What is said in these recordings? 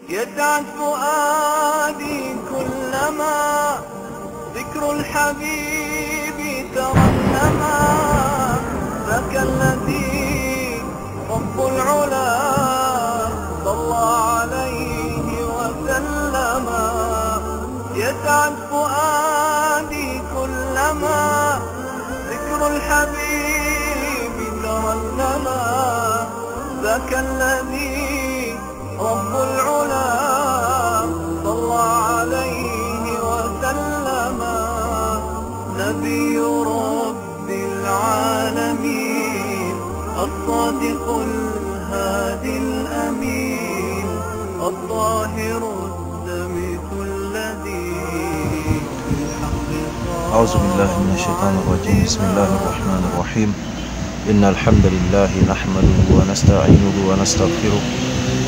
يسعد فؤادي كلما ذكر الحبيب ترنما ذاك الذي رب العلا صلى عليه وسلم. يسعد فؤادي كلما ذكر الحبيب ترنما ذاك الذي رب العلا صلى عليه وسلم. نبي رب العالمين الصادق الهادي الأمين الطاهر الدمث الذي أعوذ بالله من الشيطان الرجيم. بسم الله الرحمن الرحيم. إن الحمد لله نحمده ونستعينه ونستغفره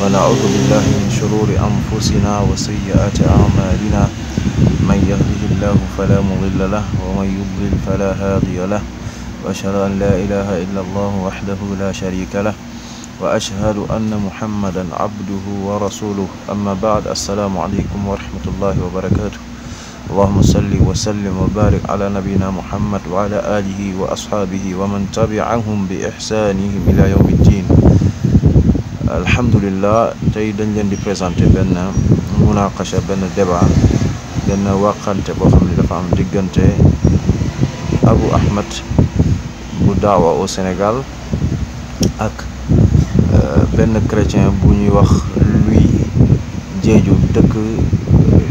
ونعوذ بالله من شرور أنفسنا وسيئات أعمالنا. من يهده الله فلا مضل له ومن يضلل فلا هادي له وأشهد أن لا إله إلا الله وحده لا شريك له وأشهد أن محمدا عبده ورسوله. أما بعد، السلام عليكم ورحمة الله وبركاته. اللهم صل وسلم وبارك على نبينا محمد وعلى آله وأصحابه ومن تبعهم بإحسانهم إلى يوم الدين. alhamdulillah, tey dañ leen di présenter benn munaqasha, benn débat, benn waxante boo xam ne dafa am diggante Abou Ahmed bu daawa au Sénégal ak benn chrétien bu ñuy wax Louis Diédhiou, dëkk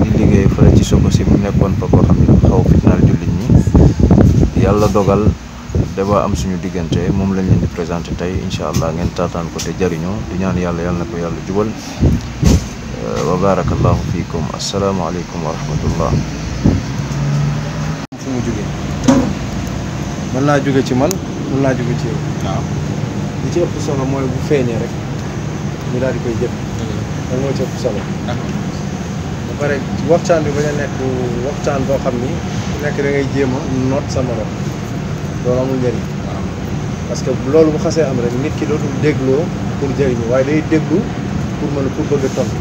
di liggéey fële ci Sococim, mu nekkoon fa koo xam ne xaw fitnaal jullit ñi. yàlla dogal débat am suñu diggante, moom lañ leen di présenté tey. incha allah ngeen taataan ko te jariñoo, di ñaan yàlla yàlla na ko yàlla jubal. wa barakallahu fiikum. asalaamaaleykum wa rahmatullah. fu mu jóge mën naa jóge ci man, mën naa jóge ci yow. waaw li ci ëpp solo mooy bu feeñee rek ñu daal di koy jëf. loolu moo ci ëpp solo. ba pare waxtaan bi bañ a nekk waxtaan boo xam ni ku nekk da ngay jéem a noot sa morom. loolu amul njëriñ. parce que loolu bu xasee am rek nit ki dootul dégloo pour jëriñu, waaye day déglu pour bëgg a tontu.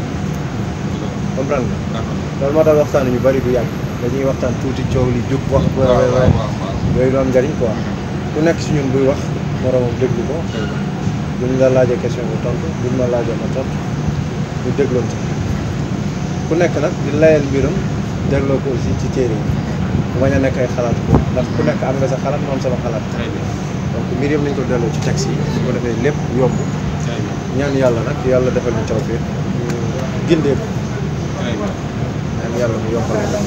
comprendre nga. loolu moo tax waxtaan ñu bari du yàgg, dañuy waxtaan tuuti coow li jug wax. yooyu doon njëriñ quoi. ku nekk si ñun buy wax moromam déglu ko. buñ la laajee question bu tontu, buñ ma laajee ma tontu, ñu dégloonte. ku nekk nag di layal mbiram dégloo ko aussi ci téere yi. bu bañ a nekk ay xalaat ko, ndax ku nekk am nga sa xalaat, moom sama xalaat. donc mbir yëpp nañ ko delloo ci texte yi, su ko defee lépp yomb. ñaan yàlla nag yàlla defal ñu tawfiq, ñu gindee ko. ñaan yàlla mu yombal ko.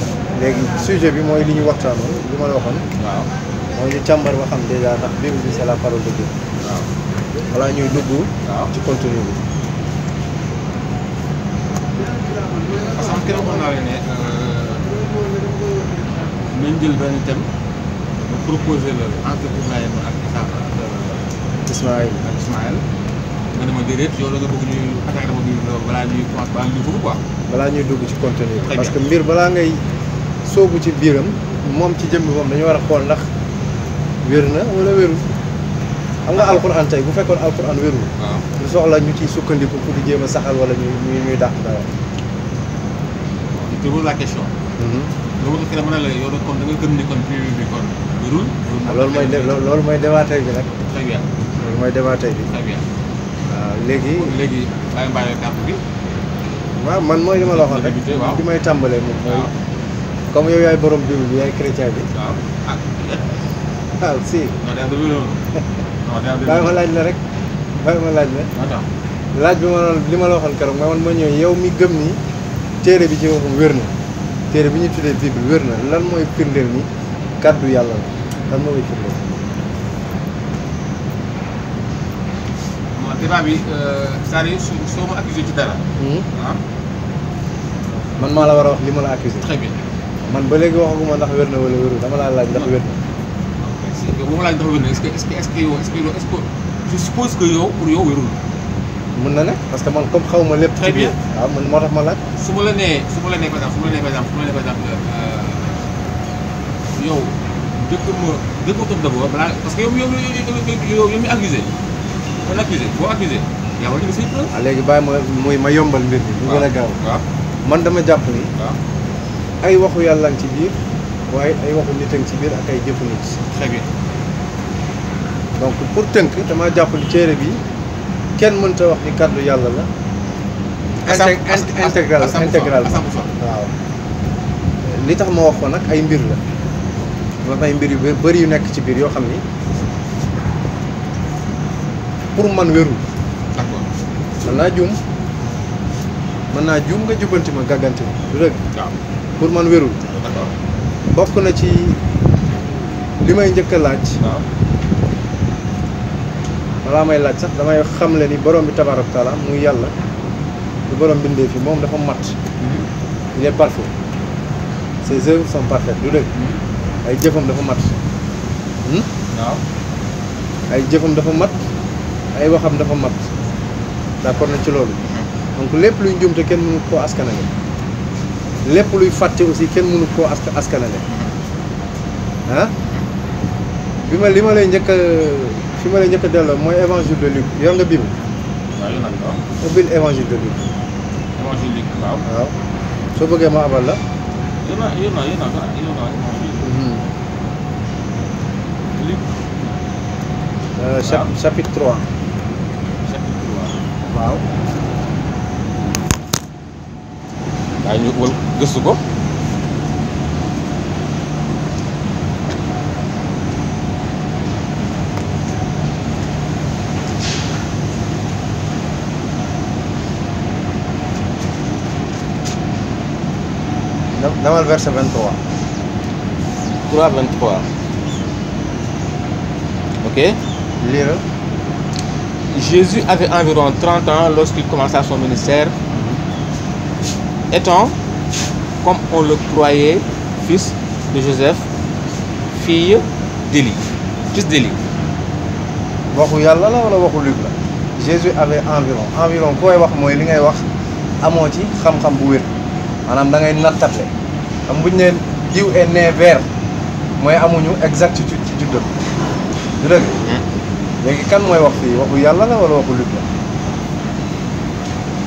léegi sujet bi mooy li ñu waxtaanoon, li ma la waxoon. waaw mooy ñu càmbar ba xam déjà ndax Bible bi c'est la parole de Dieu. waaw balaa ñuy dugg. ci contenu bi. parce que am kenn waxoon naa leen ne nañ jël benn thème mu proposé la entre Ibrahima ak Ismaël nga ne ma déedéet yow la nga bëgg ñuy attaqué dama bi balaa ñuy commencé balaa ñuy foofu quoi. balaa ñuy dugg ci contenu bi. Très parce que bien. mbir balaa ngay soobu ci biiram moom ci jëmmi moom dañu war a xool ndax wér na wala wérul. xam nga alquran tey bu fekkoon alquran wérul. waaw lu soxla ñu ciy sukkandiku pour di jéem a saxal wala ñuy dàq dara. te pose la question. loolu kenn mën na la yow nag kon da nga gëm ni kon prix bi kon wérul. loolu mooy débat tey bi nag. très bien loolu mooy débat tey bi. très bien. waaw léegi. léegi bàyyi kàddu gi. waaw man mooy li ma la waxoon rek. waaw li may tàmbalee moom mooy. waaw comme yow yaay borom Bible bi yaay chrétien bi. waaw ah. waaw si. non day am dëgg loolu. non day am dëgg bàyyi ma laaj la rek bàyyi ma laaj la. attends laaj bi ma li ma la waxoon keroog mooy man ma ñëw yow mi gëm ni téere bi ci boppam wér na téere bi ñu tuddee Bible wér na lan mooy firndeel ni kàddu yàlla la lan moo koy firndeel. bon débat bi c'est-à-dire soo ma accusé ci dara. ah man maa la war a wax li ma la accusé. très bien. man ba léegi waxaguma ndax wér na wala wérul dama laa laaj ndax wér na. si yow bu ma laaj ndax wér na est-ce que yow je suppose que yow pour yow wérul. mën na ne parce que man comme xaw ma lépp. Très bien. waaw man moo tax ma laaj. su ma la nee par exemple yow dëkk ma d'abord balaa parce que yow mi accusé kon accusé boo accusé yaa war a gis preuve. léegi bàyyi ma yombal mbir mi. mu gën a gaaw. waaw man dama jàpp ni. waaw ay waxu yàlla ngi ci biir waaye ay waxu nit a ngi ci biir ak ay jëfu nit. très bien. donc pour tënk damaa jàpp ni téere bi kenn mënta wax ni kàddu yàlla la. intégral waaw. li tax ma wax ko nag ay mbir la. dafa ay mbir yu bëri yu nekk ci biir yoo xam ni pour man wérul. d'accord. mën naa juum nga jubbanti ma gàgganti ma du dëgg. waaw pour man wérul. d'accord. bokk na ci li may njëkk a laaj. waaw balaa may laaj sax damay xamle ni borom bi tabaaraka wa taala muy yàlla du borom bindee fi moom dafa mat. il est parfait. ses œuvres sont parfaites du dëgg. ay jëfam dafa mat. waaw ay jëfam dafa mat ay waxam dafa mat d'accord na ci loolu. donc lépp luy njuumte kenn mënu koo askanale. lépp luy fàtte aussi kenn mënu koo askanale. ah li ma lay njëkk a fi ma lay njëkk a delloo mooy évangile de Luc yor nga Bible. waaw yow nag waaw. ubbil évangile de Luc. évangile Luc waaw. waaw soo bëggee ma abal la. yow naa Luc. chapitre 3. chapitre 3. waaw. waaye ñu wël gëstu ko. Damal verset 23. 3:23. Ok. Lire. Jésus avait environ 30 ans lorsqu'il commença son ministère. Étant, comme on le croyait, fils de Joseph, fille d'Élie. Fils d'Élie. waxu yàlla la wala waxu Luc la. Jésus avait environ koy wax mooy li ngay wax amoo ci xam-xam bu wér maanaam da ngay nattable xam buñ ne diw est né vers mooy amuñu exactitude ci juddam du dëgg. léegi kan mooy wax fii waxu yàlla la wala waxu Luc la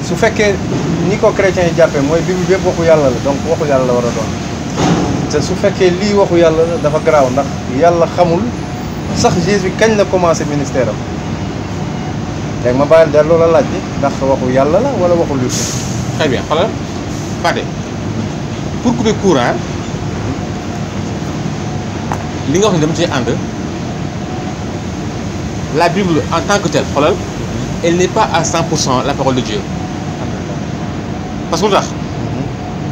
su fekkee ni ko chrétiens yi jàppee mooy Bible bépp waxu yàlla la donc waxu yàlla la war a doon te su fekkee lii waxu yàlla la dafa garaaw ndax yàlla xamul sax Jésus kañ la commencé ministère am léegi ma bàyyil delloo la laaj bi ndax waxu yàlla la wala waxu Luc la. Très bien. Voilà. Pardon. Pour couper courant, li nga wax ne dama cee ànd la Bible en tant que telle xoolal elle n'est pas à 100% la parole de Dieu parce que lu tax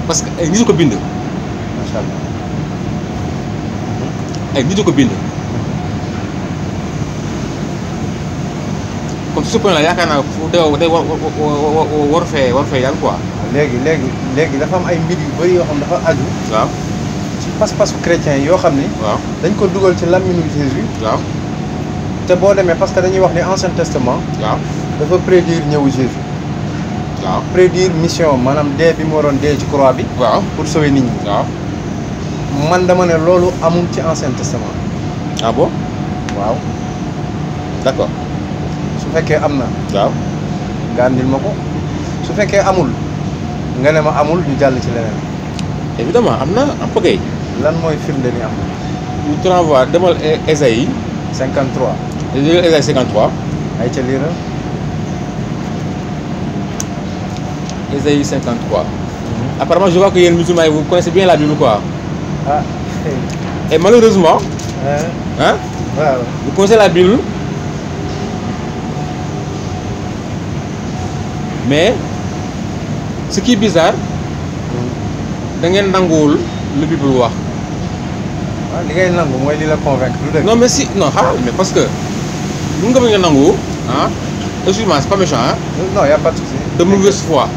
parce que ay nit ko bind macha allah. ay nit ko bind comme ce point là yaakaar naa day war fee yàlla quoi. léegi dafa am ay mbir yu bëri yoo xam dafa aju. waaw ci pas-pasu chrétien yi yoo xam ni. waaw dañ ko dugal ci làmmiñu Jésus. waaw te boo demee parce que dañuy wax ni Ancien Testament. waaw dafa prédire ñëwu Jésus. waaw prédire mission maanaam dee bi mu waroon dee ci croix bi. waaw pour sauver nit ñi. waaw. man dama ne loolu amul ci Ancien Testament. ah bon waaw d'accord. su fekkee am na. waaw nga andil ma ko su fekkee amul nga ne ma amul ñu jàll ci leneen. évidemment am na am pagay. lan mooy firnde ni am na. ñu te renvoie demal Ésaïe. 53. Ésaïe 53. ay ca liira. Ésaïe 53. Apparemment je vois que yéen musulmans vous connaissez bien la Bible quoi. ah. Et malheureusement. Hein? waaw. Vous connaissez la Bible. Mais ce qui est bizarre da ngeen nanguwul lu Bible wax. waaw li ngay nangu mooy li la convaincre lu dëgg. Non mais si non xaaral mais parce que lu nga bëgg nga nangu ah excuse-moi c'est pas méchant hein. non y a pas de souci. De mauvaise foi.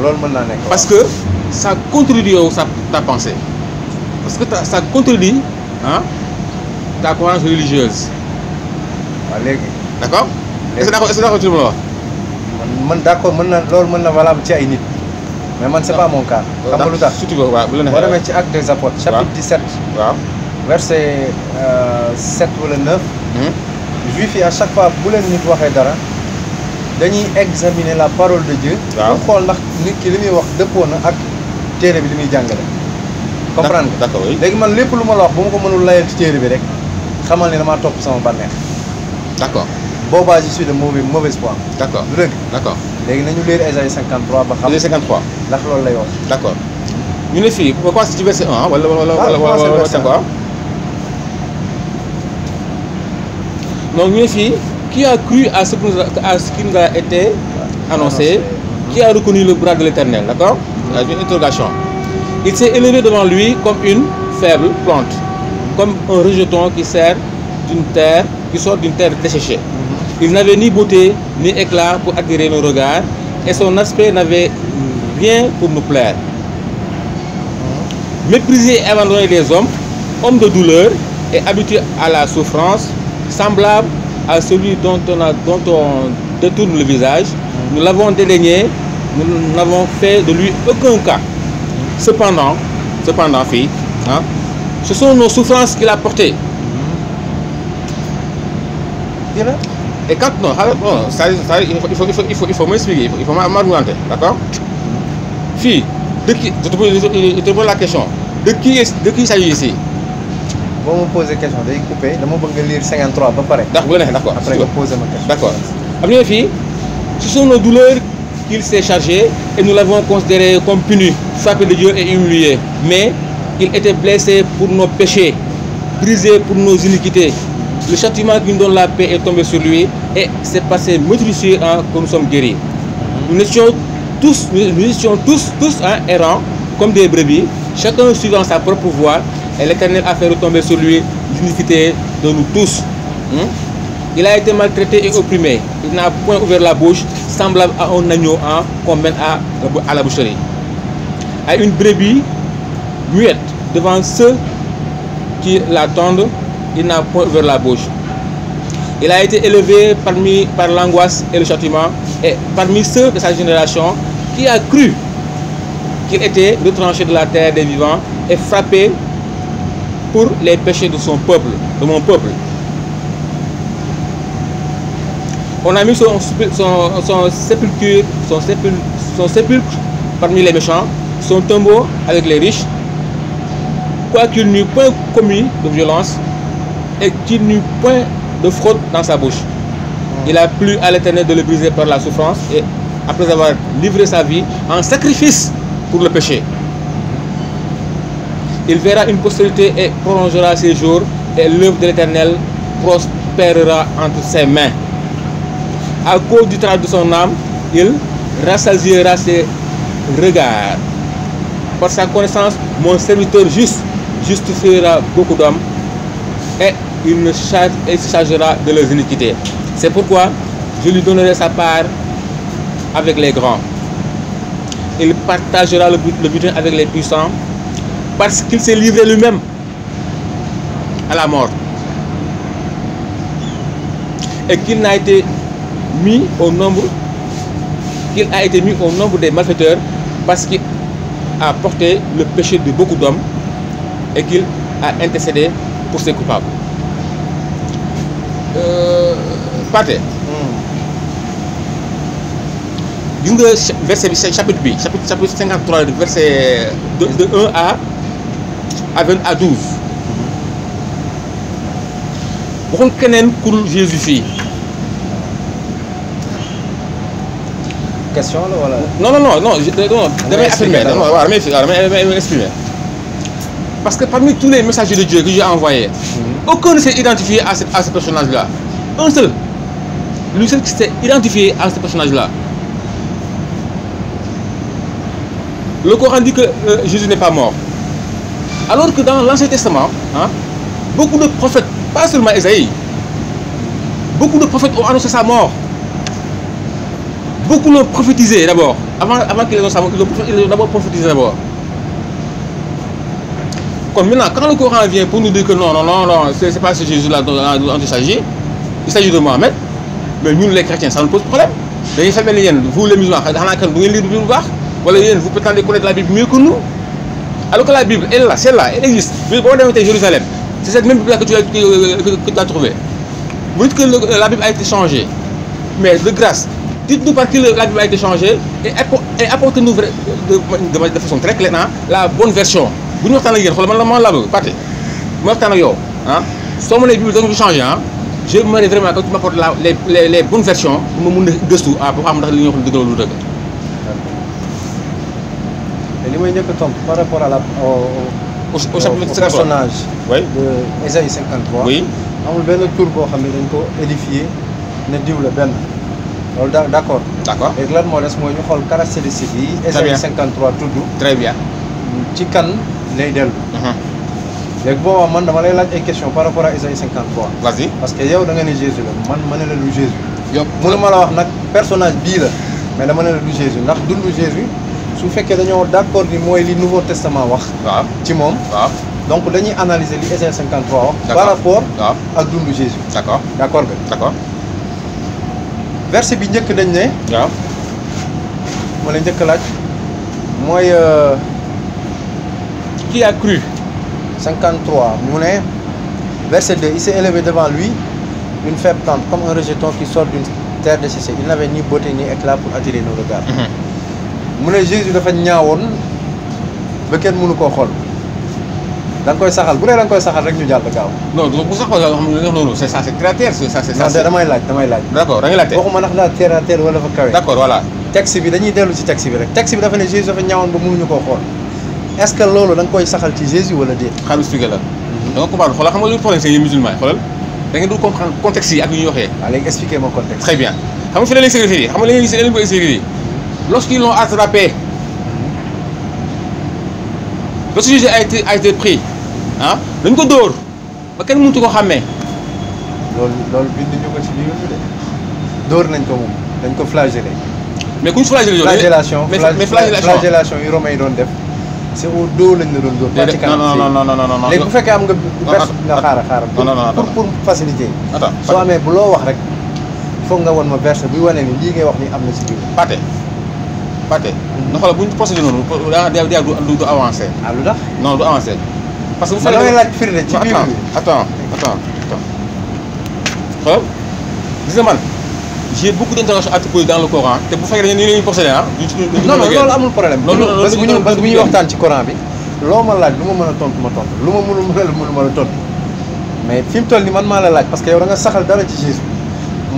loolu mën naa nekk. Parce que ça contredit yow ta pensée. Parce que ça contredit hein ta croyance religieuse. waaw léegi. D'accord. Est-ce que d'accord ci lu ma la wax. man d'accord mën na loolu mën na valable ci ay nit mais man c'est pas mon cas. xam nga lu tax surtout waaw bu la boo demee ci Actes des Apôtres. chapitre 17. waaw verset 7 wala 9. Juif yi à chaque fois bu leen nit waxee dara dañuy examiner la parole de Dieu. waaw pour xool ndax nit ki li muy wax dëppoo na ak téere bi li muy jàngale. comprendre nga d'accord oui. léegi man lépp lu ma la wax bu ma ko mënul layal ci téere bi rek xamal ne damaa topp sama bànneex. d'accord boobaa je suis de mauvaise foi. d'accord du dëgg. d'accord. léegi nañu lire Ésaïe 53 ba xam. Ésaïe 53. ndax loolu lay wax. d'accord ñu ne fii on commence ci verset 1 wala verset quoi. Donc ñu ne fii qui a cru à ce qui nous a été annoncé, qui a reconnu le bras de l'Éternel, d'accord? Une interrogation. Il s'est élevé devant lui comme une faible plante, comme un rejeton qui sort d'une terre desséchée. Il n'avait ni beauté ni éclat pour attirer nos regards, et son aspect n'avait rien pour nous plaire. Méprisé et abandonné des hommes, homme de douleur et habitué à la souffrance, semblable à celui dont on détourne le visage, nous l'avons dédaigné, nous n'avons fait de lui aucun cas. Cependant, fille, hein, ce sont nos souffrances qu'il a portées. Et quand non, il faut m'expliquer, il faut m'argumenter, d'accord? Fille, je te pose la question, de qui il s'agit ici? Boo ma posé question day coupé dama bëgg nga lire 53 ba pare. D'accord. Après nga posé ma question. D'accord. Am na fii, ce sont nos douleurs qu'il s'est chargé et nous l'avons considéré comme puni, frappé de Dieu et humilié. Mais il était blessé pour nos péchés, brisé pour nos iniquités. Le châtiment qui nous donne la paix est tombé sur lui et c'est passé meurtrissure que nous sommes guéris. Nous étions tous errants comme des brebis, chacun suivant sa propre voie, et l'Éternel a fait retomber sur lui l'iniquité de nous tous. Il a été maltraité et opprimé. Il n'a point ouvert la bouche, semblable à un agneau qu'on mène à la boucherie. À une brebis muette devant ceux qui l'attendent, il n'a point ouvert la bouche. Il a été élevé par l'angoisse et le châtiment, et parmi ceux de sa génération qui a cru qu'il était retranché de la terre des vivants et frappé pour les péchés de son peuple, de mon peuple. On a mis son sépulcre parmi les méchants, son tombeau avec les riches, quoiqu'il n'eût point commis de violence et qu'il n'eût point de fraude dans sa bouche. Il a plu à l'Éternel de le briser par la souffrance et après avoir livré sa vie en sacrifice pour le péché. Il verra une postérité et prolongera ses jours, et l'œuvre de l'Éternel prospérera entre ses mains. À cause du travail de son âme, il rassasiera ses regards. Par sa connaissance, mon serviteur juste justifiera beaucoup d'hommes, et il se chargera de leurs iniquités. C'est pourquoi je lui donnerai sa part avec les grands. Il partagera le butin avec les puissants, parce qu'il s'est livré lui-même à la mort et qu'il a été mis au nombre des malfaiteurs, parce qu'il a porté le péché de beaucoup d'hommes et qu'il a intercédé pour ses coupables. Pathé. Gis nga verset bi chapitre 53 verset de 1 à 12. Waxul keneen ku dul Jésus fii. Question la wala. Non, damay affirmer, damay exprimer. Parce que parmi tous les messagers de Dieu que j'ai envoyés, aucun ne s'est identifié à ce personnage-là. Un seul. Lui seul qui s'est identifié à ce personnage-là. Le Coran dit que Jésus n'est pas mort. Alors que dans l'Ancien Testament, beaucoup de prophètes, pas seulement Ésaïe, beaucoup de prophètes ont annoncé sa mort. Beaucoup l'ont prophétisé d'abord. Avant qu'ils annoncent sa mort, ils l'ont d'abord prophétisé d'abord. Comme maintenant, quand le Coran vient pour nous dire que non, c'est pas ce Jésus-là dont il s'agit de Mohamed, mais nous les chrétiens, ça nous pose problème. Vous les musulmans, vous lire vous prétendez connaître la Bible mieux que nous. Alors que la Bible, elle est là, celle-là, elle existe. Vous avez Jérusalem. C'est cette même Bible que tu as trouvée. Vous dites que la Bible a été changée. Mais de grâce, Dites-nous par qui la Bible a été changée et apportez-nous de façon très claire la bonne version. Bu ñu waxtaan ak yéen xoolal man la bëgg Pathé bu ma waxtaan ak yow soo mënee Bible dañu ko changé je m'aimerais vraiment que tu m'apportes les bonnes versions pour ma mun a gëstu ba xam ndax li ñu wax dëgg la lu dëgg. te li may njëkk a tontu par rapport à au personnage de Ésaïe 53. Oui. amul benn tur boo xam ne dañ ko édifié ne diw la benn loolu d'accord. D'accord. léegi lan moo des mooy ñu xool caractéristiques yi. Ésaïe 53 tudd. Très bien. ci kan lay dellu. léegi boobaa man dama lay laaj ay questions par rapport à Ésaïe 53. Vas-y. parce que yow da nga ne Jésus la man ma ne la lu Jésus. yow mënuma la wax nag personnage bii la mais dama ne la lu Jésus ndax dundu Jésus su fekkee dañoo d'accord ni mooy li Nouveau Testament wax. waaw ci moom. waaw donc dañuy analyser li Ésaïe 53 wax. D'accord. par rapport waaw ak dundu Jésus. d'accord d'accord nga. d'accord. verset bi njëkk dañ ne. waaw. ma la njëkk laaj mooy Qui a cru? 53 mu ne verset 2 il s'est élevé devant lui une faible tente comme un rejeton qui sort d'une terre desséchée il n'avait ni beauté ni éclat pour attirer nos regards. mu ne Jésus dafa ñaawoon ba kenn mënu koo xool da nga koy saxal bu dee da nga koy saxal rek ñu jàll gaaw. Non bu sax ko xam nga non c'est ça c'est très terre c'est ça c'est ça. non damay laaj. D'accord da ngay laajte. waxuma ndax daal terre à terre wala fa kawe. D'accord voilà. texte bi dañuy dellu ci texte bi rek texte bi dafa ne Jésus dafa ñaawoon ba mënuñu koo xool est-ce que loolu da nga koy saxal ci Jésus wala déet. xam expliqué la. da nga comprendre xoolal xam nga lu problème c'est yéen musulmans yi xoolal da ngeen dul comprendre contexte yi ak yu ñuy waxee. waaw léegi expliquez ma contexte. Très bien xam nga fi la leen sécurité yi xam nga leen leen ko sécurité lorsqu'ils l'ont attrapé lorsque Jésus a été pris dañ ko dóor ba kenn mënut ko xàmmee. loolu binduñu ko ci biir bi de dóor nañ ko moom dañ ko flagellé. mais ku ñu flagellé flagellation flagellation flagellation yi romain yi doon def c'est au dos lañ la doon dóor. pas ci kanam non léegi bu fekkee am nga. nga xaaral. pour faciliter. soo amee bu loo wax rek foog nga won ma verset buy wane ni lii ngay wax ni am na ci biir. Pathé. na xoolal bu ñu procédé noonu du avancé. ah lu tax. non du avancé. parce que bu fekkee damay laaj firnde ci biir bi. attends xoolal gis nga man j'ai beaucoup d'interrogations à te poser dans le Coran te bu fekkee dañu ni procédé non loolu amul problème. parce que bu ñuy waxtaan ci Coran bi loo ma laaj lu ma mën a tontu ma tontu lu ma mënul mën a tontu mais fi mu toll nii man maa la laaj parce que yow da nga saxal dara ci Jésus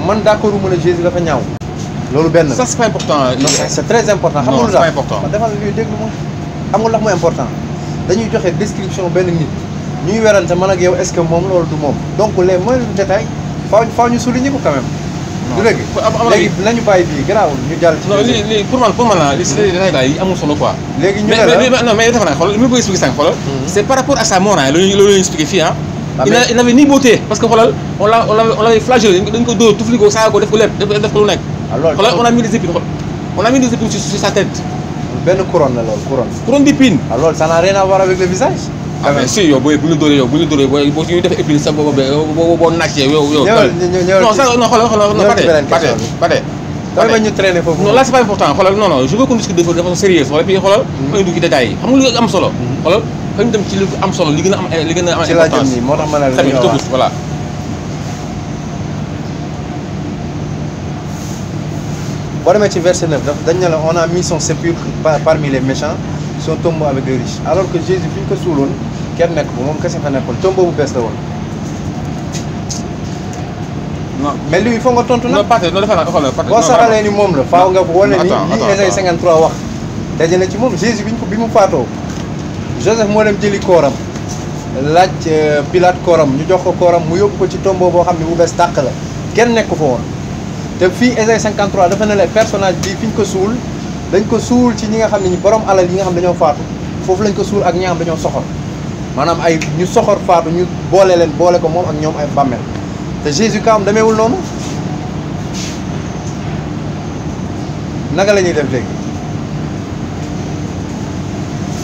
man d'accord mu ne Jésus dafa ñaaw. loolu benn ça c'est pas important. non c'est très important. non c'est pas important defal luy déglu ma xam nga ndax mooy important dañuy joxe description benn nit ñuy werante man ak yow est-ce que moom loolu du moom donc les moindres détails faaw ñu souligner ko quand même. du dëgg léegi nañu bàyyi bii garaawul ñu jàll ci. non lii pour man li si détails là yi amul solo quoi. léegi ñu ne la non mais dafa naa xoolal li ma bëgg expliquer sànq xoolal. c'est par rapport à sa mort loolu la expliqué fii il n'avait ni beauté parce que xoolal on l'avait flagellé dañ ko dóor tufli ko saaga ko def ko lépp def ko lu nekk. xoolal on a mis des épines sur sa tête. benn couronne la loolu couronne d'épines. alors ça n'a rien à voir avec le visage. ah mais si yow bu ñu dóoree boo ñu def épine sa boo naccee yow. non ça non xoolal Pathé. damay bañ ñu traîner foofu. non là c'est pas important xoolal non je veux qu'on discute de façon sérieuse xoolal puis xoolal. ma indi ci détails yi xam nga lu am solo. xoolal fa ñu dem ci li am solo li gën a am importance. ci laa jëm nii moo tax ma ne la ñu wax voilà. boo demee ci verset 9 dañ ne la on a mis son sépulcre parmi les méchants son tombeau avec les riches alors que Jésus fi ñu ko suuloon kenn nekk ko moom kese fa nekkoon tombeau bu bees la woon. non mais lui il faut nga tontu nag. non Pathé non dafa naa xoolal Pathé. boo saxalee ni moom la faaw nga wane ni attends Ésaïe 53 wax daje na ci moom Jésus bi mu faatoo Joseph moo dem jëli kooram laaj Pilate kooram ñu jox ko kooram mu yóbbu ko ci tombeau boo xam ne bu bees tàq la kenn nekk fa woon. te fii Ésaïe 53 dafa ne la personnage bii fi ñu ko suul dañ ko suul ci ñi nga xam ne ñi borom alal yi nga xam dañoo faatu foofu lañ ko suul ak ñi nga xam dañoo soxor maanaam ay ñu soxor faatu ñu boole ko moom ak ñoom ay bàmmeel te Jésus ka am demeewul noonu naka la ñuy def léegi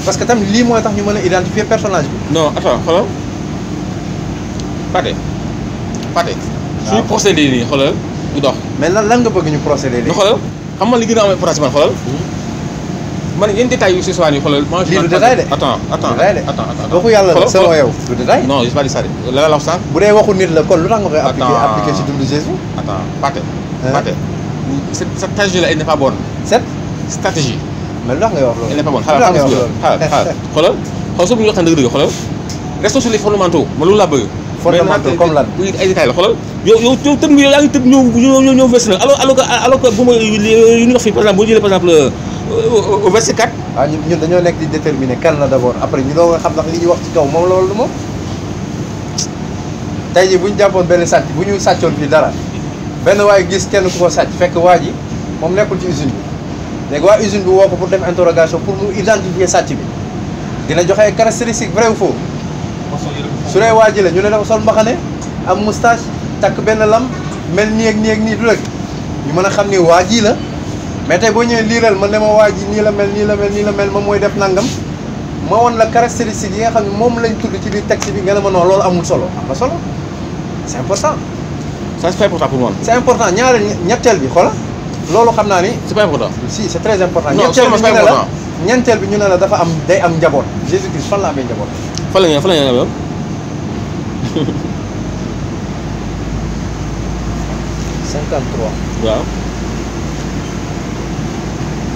parce que tam lii mooy tax ñu mën a identifier personnage bi. non attends xoolal Pathé. suñu procédé nii xoolal du dox. mais lan nga bëgg ñu procédé léegi. xoolal xam nga li gën a am importance man xoolal. man yenn détails yu ce soir nii xoolal. lii du détail de. attends waxu yàlla la sama yow du détail. non je pas dit ça de la wax sànq. bu dee waxu nit la kon lu tax nga koy appliquer ci dundu Jésus. attends Pathé cette stratégie là elle n'est pas bonne. Cette stratégie. mais lu tax ngay wax loolu. elle n'est pas bonne lu tax ngay wax loolu. xaaral soo bëgg ñu waxtaan dëgg-dëgg xoolal restons sur les fondamentaux ma loolu laa bëgg. fondamentaux comme lan. ay détails la xoolal yow tëb nga yaa ngi tëb ñëw verset nag alors que bu ma yu ñu wax fii par exemple boo jëlee par exemple au verset 4. waaw ñun dañoo nekk di déterminer kan la d'abord après ñu doog a xam ndax li ñuy wax ci kaw moom loolu moom. tey jii bu ñu jàppoon benn sàcc bu ñu sàccoon fii dara benn waaye gis kenn ku ko sàcc fekk waa ji moom nekkul ci usine bi léegi waa usine bi woo ko pour def interrogation pour mu identifier sàcc bi dina joxe ay caractéristiques vrai ou faux. su dee waa ji la ñu ne dafa sol mbaxane am moustache takk benn lam mel nii ak nii ak nii du rek ñu mën a xam ni waa ji la mais tey boo ñëwee liiral man ne ma waa ji nii la mel nii la mel nii la mel moom mooy def nangam ma woon la caractéristiques yi nga xam ne moom lañ tudd ci biir texte bi nga ne ma non loolu amul solo am na solo c'est important. ça c'est pas important pour moi. c'est important ñetteel bi xoolal loolu xam naa ni. c'est pas important. si c'est très important. non c'est pas important ñeenteel bi ñu ne la dafa am day am njaboot. Jésus Christ fan la amee njaboot. fan la ñu amee 53. waaw.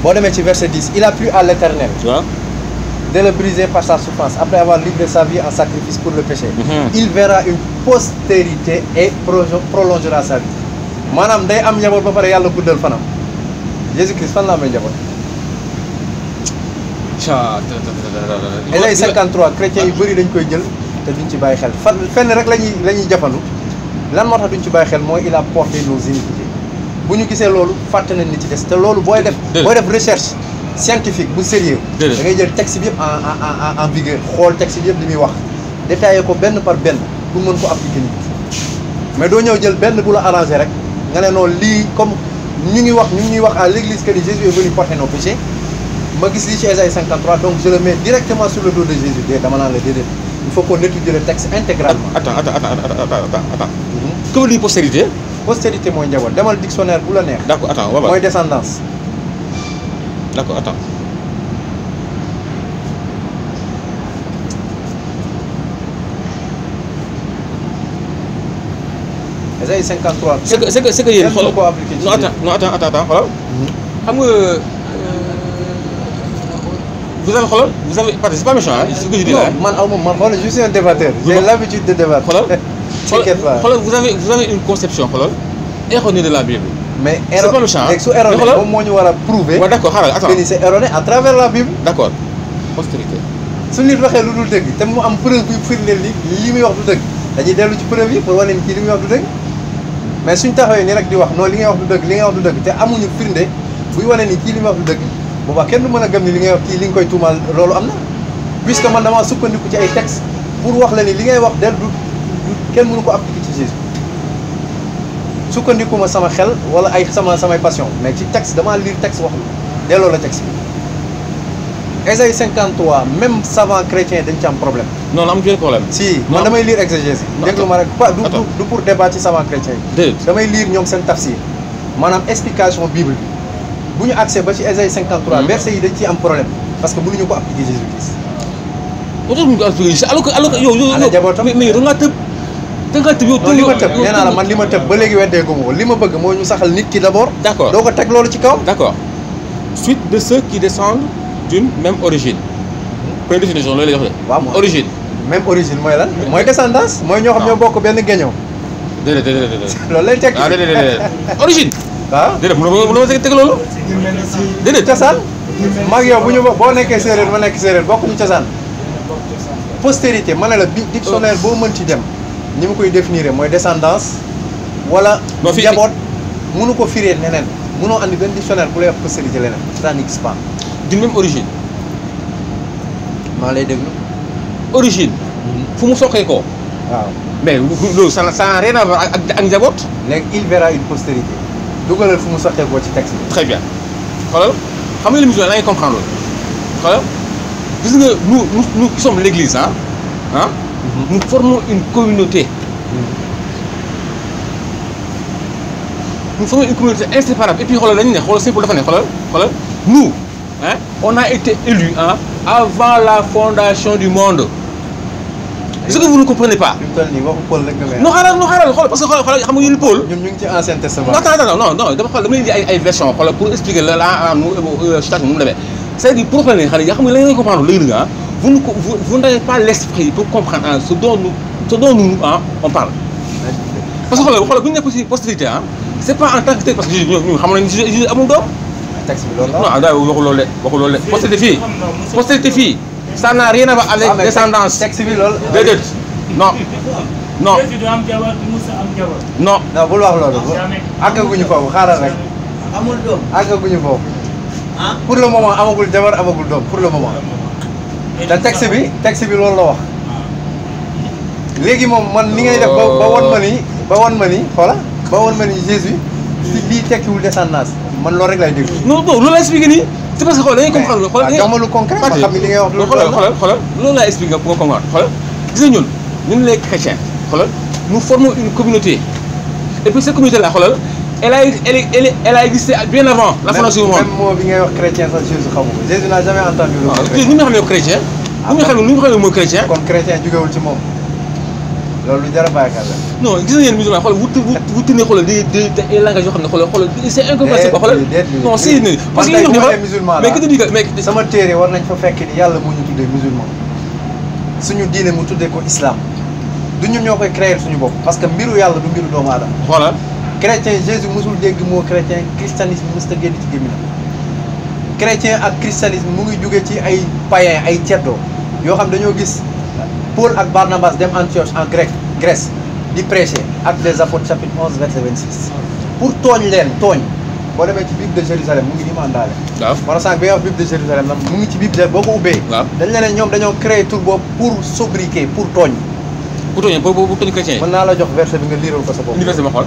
boo demee ci verset 10 il a plu à l'Éternel. waaw. de le briser par sa souffrance après avoir livré sa vie en sacrifice pour le péché. Il verra une postérité et prolongera sa vie. maanaam day am njaboot ba pare yàlla guddal fanam. Jésus Christ fan la amee njaboot. Ésaïe 53 chrétiens yu bëri dañ koy jël te duñ ci bàyyi xel fenn rek la ñuy jafandu lan moo tax duñ ci bàyyi xel mooy il a porté nos iniquités bu ñu gisee loolu fàtte nañ li ci des te loolu booy def recherche scientifique bu sérieux da ngay jël texte bi yëpp en vigueur xool texte bi yëpp li muy wax détaillé ko benn par benn pour mën ko appliquer nit mais doo ñëw jël benn bu la arrangé rek nga ne noonu lii comme ñu ngi ñuy wax à l'église que Jésus est venu porter nos péchés ma gis lii ci Ésaïe 53 donc je le mets directement sur le dos de Jésus dama naan la déedéet il faut qu'on étudie le texte intégralement. Attends. Que veut dire postérité? Postérité mooy njaboot demal dictionnaire bu la neex. D'accord, attends, on va. mooy descendance. D'accord, attends. Ésaïe 53. C'est que yéen xoolal non attends xoolal. Xam nga vous avez xoolal vous avez c'est pas méchant hein ce que je dis là. Man xoolal je suis un débatteur. J'ai l'habitude de débattre. Xoolal vous avez une conception xoolal erronée de la Bible. Mais c'est pas méchant léegi su erroné moom moo ñu war a prouver. waaw d'accord xaaral attends que ni c'est erroné à travers la Bible. D'accord. Postérité. su nit waxee lu dul dëgg te mu am preuve bu firndeel li muy wax du dëgg dañuy dellu ci preuve yi pour wane ni kii li muy wax du dëgg mais suñ taxawee ni rek di wax non li ngay wax du dëgg li ngay wax du dëgg te amuñu firnde buy wane ni kii li muy wax du dëgg boobaa kenn du mën a gëm ni li ngay wax kii li nga koy tuumaal loolu am na puisque man damaa sukkandiku ci ay texte pour wax la ni li ngay wax del du kenn mënu ko appliquer ci Jésus sukkandiku ma sama xel wala ay samay passion mais ci texte damaa lire texte wax la delloo la texte bi Ésaïe 53 même savant chrétien dañ ci am problème. non am ngeen problème. si man damay lire exégèse yi. déglu ma rek pas du pour débat ci savant chrétien yi. damay lire ñoom seen tafsir maanaam explication bible bi bu ñu accès ba ci Ésaïe 53. versets yi dañ ciy am problème parce que mënuñu ko appliquer Jésus Christ. oto bu ñu ko appliquer alors que yow. ana jabootam mais da ngaa tëb. da ngaa tëb yow li ma tëb nee naa la man li ma tëb ba léegi weddee ko li ma bëgg moo ñu saxal nit ki d'abord. d'accord doo ko teg loolu ci kaw. d'accord suite de ceux qui descendent d'une même origine. Première définition loolu lay wax de. waaw origine. même origine mooy lan. mooy descendance mooy ñoo xam ñoo bokk benn géñoo. déedéet. loolu lay teg. ah déedéet origine. waaw déedéet mënoo teg loolu. déedéet cosaan. mag yow bu ñu boo nekkee séeréer ma nekk séeréer bokkuñu cosaan. postérité ma ne la bi dictionnaire boo mën ci dem ni ma koy définir mooy descendance. wala njaboot mënu ko firee neneen. mënoo andi benn dictionnaire bu lay wax postérité leneen ça n'existe pas. d'une même origine. maa lay déglu. origine. fu mu soqee ko. waaw mais loolu ça n'a rien à voir ak njaboot. léegi il verra une postérité. dugalal fu mu soqee ko ci texte bi. très bien xoolal xam nga l'émission da ngay comprendre loolu xoolal gis nga nous qui sommes l'église nous formons une communauté. Nous sommes une communauté inséparable et puis xoolal dañu ne xoolal simple dafa ne xoolal nous on a été élus avant la fondation du monde. est-ce que vous ne comprenez pas? fi mu toll nii waxu Paul rek nga may. non xaaral xool parce que xool xam nga yéen Paul. ñun ñu ngi ci Ancien Testament. non dama xool dama leen di ay version xoolal pour expliquer la situation nu mu demee c'est-à-dire pour xale yi xam nga la ngeen comprendre léegi nga vous n'avez pas l'esprit pour comprendre ce dont nous on parle. parce que xoolal bu ñu nekk ci postérité c'est pas en tant que tel parce que ñu xam nañu Jésus amul doom. texte bi loolu la non daal waxu loolu de postérité fii ça n'a rien à voir avec descendance. texte bi loolu. déedéet non. non bul wax loolu. àggaguñu foofu xaaral rek. amul doom àggaguñu foofu. pour le moment amagul jabar amagul doom pour le moment. te texte bi loolu la wax. léegi moom man ni ngay def ba won ma ni Jésus si lii tekkiwul descendance man loolu rek lay déglu. non loolu laa expliqué nii c'est parce que xool da ngay comprendre xool jox ma lu concret ma xam ni li ngay wax xoolal loolu laa expliqué pour nga comprendre xoolal gis nga ñun les chrétiens xoolal nous formons une communauté et puis cette communauté là xoolal elle a existé bien avant la fondation du monde. même mot bi ngay wax chrétien sax Jésus xamu ko Jésus n'a jamais entendu le mot chrétien. ni nga xam ne chrétien ni nga xam ne mooy chrétien. kon chrétien jógewul ci moom loolu lu jar a bàyyi xel la. non gis nga yéen musulman xoolal wuti ne xoolal des langages yoo xam ne xoolal c'est incompréhensible ba xoolal. non si parce que li ñu wax musulman mais que di mais sama téere war nañ fa fekk ni yàlla moo ñu tuddee musulman suñu diine mu tuddee ko islam du ñun ñoo koy créer suñu bopp parce que mbiru yàlla du mbiru doomu aadama. voilà chrétien Jésus musul dégg moo chrétien christianisme mësta génn ci gémmiñ chrétien ak christianisme mu ngi jóge ci ay païens ay ceddo yoo xam dañoo gis Paul ak Barnabas dem Antioche en Grèce di prêcher Actes des Apôtres chapitre 11 verset 26 pour tooñ boo demee ci Bible de Jérusalem mu ngi ni mandaale. waaw wala sànq bi nga wax Bible de Jérusalem nag mu ngi ci Bible boo ko ubbee. waaw dañ la ne ñoom dañoo créé tur boobu pour sobriquet pour tooñ. pour tooñ chrétien yi. mën naa la jox verset bi nga liiral ko sa bopp. université ma xool.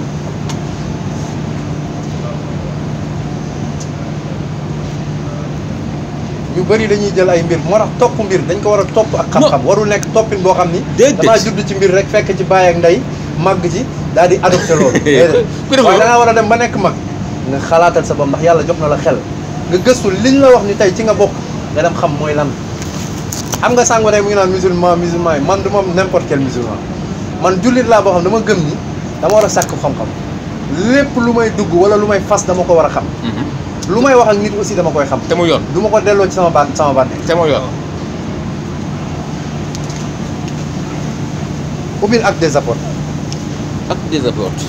ñu bëri dañuy jël ay mbir moo tax topp mbir dañ ko war a topp ak xam-xam warul nekk toppin boo xam ni damaa judd ci mbir rek fekk ci baay ak ndey màgg ci daal di adopté loolu waaye da ngaa war a dem ba nekk mag nga xalaatal sa bopp ndax yàlla jox na la xel nga gëstu liñ la wax ni tey ci nga bokk nga dem xam mooy lan xam nga sàngo tey mu ngi naan musulman yi man du ma n'importe quel musulman man jullit laa boo xam dama gëm ni dama war a sàkk xam-xam lépp lu may dugg wala lu may fas dama ko war a xam lu may wax ak nit aussi dama koy xam. te mu yoon du ma ko delloo ci sama baat te mu yoon. ubbil Actes des Apôtres. Actes des Apôtres.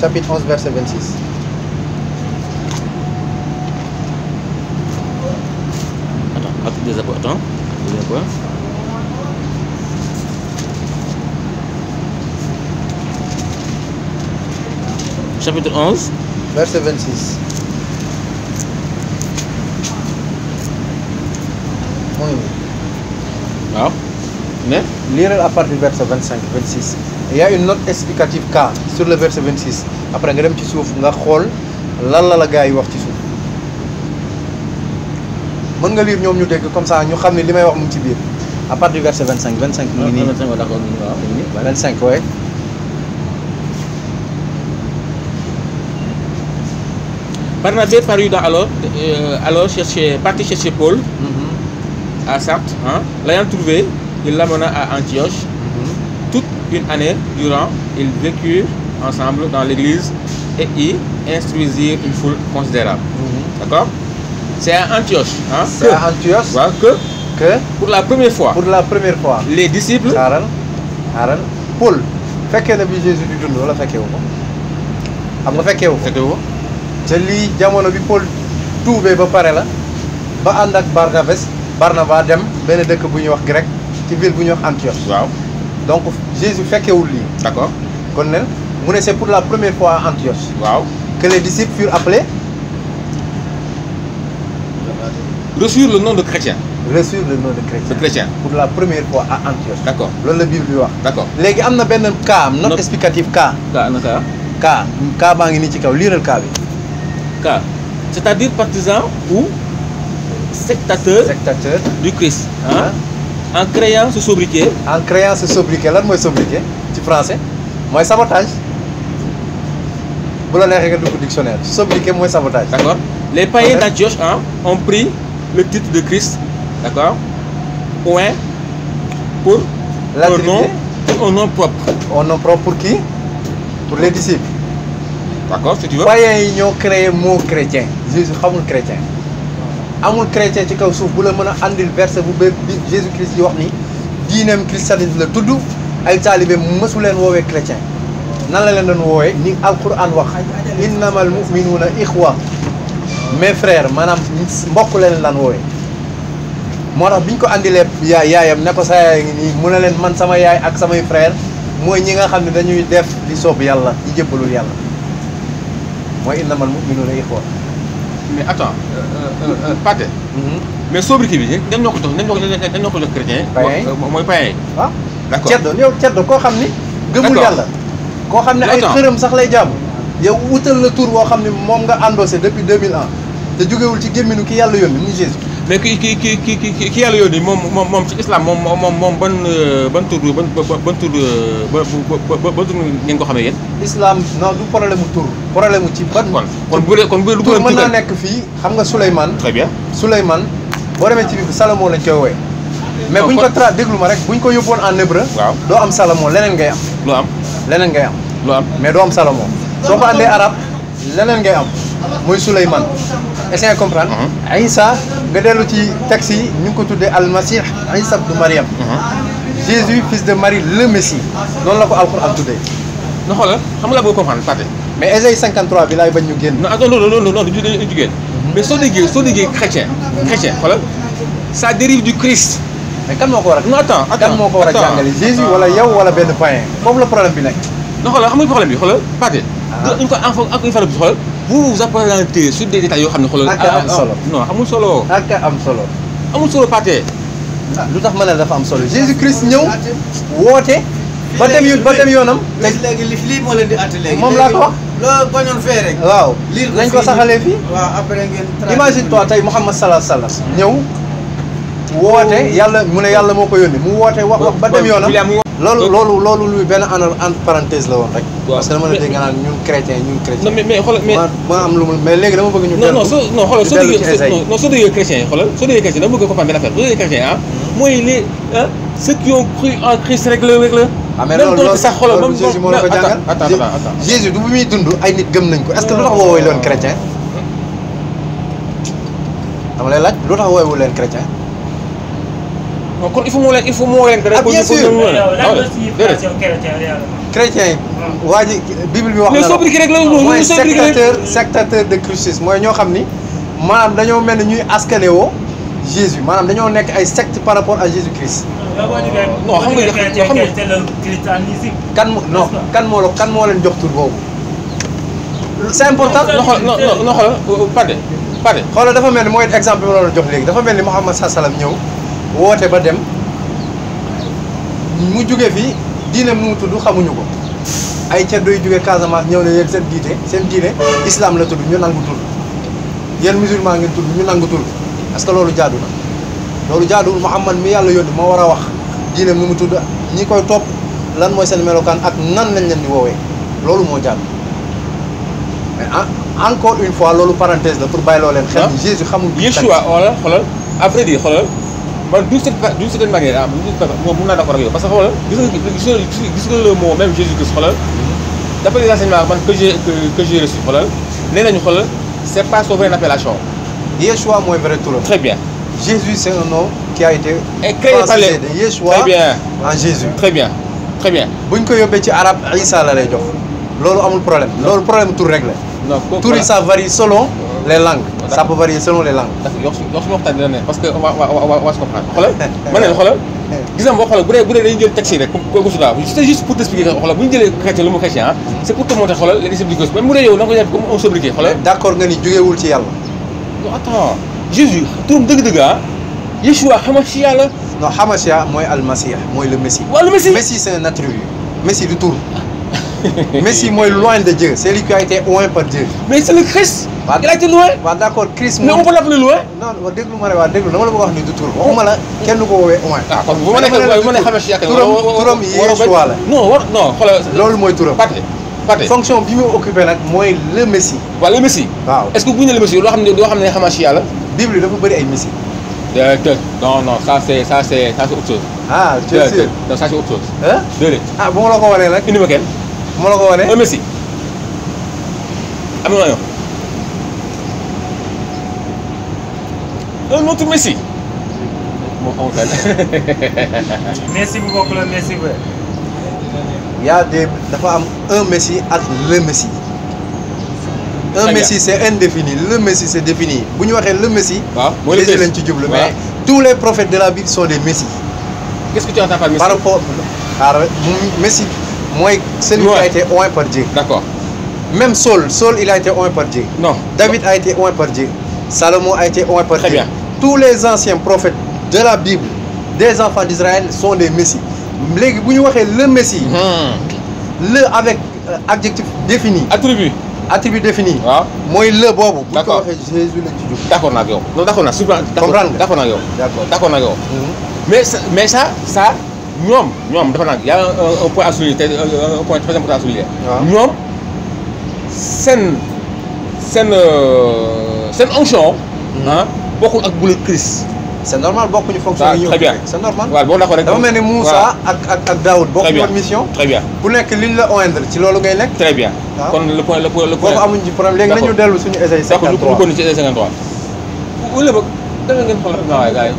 chapitre 11 verset 26. Attends, Actes des Apôtres, attends. Chapitre 11. Verset 26. Oui. Waaw. Mais lire à partir du verset 25, 26. Il y a une note explicative K sur le verset 26. Après nga dem ci suuf nga xool lan la gars yi wax ci suuf. Mën nga lire ñoom ñu dégg comme ça ñu xam ne li may wax mu ngi ci biir. À partir du verset 25, 25 mu ngi nii. 25 d'accord, waaw. 25 ouais. Barnabé parut alors partit chercher Paul à Sardes. L'ayant trouvé, il l'amena à Antioche. Toute une année durant, ils vécurent ensemble dans l'église et y instruisirent une foule considérable. D'accord? C'est à Antioche. C'est à Antioche. Ouais, que pour la première fois. Les disciples. xaaral Paul fekkee na bi Jésus di dund wala fekkee wu ko xam nga fekkee wu ko. te lii jamono bi Paul tuubee ba pare la ba ànd ak Barnabas dem benn dëkk bu ñuy wax grec ci ville bu ñuy wax Antioche. waaw donc Jésus fekkewul lii. d'accord kon nen mu ne c'est pour la première fois à Antioche. waaw que les disciples furent appelés. reçurent le nom de chrétien. reçurent le nom de chrétien. Pour la première fois à Antioche. D'accord loolu la Bible bi wax. d'accord léegi am na benn cas note explicative cas. cas baa ngi nii ci kaw liiral cas bi. Cas, c'est-à-dire partisan ou sectateur du Christ. En créant ce sobriquet. Lan mooy sobriquet ci français mooy sabotage bu la neexee nga dugg dictionnaire sobriquet mooy sabotage. D'accord. Les païens d'Antioche ont pris le titre de Christ. D'accord. oint pour L'attribuer un nom propre. au nom propre pour qui? Pour les disciples. D'accord, si tu veux. Païens yi ñoo créé mot chrétien. Jésus xamul chrétien. Amul chrétien ci kaw suuf bu la mën a andil verset bu bi Jésus Christ yi wax ni diineem christianisme la tudd ay taalibe mësu leen woowee chrétien. Nan la leen doon woowee ni alquran wax innamal mu'minuuna ixwa mes frères maanaam mbokk leen lan woowee. moo tax bi ñu ko andilee yaayam ne ko sa yaay ngi nii mu ne leen man sama yaay ak samay frère mooy ñi nga xam ne dañuy def li soob yàlla di jébbalul yàlla mooy innamal mu'minuuna ixwa. Mais attends, Pathé. Mais sobriquet bi ñan ñoo ko jox chrétien. mooy païen. waaw d'accord ceddo koo xam ni. gëmul D'accord. yàlla. koo xam ne ay xërëm sax lay jàmm. yow wutal la tur boo xam ne moom nga endossé depuis 2001 te jógewul ci gémminu ki yàlla yónni muy Jésus. mais ki yàlla yónni moom ci islam moom ban tur ngeen ko xamee yéen. islam non du problème mu tur problème mu ci ban. kon bu dee lu tur mën naa nekk fii xam nga Souleymane. très bien Souleymane boo demee ci biir Salomon lañ koy woowee. mais buñ ko déglu ma rek buñ ko yóbboon en hébreu. waaw doo am Salomon leneen ngay am. lu am leneen ngay am. lu am mais doo am Salomon. soo ko andee arab leneen ngay am mooy Souleymane. est-ce que comprendre. Aïssa nga dellu ci texte yi ñu ngi ko tuddee almasih Aïssa ibn Mariam. Jésus fils de Marie le Messie. noonu la ko alxuraan tuddee. na xoolal xam nga la bëgg comprendre Pathé. mais Ésaïe 53 bi laay bañ ñu génn. non du jigéen mais soo déggee chrétien xoolal ça dérive du Christ. mais kan moo ko war a. non attends kan moo ko war a jàngale Jésus wala yow wala benn païen foofu la problème bi nekk. non xoolal xam nga problème bi xoolal Pathé. ñu ko ak une fois de xoolal vous vous apparentez sur des détails yoo xam ne xoolal. ak am solo non amul solo. ak am solo. amul solo Pathé. lu tax ma ne dafa am solo Jésus Christ ñëw woote. ba dem yoonam. léegi lii moo leen di àtte léegi. moom laa ko wax. loo bañoon fee rek. waaw liir nañ ko saxalee fii. waaw après ngeen. imagine toi tey Muhammad sallallahu alayhi wa sallam ñëw woote yàlla mu ne yàlla moo ko yónni mu woote wax ba dem yoonam. loolu luy benn entre parenthèse la woon rek. parce que dama la dégg nga naan ñun chrétien. non mais xoolal ma am lu mu mais léegi dama bëgg ñu. non xoolal soo déggee chrétien xoolal soo déggee chrétien dama bëgg ko comprendre benn affaire soo déggee chrétien mooy les ceux qui ont cru en Christ rek la. ah mais loolu sax xoolal loolu Jésus moo la ko jàngal. attends Jésus du bu muy dund ay nit gëm nañ ko est-ce que lu tax woowee leen chrétien. dama lay laaj lu tax woowee leen chrétien. non kon il faut moo leen ah bien sûr chrétien yi. waa ji Bible bi wax na la sobriquet rek la mooy sectateur de Christ mooy ñoo xam ni maanaam dañoo mel ni ñuy askanewoo Jésus maanaam dañoo nekk ay secte par rapport à Jésus Christ. non xam nga kan moo leen jox tur boobu. c'est important. non xoolal Pathé. xoolal dafa mel ni mooy exemple bi ma la jox léegi dafa mel ni Muhammad sallam ñëw woote ba dem mu jóge fii diine mu tudd xamuñu ko ay ceddo yu jóge Casamance ñëw ne yéen seen diine islam la tudd ñu nangu tudd yéen musulman ngeen tudd ñu nangu tudd est-ce que loolu jaadu na loolu jaaduwul Muhammad mi yàlla yónni moo war a wax diine nu mu tudd ñi koy topp lan mooy seen melokaan ak nan lañ leen di woowee loolu moo jaadu mais encore une fois loolu parenthèse la pour bàyyi loo leen xel Jésus xamul Yeshua xoolal après dire xoolal man d'une certaine manière moom mun naa d'accord ak yow parce que xoolal gis nga le mot même Jésus Christ xoolal d'après les enseignements man que j'ai reçu xoolal nee nañu xoolal c'est pas son vrai appellation. Yeshua mooy vrai turam. Très bien. Jésus c'est un nom qui a été créé par les de Yeshua très bien en Jésus. Très bien buñ ko yóbbee ci arabe Isa la lay jox loolu amul problème. loolu problème tur rek la. non tur yi ça varie selon les langues. ça peut varier selon les langues. yow su ma waxtaan dina ne parce que on va se comprendre xoolal ma ne xoolal gis nga boo xoolal bu dee dañuy jël texte yi rek comme ça c'est juste pour t'expliquer xoolal bu ñu jëlee chrétien lu mu chrétien c'est pour te montrer xoolal les disciples du Christ même bu dee yow da nga ko def comme un sobriquet xoolal. d'accord nga ni jógewul ci yàlla. non attends Jésus turam dëgg-dëgg Yeshua Hamashia la. non Hamashia mooy al-Masih mooy le Messie. waaw le Messie. Messie c'est un attribut. Messie du tur. Messie mooy loin de Dieu c'est lui qui a été oint par Dieu. mais c'est le Christ. il a été loin. waaw d'accord Christ mais on peut l'appeler loin. non waaw déglu ma ne waaw déglu dama la bëgg a wax ni du tur waxuma la kenn du ko woowee oint. ah kon bu ma nee Hamashia turam Yeshua la. non xoolal. loolu mooy turam. Pathé fonction bi mu occupé nag mooy le Messie. waaw le Messie. waaw est-ce que bu ñu nee le Messie loo xam ne Hamashia la. Bible dafa bëri ay Messie. Non, non, ça c'est autre chose. ah tu es sûr Non, ça c'est autre chose. ah Déedéet. ah bu ma la ko wanee nag indi ma kenn. bu ma la ko wanee un Messi. am na un autre Messi. moom amul fenn. Messi bu bokk la Messi ba. y a des dafa am un Messi ak le Messi. un Très Messi c'est indéfini le Messi c'est défini bu ñu waxee le Messi. waaw mooy le Jésus Messi lañ ci jublu voilà. mais tous les prophètes de la Bible sont des Messi. Qu'est-ce que tu entends par Messi? par rapport xaaral Messi mooy celui qui a été oint par Dieu. D'accord. Même Saul il a été oint par Dieu. Non. David a été oint par Dieu. Salomon a été oint par Très Dieu. bien. Tous les anciens prophètes de la Bible des enfants d'Israël sont des Messi. léegi bu ñu waxee le Messi. le avec adjectif défini. attribut défini. waaw mooy le boobu. D'accord. bu ñu ko waxee Jésus lañ ci jub. D'accord naa ak yow. non d'accord naa super. Comprendre nga. D'accord naa ak yow. D'accord. D'accord naa ak yow. mais ça ñoom dafa nag y a un point à souligner un point très important à souligner. waaw ñoom seen onction. bokkul ak bu le Christ. c'est normal bokkuñu fonction yi ñu. très bien c'est normal. waaw boo d'accord rek. dafa mel ni Moussa ak Daoud bokkuñu woon mission. très bien ku nekk liñ la oindre ci loolu ngay nekk. très bien. waaw kon le point foofu amuñ ci problème léegi nañu dellu suñu Ésaïe 53. d'accord ñu ko ci Ésaïe 53. wala boog danga ngeen xoolal naa waaye gars yi.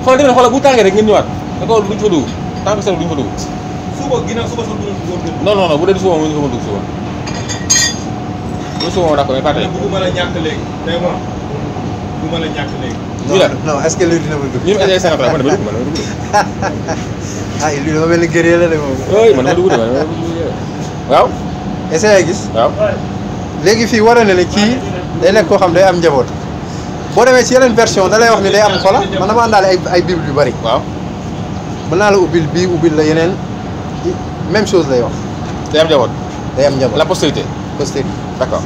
xool dégg nga xoolal bu tàngee rek ngeen ñëwaat da ko duñ fa dugg tant que seen duñ fa dugg. suba ginnaaw suba sax duñu dugg. non bu dee suba moom ñu ko mën dugg suba. bu suba moom d'accord mais pas tey. bu mën a ñàkk léegi tey moom bu mën a ñàkk léegi. ñu la non est-ce que lui dina ma dugg. ñu Ésaïe 53 man dama dugg man. ah lui dama mel ni guerrier la de moom. oui man dama dugg de man waaw. essayé gis. waaw. léegi fii war na ne kii day nekk koo xam day am njaboot boo demee ci yeneen version da lay wax ni day am xola man dama àndaale ay bible yu bari. waaw. mën naa la ubbil bii ubbil la yeneen même chose lay wax. day am njaboot. day am njaboot la postérité. postérité. d'accord.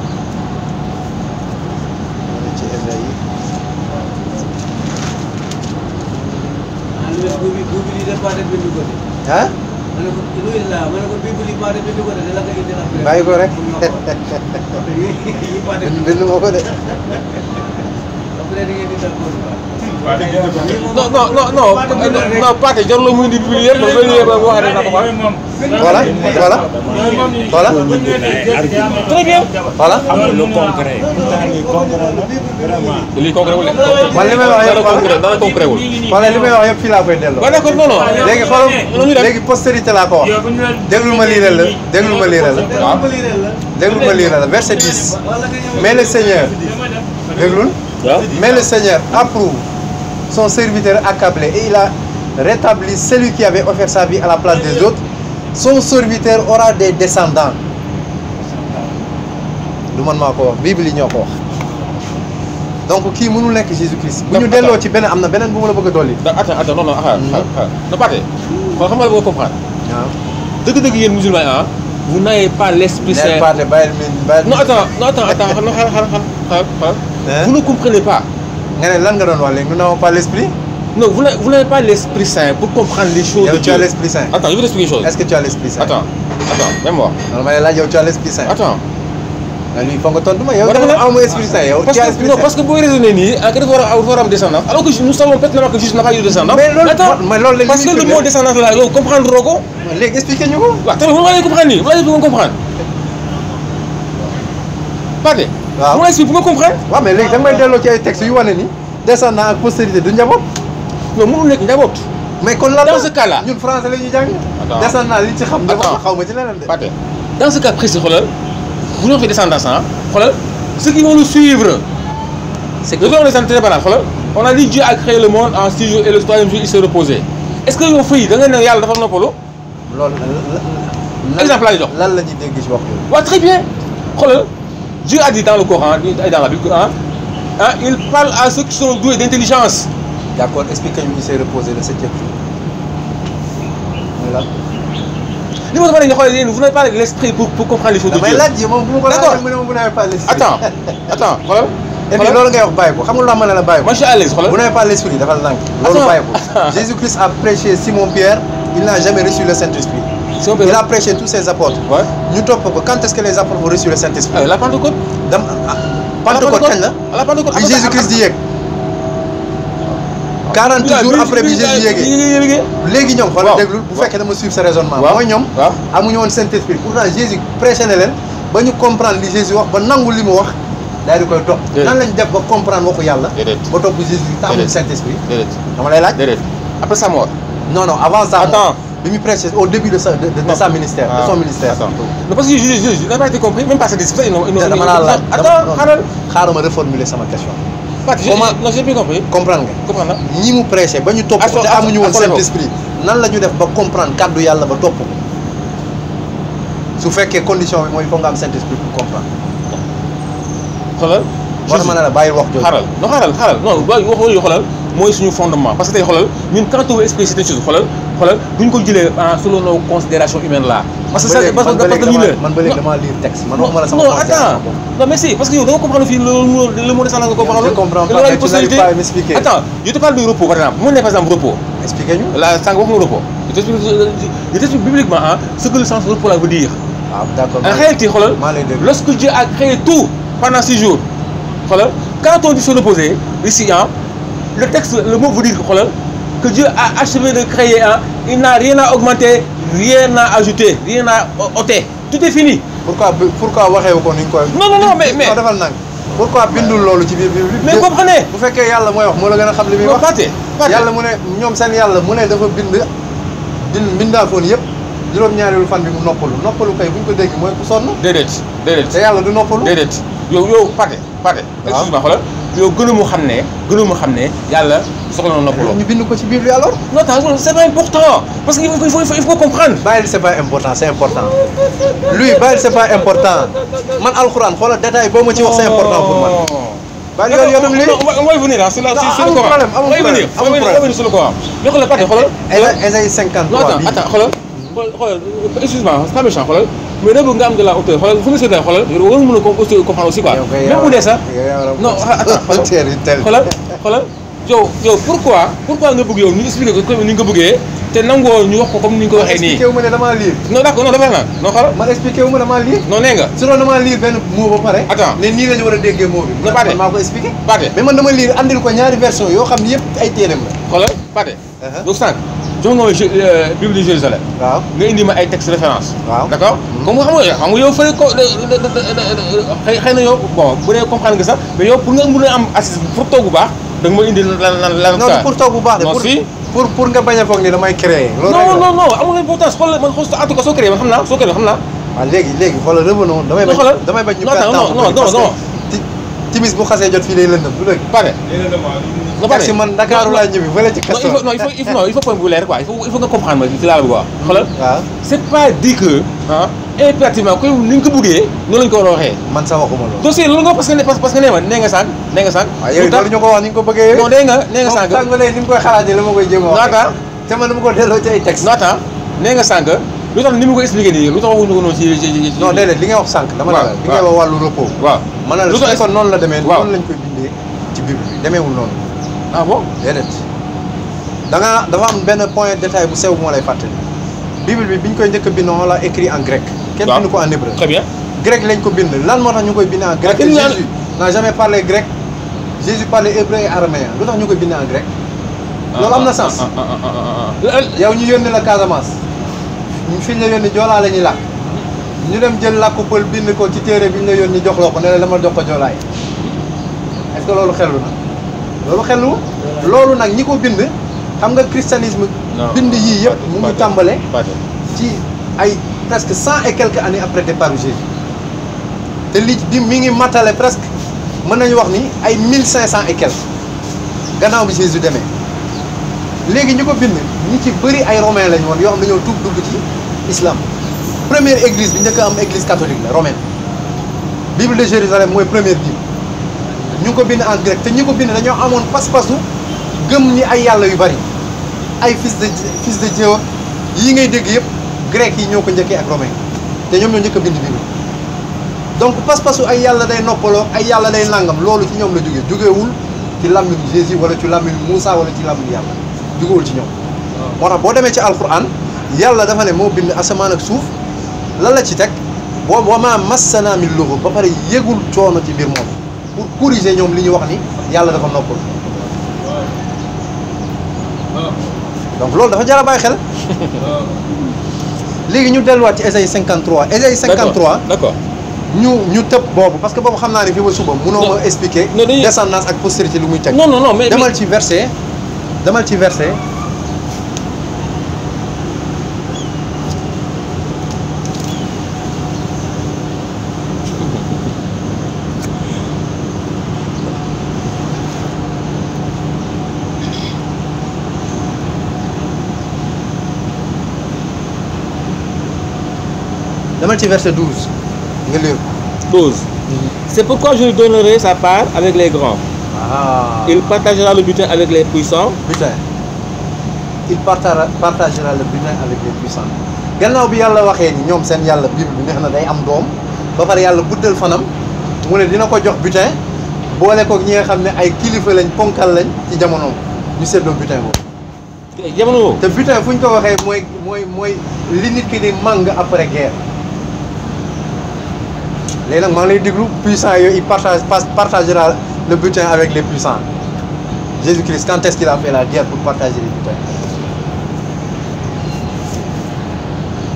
ci Ésaïe. ah. bàyyi ko rek. bind moo ko de. non Pathé jarul muy indi publier yëpp loolu yëpp boo xam ne na ko fa. voilà. très bien. voilà. lii concret wul de. man li may wax yëpp dara concret wul. xoolal li may wax yëpp fii laa koy delloo. waaw d'accord non. léegi xoolal léegi postérité laa ko wax. déglu ma liiral la. waaw. déglu ma liiral la verset 10. mais le Seigneur déglul. waaw. mais le Seigneur approuve son serviteur accablé et il a rétabli celui qui avait offert sa vie à la place des autres. Son serviteur aura des descendants. du man maa ko wax Bible yi ñoo ko wax. donc kii mënul nekk Jésus Christ. bu ñu delloo ci beneen am na beneen bu ma la bëgg a dolli. attends non xaar na Pathé kon xam nga la bëgg a comprendre. waaw. dëgg-dëgg yéen musulmans yi vous n'avez pas l'esprit saint. neen Pathé bàyyil mi non attends xaar. Vous ne comprenez pas. nga ne lan nga doon wax léegi nous n'avons pas l'esprit. Non, vous n'avez pas l'Esprit Saint pour comprendre les choses de Dieu. Tu as l'Esprit Saint. Attends, je vais t'expliquer une chose. Est-ce que tu as l'Esprit Saint? Attends, même moi. Non, mais là, tu as l'Esprit Saint. Attends. Il faut que tu aies l'Esprit Saint. Parce que vous raisonnez, en quelque sorte, vous avez descendance. Alors que nous savons pertinemment que Jésus n'a pas eu de descendance. Mais parce que le mot descendance là, vous comprenez quoi? Expliquez-nous. Attends, vous allez comprendre. Vous allez comprendre. Pardon. Vous allez comprendre. Oui, mais les gens qui ont texte, ils ont dit descendant à postérité de Ndiabot. Mais nous, on est Ndiabot. Mais dans ce cas-là, nous, Français, les gens, descendant à l'Itcham, dans ce cas précis, vous n'avez fait descendance, ceux qui vont nous suivre, c'est que nous avons on a dit Dieu a créé le monde en 6 jours et le 3e jour il s'est reposé. Est-ce que vous avez fait exemple là, ouais, très bien. Dieu a dit dans le Coran et dans la Bible, il parle à ceux qui sont doués d'intelligence. D'accord, expliquez-nous, il s'est reposé le 7e jour. Voilà. Vous n'avez pas l'esprit pour comprendre les choses de Dieu. Mais là, vous n'avez pas l'esprit. Attends, voilà. Et puis, moi, je suis à l'aise. Vous n'avez pas l'esprit, Jésus-Christ a prêché Simon-Pierre, il n'a jamais reçu le Saint-Esprit. Il a prêché tous ses apôtres. Ouais. Quand est-ce que les apôtres ont reçu le Saint-Esprit? La Pentecôte. Pentecôte kañ la à la Pentecôte bi Jésus Christ di yéeg 40 jours après bi Jésus yéegee léegi ñoom xoolal déglul bu fekkee dama suivre sa raisonnement mooy ñoom amuñu woon Saint-Esprit pourtant Jésus prêché na leen ba ñu comprendre li Jésus wax ba nangu li mu wax daal di koy topp nan lañ def ba comprendre waxu yàlla ba topp Jésus te amuñu Saint-Esprit dama lay laaj après sa mort non avant ça attends bi mu prêché au début de sa ministère de son ministère non parce que Jésus n'a pas été compris même pas cette discipline dama laa laaj attends xaaral ma reformuler sama question non j'ai bien compris comprendre nga ñi mu prêché ba ñu topp te amuñu woon Saint-Esprit nan la ñu def ba comprendre kàddu yàlla ba topp ko su fekkee condition bi mooy il faut nga am Saint-Esprit pour comprendre xoolal war ma ne la bàyyi wax jooju xaaral non wax yooyu xoolal mooy suñu fondement parce que tey xoolal ñun quand on veut expliquer certaines choses xoolal duñ ko jëlee selon nos considérations humaines là parce que parce que ñu man ba léegi dama lire texte man waxuma la sama non attends non mais si parce que yow da nga comprendre fii le mot de ça nga comprendre je comprends pas mais tu n'arrives pas à m'expliquer attends je te parle du repos par exemple mu ne par exemple repos expliquez ñu la sànq wax nga repos je t'explique bibliquement ce que le sens repos là veut dire d'accord en réalité xoolal lorsque Dieu a créé tout pendant 6 jours xoolal quand on dit se reposer ici le texte le mot veut dire que Dieu a achevé de créer il n'a rien à augmenter rien à ajouter rien à ôter tout est fini. pourquoi waxewu ko ni ñu koy. non mais defal nang pourquoi bindul loolu ci biir Bible. mais comprenez. bu fekkee yàlla mooy wax moo la gën a xam li muy wax. yàlla mu ne ñoom seen yàlla mu ne dafa mbindaafoon yëpp juróom-ñaareelu fan bi mu noppalu kay bu ñu ko dégg mooy ku sonn. déedéet te yàlla du noppalu. déedéet yow Pathé. excuse-moi xoolal yow gënu mu xam ne yàlla soxla na noppalu. ñu bind ko ci Bible alors. non c'est pas important parce que il faut comprendre. bàyyil c'est pas important c'est important lui bàyyil c'est pas important man alxuraan xoolal détail boo ma ci wax c'est important pour man. bàyyil yow tam lii on va venir sur le Coran. amul problème on va venir sur le Coran. mais xoolal Pathé xoolal. Ésaïe 53 bi attends xoolal excuse-moi c'est pas méchant xoolal mais da bëgg nga am de la hauteur xoolal fu nga seetlee xoolal war nga mën a comprendre aussi quoi. même bu dee sax non attends xoolal yow pourquoi nga bëgg yow ñu expliqué ko comme ni nga ko bëggee te nangoo ñu wax ko comme ni nga ko waxee nii. expliqué wu ma ne damaa lire. non d'accord non dafa non xoolal. man expliqué wu ma damaa lire. non nee nga. su doon damaa lire benn mot ba pare. attends ne nii la ñu war a déggee mot bi. non Pathé maa ko expliqué. Pathé mais man dama lire andil ko ñaari version yoo xam ne yëpp ay téereem la. xoolal Pathé. donc sànq jox nga ma Bible de Jérusalem. waaw nga indi ma ay textes référence. waaw d'accord comme xam nga yow fële ko xëy na yow bon bu dee comprendre nga sax mais yow pour nga mën a am assise pour toog bu baax da nga ma indi lan. non pour toog bu baax de. non si pour nga bañ a foog ni damay créer. loolu non amul importance xoolal man xool en tout cas soo créé man xam naa waaw léegi xoolal revenons damay bañ ñu perdre temps non timis bu xasee jot fii lay lëndëm du dëgg. Pathé non parce que man Dakar laa ñëwi fële ci Castor. non il faut point bu leer quoi il faut nga comprendre ma ci laa la bëgg a wax. xoolal c'est pas dit que impérativement koy ni nga ko bëggee noonu lañ ko war a waxee. man sax waxuma loolu. dossier loolu nga parce que nee nga sànq. waaw yow loolu ñu ko wax ni nga ko bëggee. non nee nga sànq. moom sànq ni mu koy xalaatee la ma koy jéem a wax. attends te man dama ko delloo ci ay textes. attends nee nga sànq lu tax ni mu ko expliqué nii lu tax waxuñu ko noonu ci. non déedéet li nga wax sànq. dama ne la li ngay wax wàllu repos. waaw man la su fekkoon noonu la demee. noonu lañ koy bindee ci Bible bi demeewul noonu. ah bon déedéet dafa am benn point détail bu sew moo lay fàttali. Bible bi biñ koy njëkk a bind on l'a écrit en grec. kenn bind ko en hébreu. très bien grec lañ ko bind lan moo tax ñu koy bind en grec. Jésus n'a jamais parlé grec. Jésus parlait hébreu et araméen lu tax ñu koy bind en grec. loolu am na sens. yow ñu yónni la Casamance. ñu fi ñu la yónni joolaa la ñuy làkk. ñu dem jël làkku pël bind ko ci téere bi ñu la yónni jox la ko ne la dama jox ko joolaay est-ce que loolu xellu na. loolu xellu loolu nag ñi ko bind xam nga christianisme. bind yii yëpp mu ngi tàmbale ci ay presque 100 et quelques années après départ Jésus te li bi mi ngi matale presque mën nañu wax ni ay 1500 et quelques gannaaw bi Jésus demee léegi ñu ko bind ñi ci bëri ay romains lañu woon yoo xam ne dañoo tuub dugg ci islam première église bi njëkk a am église catholique la romaine Bible de Jérusalem mooy première Bible ñu ko bind en grec te ñi ko bind dañoo amoon pas-pasu gëm ni ay yàlla yu bari ay fils de Dieu yi ngay dégg yëpp grec yi ñoo ko njëkkee ak romain te ñoom ñoo njëkk a bind Bible donc pas-pasu ay yàlla day noppaloo ay yàlla day nangam loolu ci ñoom la jógeewul ci làmmiñu Jésus wala ci làmmiñu Moussa wala ci làmmiñu yàlla jógewul ci ñoom moo tax boo demee ci alquran yàlla dafa ne moo bind asamaan ak suuf lan la ci teg boobu wamaa massana min lughub ba pare yëgul coono ci mbir moom pour corriger ñoom li ñu wax ni yàlla dafa noppal donc loolu dafa jar a bàyyi xel léegi ñu delluwaat ci Ésaïe 53 Ésaïe 53 d'accord ñu tëb boobu parce que boobu xam naa ne fii ba suba mënoo ma expliquer descendance ak postérité lu muy teg non mais demal ci verset verset 12 nga lire 12. C'est pourquoi je lui donnerai sa part avec les grands. Il partagera le butin avec les puissants. Il partagera le butin avec les puissants. Gannaaw bi yàlla waxee ni ñoom seen yàlla bible bi neex na day am doom ba pare yàlla guddal fanam mu ne dina ko jox butin boole ko ñi nga xam ne ay kilifa lañ ponkal lañ ci jamonoom ñu seddoo butin boobu. jamono boobu. te butin fu ñu ko waxee mooy li nit ki di màng après guerre. léegi nag maa ngi lay déglu puissant yooyu il partagera le butin avec les puissants. Jésus-Christ, quand est-ce qu'il a fait la guerre pour partager les butins?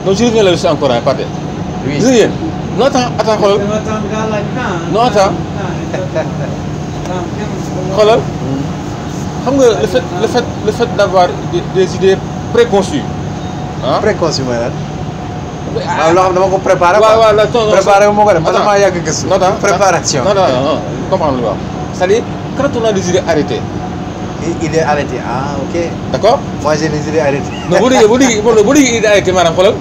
Donc je reviens là-dessus encore, hein, partez. Oui. Non, attends, xoolal. Non, attends. Xoolal. Xam nga le fait d'avoir des idées préconçues. Hein? Préconçues mooy lan. waaw loo xam dama ko préparé. waaw préparé wu ma ko def man damaa yàgg gëstu. non préparation. non comprendre lu wax. c'est-à-dire quand on a des idées arrêtées. idée arrêtée ok. d'accord. moi j'ai des idées arrêtées. non boo déggee idée arrêtée maanaam xoolal.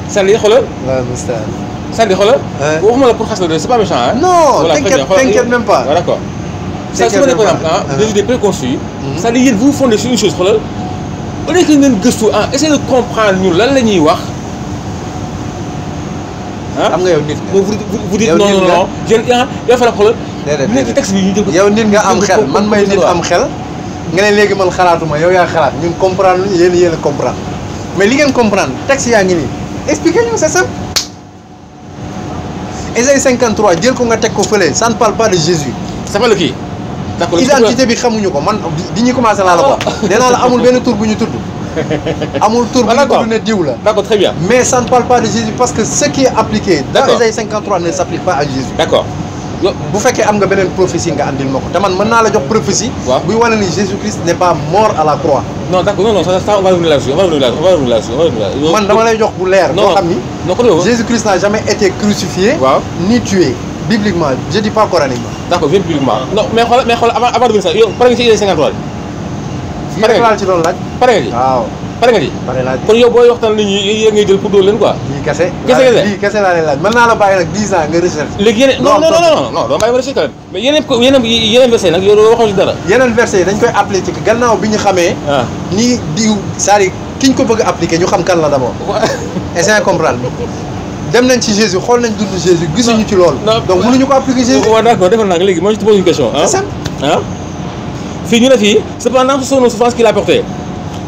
c'est-à-dire xoolal. waaw Moustapha. c'est-à-dire xoolal. waxuma la pour xas la c'est pas méchant hein. non voilà, t'inquiète même pas. voilà d'accord. ça su ma nee par exemple des idées préconçues. c'est-à-dire yéen vous fondez sur une chose xoolal. au lieu que ngeen gëstu essayez de comprendre ñun lan la ñuy wax. xam nga yow nit nga. vous dites non yow fa la xoolal. déedéet texte bi ñu jël ko. yow nit nga am xel man may nit am xel. nga ne léegi man xalaatuma yow yaa xalaat ñun comprendre yéen a comprendre mais li ngeen comprendre texte yaa ngi nii expliquez-nous c'est simple. Ésaïe 53 jël ko nga teg ko fële ça ne parle pas de Jésus. ça parle de qui. d'accord identité bi xamuñu ko man bi ñu commencé laa la ko. nee naa la amul benn tur bu ñu tudd. amul tur bu ñu tudd ne diw la. d'accord très bien. mais ça ne parle pas de Jésus parce que ce qui est appliqué. dans Ésaïe 53 ne s'applique pas à Jésus. d'accord. bu fekkee am nga beneen prophétie nga andil ma ko te man mën naa la jox prophétie. waaw buy wane ni Jésus-Christ n'est pas mort à la croix. non d'accord non ça on va revenir là-dessus man dama lay jox bu leer. boo xam ni Jésus-Christ n'a jamais été crucifié. waaw ni tué bibliquement je dis pas coraniquement. d'accord bibliquement non mais xoolal avant de ça yow pare nga ci Ésaïe 53 bi. pare nga ci doon laaj. pare nga ci waaw. pare nga ci. pare naa kon yow booy waxtaan nit ñi yéen ngay jël pour dóor leen quoi. lii kese. lii kese laa leen laaj mën naa la bàyyi nag 10 ans nga recherche. léegi yeneen non doo bàyyi ma recherche quand même mais yeneen versets nag yow waxoo ci dara. yeneen versets yi dañ koy appliquer gannaaw bi ñu xamee. ni diw c'est-à-dire ki ñu ko bëgg a appliquer ñu xam kan la d'abord. essayer comprendre dem nañ ci Jésus xool nañ dund Jésus gisuñu ci loolu. donc mënuñu ko appliquer Jésus. waaw d'accord defal naa léegi moi je te pose une question. c'est simple. fii ñu ne fii cependant ce sont nos souffrances qu'il a portées.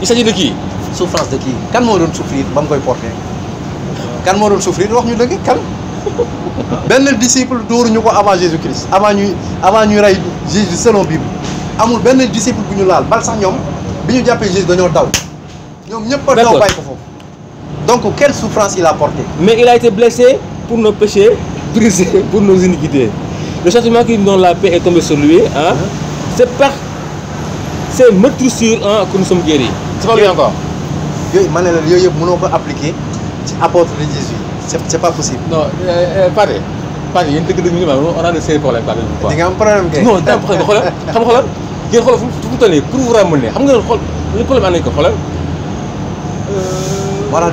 il s'agit de qui. souffrance de qui kan moo doon souffrir ba mu koy porter kan moo doon souffrir wax ñu dëgg kan benn disciple dóoruñu ko avant Jésus-Christ avant ñuy rey Jésus selon Bible amul benn disciple bu ñu laal bal sax ñoom bi ñu jàppee Jésus dañoo daw ñoom ñëpp a daw bàyyi ko foofu donc quelle souffrance il a porté. mais il a été blessé pour nos péchés brisé pour nos iniquités le châtiment qui nous donne la paix est tombé sur lui c'est par ces meurtrissures que nous sommes guéris. c'est pas bien encore. yooyu ma ne la yooyu yëpp mënoo ko appliquer ci apôtre de Jésus c'est pas possible. non Pate yéen dëgg-dëgg ñu ne on a de sérieux problèmes Pate. di nga am problème kay. non daa xoolal xoolal xam nga xoolal ngeen xoolal fu mu toll nii pour vous ramener xam nga xool le problème am nañu ko xoolal.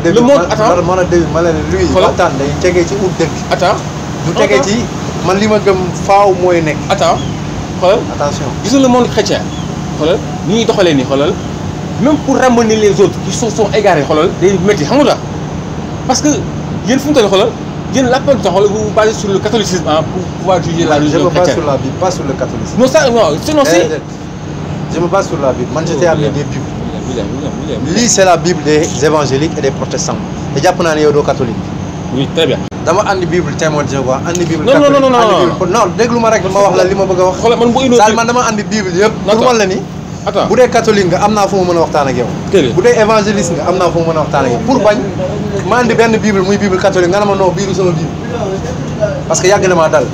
le monde attends moo tax dégg ma ne la luy. waxtaan day tegee ci ut dëgg. attends du tegee ci man li ma gëm faaw mooy nekk. attends xoolal attention gis nga le monde chrétien xoolal ni ñuy doxalee nii xoolal. même pour ramener les autres qui sont égarés xoolal day métti xam nga parce que yéen fu mu toll xoolal yéen la plupart du temps xoolal vous vous basez sur le catholicisme pour pouvoir juger la religion chrétienne. je me base sur la Bible pas sur le catholicisme. non ça non sinon si. je me base sur la Bible man j'étais avec des Bibles. lii c'est la Bible des évangéliques et des protestants te jàpp naa ne yow doo catholique. oui très bien. dama andi bible témoin de Jéhovah andi bible Non, non, non, non, andi non. bible non déglu ma rek ma wax la li ma bëgg a wax xoolal man bu indoo daal man dama andi bible yëpp pour Attends. wan la ni attends bu dee catholique nga am naa fu ma mën a waxtaan ak yow Télé. bu dee évangéliste nga am naa fu ma mën a waxtaan ak yow pour bañ ma andi benn bible muy bible catholique nga ne ma non bii du sama bible parce que yàgg na maa dal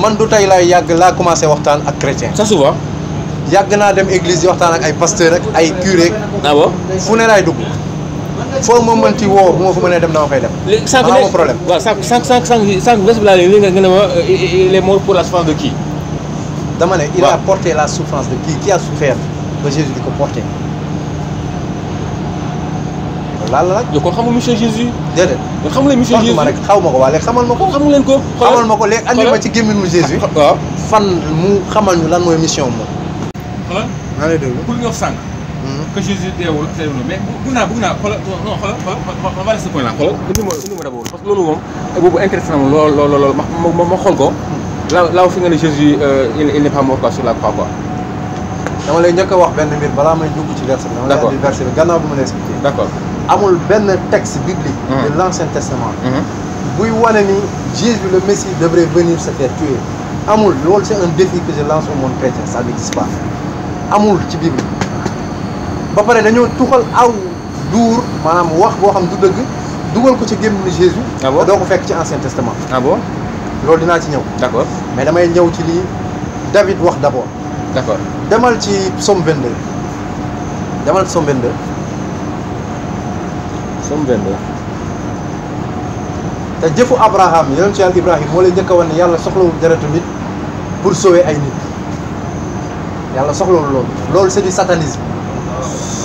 man du tey laay yàgg laa commencé waxtaan ak chrétien ça souvent yàgg naa dem église di waxtaan ak ay pasteur ak ay curé ah bon fu ne laay dugg foo ma mënti woo bu ma fa mënee dem dama fay dem léegi sànq amoo problème waaw sànq bés bi laa léegi nga ne ma il est mort pour la souffrance de qui dama ne il Waaw. a porté la souffrance de qui a souffert ba Jésus di ko porté laal la laaj yow kon xamul monsieur Jésus déedéet kon xamul leen monsieur tontu Jésus ma rek xaw ma ko waa léegi xamal ma ko xamul leen ko xamal ma ko léegi andi ma ci gémminu Jésus waaw fan mu xamal ñu lan mooy mission moom xoolal maa lay déglu pour ñu wax sànq que Jésus deewul mais bëgg naa xoolal non xoolal ma va ce point là xoolal indi ma d'abord parce que loolu moom boobu intéressé na ma lool ma xool ko laaw fi nga ne Jésus il n'est pas mort quoi sur la croix quoi dama lay njëkk a wax benn mbir balaa may dugg ci verset bi dama lay D'accord. andi verset bi gannaaw bi ma lay expliqué d'accord amul benn texte biblique de l'Ancien Testament buy wane ni Jésus le Messie devrait venir se faire tuer amul loolu c'est un défi que je lance au monde chrétien ça n'existe pas amul ci Bible ba pare dañoo tuxal aw duur maanaam wax boo xam du dëgg dugal ko ci gémmiñu Jésus Ah bon? te doo ko fekk ci Ancien Testament ah bon loolu dinaa ci ñëw d'accord mais damay ñëw ci lii David wax d'abord d'accord demal ci Psaume 22 demal ci Psaume 22 Somme 22 te jëfu Abraham yonent ci yàlla Ibrahim moo lay njëkk a wan ne yàlla soxlawul deretu nit pour sauver ay nit yàlla soxlawul loolu loolu c'est du satanisme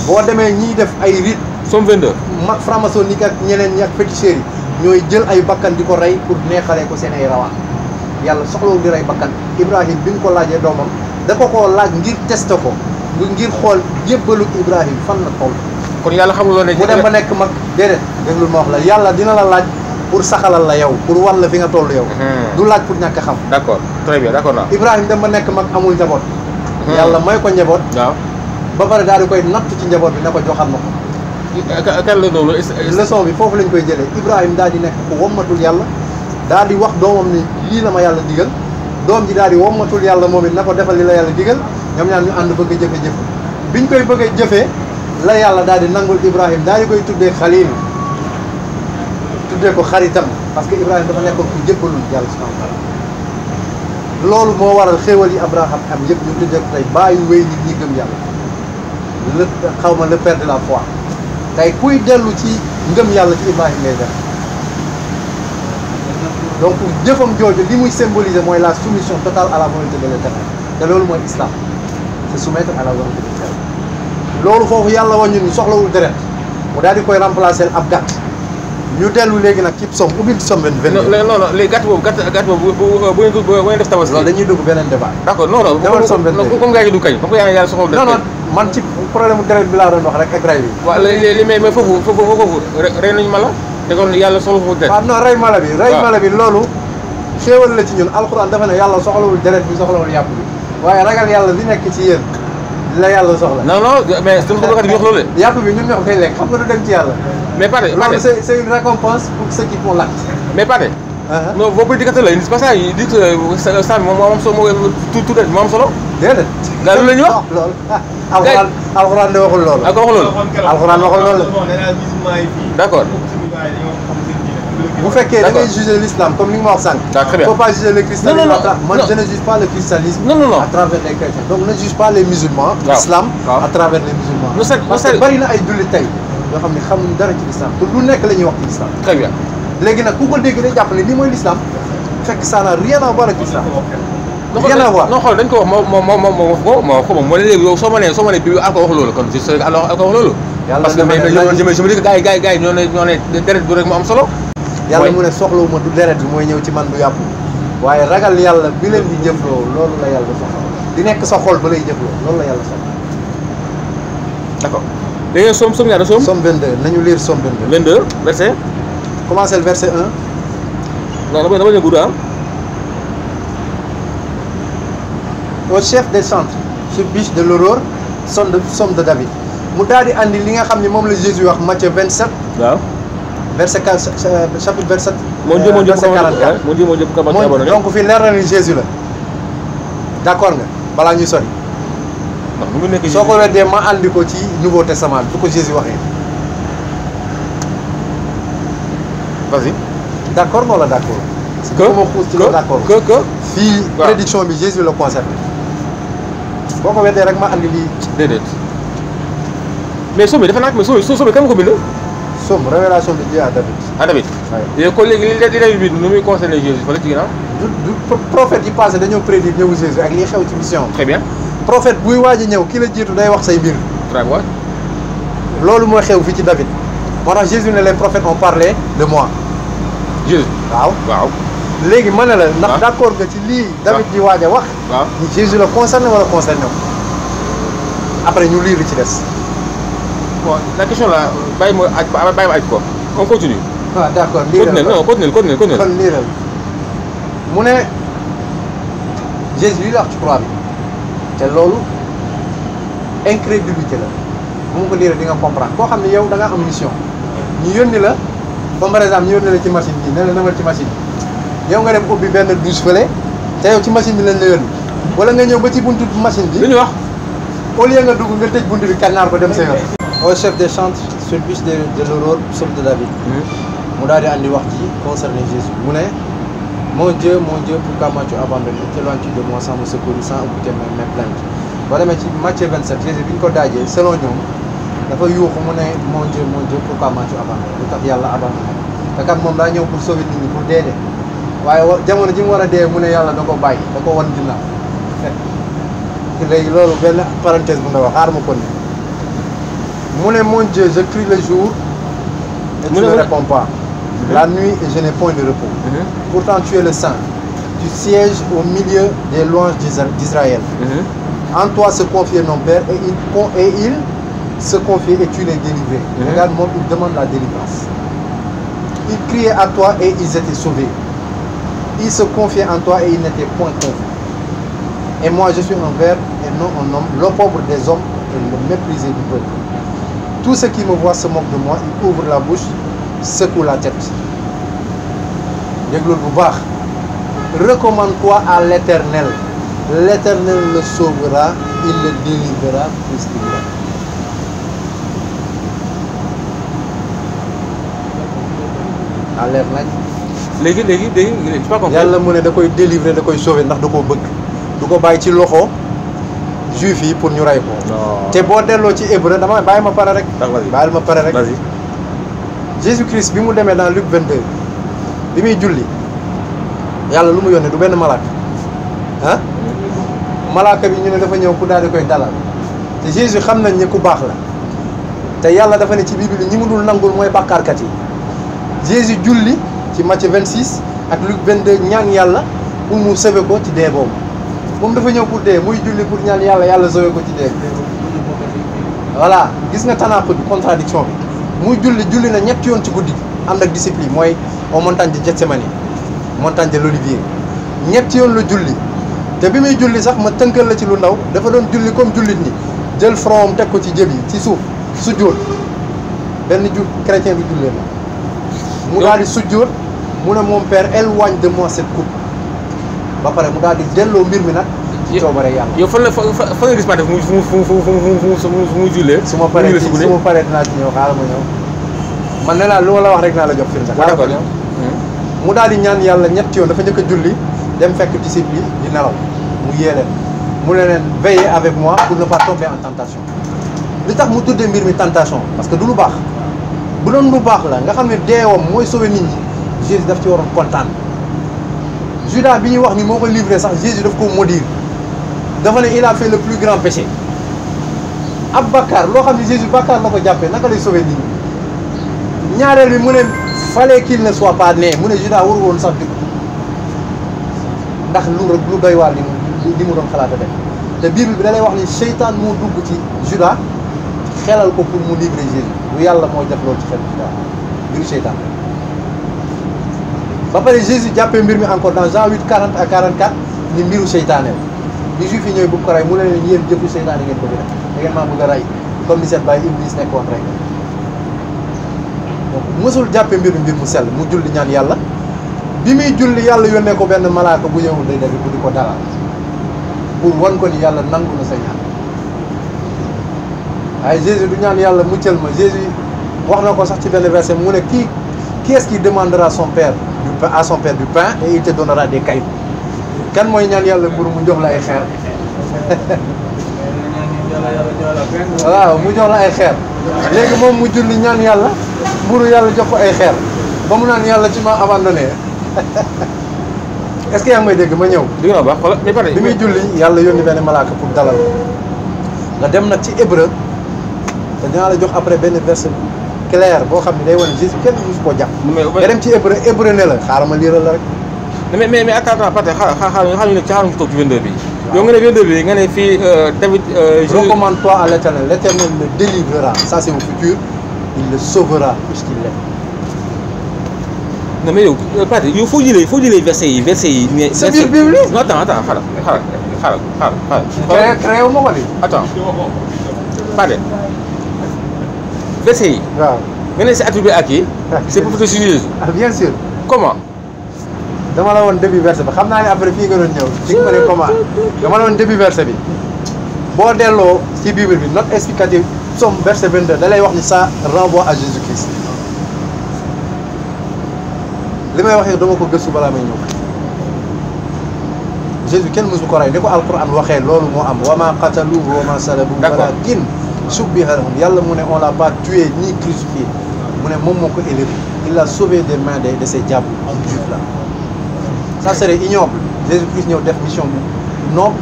boo demee ñiy def ay rite Somme 22 mag franc-maçonnique ak ñeneen ñi ak féticheurs yi ñooy jël ay bakkan di ko rey pour neexalee ko seen ay rawaan yàlla soxlawul di rey bakkan Ibrahim bi nga ko laajee doomam da ko koo laaj ngir tester ko ngir xool jébbalu Ibrahim fan la toll kon yàlla xamuloo ne mu dem ba nekk mag déedéet déglul ma wax la yàlla dina la laaj pour saxalal la yow pour wan la fi nga toll yow du laaj pour ñàkk a xam d'accord très bien d'accord naa Ibrahim dem ba nekk mag amul njaboot yàlla may ko njaboot waaw ba pare daal di koy natt ci njaboot bi ne ko joxal ma ko kan la loolu leçon bi foofu lañ koy jëlee Ibrahim daal di nekk ku wommatul yàlla daal di wax doomam ni lii la ma yàlla digal doom ji daal di wommatul yàlla moom it na ko defal li la yàlla digal ñoom ñaar ñu ànd bëgg a jëfe biñ koy bëgg a jëfee la yàlla daal di nangul Ibrahim daal di koy tuddee xalil tuddee ko xaritam parce que Ibrahim dafa nekkoon ku jébbalul yàlla subhanahu wa taala loolu moo waral xéewal yi Abraham am yëpp ñu tuddee ko tey bàyyi wéy nit ñi gëm yàlla le xaw ma le père de la foi tey kuy dellu ci ngëm yàlla ci Ibrahim ngay def donc jëfam jooju li muy symboliser mooy la soumission totale à la volonté de l'Éternel te loolu mooy islam se soumettre à la volonté de l'Éternel loolu foofu yàlla wañu ni soxlawul deret mu daal di koy remplacer ab gàtt ñu dellu léegi nag ci Psaume ubbil Psaume 22 non non léegi gàtt boobu bu ngeen def tabaski loolu dañuy dugg beneen débat d'accord non non demal Psaume 22 comme gars yi du kañ comme que yaa ngi yàlla soxla non non man ci problème mu deret bi laa doon wax rek ak ray bi waaw li mais foofu rey nañu mala te kon yàlla soxla foofu deret waaw non rey mala bi rey waaw. mala bi loolu xéewal la ci ñun alxuraan dafa ne yàlla soxlawul deret bi soxlawul yàpp bi waaye ragal yàlla li nekk ci yéen la yàlla soxla non non mais suñu ko di wax loolu de yàpp bi ñun ñoo koy lekk xam nga du dem ci yàlla mais Pathé loolu c'est une récompense pour ceux qui font l'acte mais Pathé non vos prédicateurs là ils disent pas ça ils disent que ça moo am solo tout moo am solo déedéet gaa loolu la ñuy wax loolu alxuraan alxuraan de waxul loolu ak wax loolu alxuraan waxul loolu d'accord bu fekkee da ngay D'accord. juger l'islam comme ni nga ma wax sànq Ah, très bien. faut pas juger le christianisme Non, non, à tra- non, man non. je ne juge pas le christianisme Non, non, non. à travers les chrétiens donc ne juge pas les musulmans Waaw. l'islam Waaw. à travers les musulmans Non, c'est- parce c'est- que bari na ay jullit tey yoo xam ne xamuñ dara ci l'islam te lu nekk la ñuy wax ci l'islam très bien léegi nag ku ko dégg day jàpp ne lii mooy l'islam fekk ça n'a rien à voir avec l'islam rien à voir non xool dañ ko wax moo wax ko moo ne léegi yow soo ma nee bi ak wax loolu kon juste alors ak wax loolu Yàlla parce que dafa mais ne je me dis que gars yi ñoo ne deret bi rek mu am solo yàlla mooy- mu ne soxlawuma du deret bi mooy ñëw ci man du yàpp waaye ragal yàlla bi leen di jëfloo loolu la yàlla soxla di nekk sa xol ba lay jëfloo loolu la yàlla soxla d'accord léegi somme ñaata somme Somme 22 nañu lire Somme 22 22 verset commencez le verset 1 non dama ñu gudd ah au chef des chantres sur biche de l'aurore somme de David mu daal di andi li nga xam ne moom la Jésus wax Matthieu 27 waaw verset 4 chapitre 27 Mon Dieu, mon Dieu, verset 44. mon Dieu, mon Dieu, pourquoi m'as-tu abandonné? donc fii leer na ni Jésus la d'accord nga balaa ñuy sori. Non, mu ngi nekk soo ko weddee ma andi ko ci Nouveau Testament bi ko Jésus waxee. Vas-y. d'accord nga wala d'accord. Que ma xuus ci la d'accord que fii waaw. prédiction bi Jésus la concerné boo ko weddee rek ma andi lii. déedéet. mais somme bi dafa nag mais somme bi kan ko bind? Somme révélation de Dieu à David. Ah David. waaye yow kon léegi li David bi nu muy concerné Jésus fa la ci ginnaaw. du prophète yi passé dañoo prédire ñëwu Jésus ak li xew ci mission. Très bien. prophète buy waaj a ñëw ki la jiitu day wax say mbir. Très bien. loolu mooy xew fii ci David moo tax Jésus ne les prophètes ont parlé de moi. Jésus. waaw waaw. léegi ma ne la ndax waaw. d'accord nga ci lii David di waaj a wax. waaw. ni Jésus la concerné wala concerné wu. après ñu lire li ci des. Bon, la question là, bàyyi ma aj ko. On continue. ah d'accord Continue, non, continue. kon liiral mu ne Jésus li la wax ci croix bi te loolu incrédulité la bu ma ko liiree di nga comprendre koo xam ne yow da nga am mission ñu yónni la comme par exemple ñu yónni la ci machine bi ne la demal ci machine bi yow nga dem ubbi benn douche fële te yow ci machine bi lañ la yónni wala nga ñëw ba ci buntu machine bi Lu ñu wax? au lieu nga dugg nga tëj buntu bi kànnaar ko dem sa yoon. au chef des chantres sulpice de l'aurore psaume de David. mu daal di andi wax ji concerné Jésus mu ne mon Dieu pourquoi m'as-tu abandonné t'éloignes-tu de moi sans me secourir sans écouter mes plaintes. boo demee ci Matthieu 27 Jésus bi ñu ko daajee selon ñoom dafa yuuxu mu ne mon Dieu pourquoi m'as-tu abandonné lu tax yàlla abandonné te kat moom daa ñëw pour sauver nit ñi pour dee de waaye jamono ji mu war a dee mu ne yàlla da ko bàyyi da ko wan ginnaaw léegi loolu benn parenthèse bu ndaw xaar ma ko ne mu ne mon Dieu je crie le jour et tu ne réponds pas. La nuit et je n'ai point de repos. Pourtant tu es le Saint. Tu sièges au milieu des louanges d'Israël. En toi se confiait nos pères et il se confiait et tu les délivrais. Regarde, moi, il demande la délivrance. Ils criaient à toi et ils étaient sauvés. Ils se confiaient en toi et ils n'étaient point confus. Et moi je suis un ver et non un homme, l'opprobre des hommes et le méprisé du peuple. Tous ceux qui me voient se moquent de moi, ils ouvrent la bouche, secouent la tête. Déglul bu baax. Recommande-toi à l'Éternel. L'Éternel le sauvera, il le délivrera puisqu'il l'aime. À leer nañ. léegi tu pas compris. Yàlla mu ne da koy délivrer da koy sauver ndax da koo bëgg. du ko bàyyi ci loxo juif yi pour ñu rey ko. te boo delloo ci hébreu dama bàyyi ma pare rek. bàyyil ma pare rek. Vas-y. Jésus Christ bi mu demee dans Luc 22 bi muy julli yàlla lu mu yónnee du benn malaaka ah malaaka bi ñu ne dafa ñëw ku daal di koy dalal te Jésus xam nañ ne ku baax la te yàlla dafa ne ci Bible ñi mu dul nangul mooy bàkkaarkat yi. Jésus julli ci Matthieu 26 ak Luc 22 ñaan yàlla pour mu sauver ko ci dee boobu moom dafa ñëw pour dee muy julli pour ñaan yàlla sauver ko ci dee. voilà gis nga tanaqud bi contradiction bi muy julli na ñetti yoon ci guddi gi ànd ak discipline mooy au montagne de Gethsémani montagne de l'Olivier ñetti yoon la julli te bi muy julli sax ma tënkal la ci lu ndaw dafa doon julli comme jullit ñi jël front am teg ko ci jëb yi ci suuf sujjóot benn chrétien du jullee la mu daal di sujjóot mu ne mon père éloigne de moi cette coupe ba pare mu daal di delloo mbir mi nag ci coobare yàlla. yow fan nga gis Pathé fu mu jullee. su ma paree dinaa ci ñëw xaaral ma ñëw man nee naa lu ma la wax rek naa la jox firnde. d'accord xaaral ma ñëw mu daal di ñaan yàlla ñetti yoon dafa njëkk a julli dem fekk disciples yi di nelaw mu yee leen mu ne leen veillez avec moi pour ne pas tomber en tentation. li tax mu tuddee mbir mi tentation parce que du lu baax bu doon lu baax la nga xam ne deewam mooy sauver nit ñi Jésus daf ci waroon kontaan. Judas bi ñuy wax ni moo ko livré sax Jésus daf ko maudire dafa ne il a fait le plus grand péché ab bàkkaar loo xam ne Jésus bàkkaar la ko jàppee naka lay sauver nit ñi ñaareel bi mu ne fallait qu'il ne soit pas né mu ne Judas waru woon sax dugg ndax lu doy waar li mu doon xalaata def te Bible bi da lay wax ni seytaan moo dugg ci Judas xelal ko pour mu livrer Jésus lu yàlla mooy def loolu ci xel Judas mbiru seytaan ba pare Jésus jàppee mbir mi encore dans Jean 8 40 à 44 ni mbiru seytaane ni juif yi ñooy bëgg ko rey mu ne leen yéen jëfu seytaane ngeen bëgg def da ngeen maa bëgg a rey comme ni seen bàyyi Iblis nekkoon rek donc mësul jàppee mbir mu sell mu julli ñaan yàlla bi muy julli yàlla yónnee ko benn malaaka bu ñëw day def bu di ko dalal pour wan ko ni yàlla nangu na sa ñaan waaye Jésus du ñaan yàlla muccal ma Jésus wax na ko sax ci benn verset mu ne qui est-ce qui demandera à son père du pain et il te donnera des cailloux kan mooy ñaan yàlla pour mu jox la ay xeer waaw mu jox la ay xeer léegi moom mu julli ñaan yàlla mburu yàlla jox ko ay xeer ba mu naan yàlla ci ma abandonné est-ce que yaa ngi may dégg ma ñëw dégg naa baax xoolal mais pare bi muy julli yàlla yónni benn malaaka pour dalal nga dem nag ci hébreu te dinaa la jox après benn verset clair boo xam ne day wane Jésus kenn musu koo jàpp nga dem ci hébreu ne la xaaral ma liiral la rek mais attends Pathé xaaral ñu nekk ci xaaral ñu toog ci 22 bi yow nga ne 22 bi nga ne fii David recommande-toi à l'éternel le délivrera ça c'est au futur il le sauvera puisqu'il l'aime. Non mais yow Pathé yow foo jëlee verset yi c'est biir Bible non attends xaaral créé wu ma ko ni attends Pathé verset yi waaw nga ne c'est attribué à qui c'est pour sur Jésus ah bien sûr comment dama la woon début verset bi xam naa ne après fii nga doon ñëw ci nga ma ne comment dama la woon début verset bi boo delloo ci Bible bi note explicative Somme verset 22 da lay wax ni ça renvoie à Jésus-Christ li may wax yow dama ko gëstu balaa may ñëw Jésus kenn mësu ko rey ni ko alquran waxee loolu moo am wa ma qataluhu wa ma salabuhu walakin shubbiha lahum yàlla mu ne on l'a pas tué ni crucifié mu ne moom moo ko élevé il l'a sauvé des mains de ces diables juifs là ça serait ignoble Jésus-Christ ñëw def mission bu noble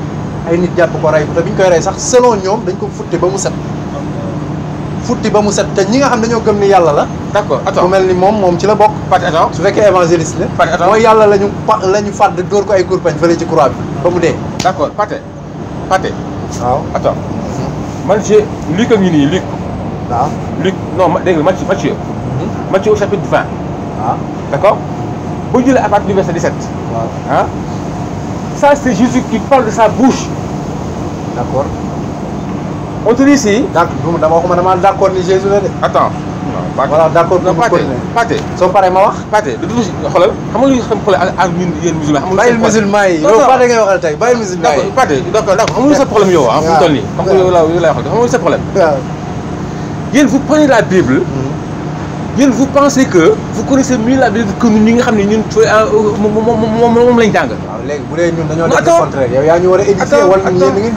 ay nit jàpp ko rey te bi ñu koy rey sax selon ñoom dañ ko futti ba mu set te ñi nga xam dañoo gëm ni yàlla la d'accord attends ku mel ni moom ci la bokk Pathé attends su fekkee évangéliste la mooy yàlla la ñu fàdd dóor ko ay kurpañ fële ci croix bi ba mu dee d'accord Pathé waaw attends man j'ai Luc a ngi nii Luc waaw Luc non dégg nga Matthieu au chapitre 20 waaw d'accord boo jëlee à partir du verset 17 waaw ah ça c'est Jésus qui parle de sa bouche d'accord on te dit ici d'accord dama d'accord ni Jésus la de attends voilà d'accord non Pathé soo paree ma wax Pathé de tout xoolal xam nga lu xam xoolal ak ñun yéen musulman xam nga bàyyil musulman yi yow Pathé ngay waxal tey bàyyil musulman yi Pathé d'accord xam nga lu sa problème yow ah fu mu toll nii xam nga yow lay wax xam nga lu sa problème yéen vous prenez la Bible yéen vous pensez que vous connaissez mieux la Bible que ñi nga xam ne ñun moom lañ jàng. waaw léegi bu dee ñun dañoo def le contraire yow yaa ñu war a édifier wala ñun da ngeen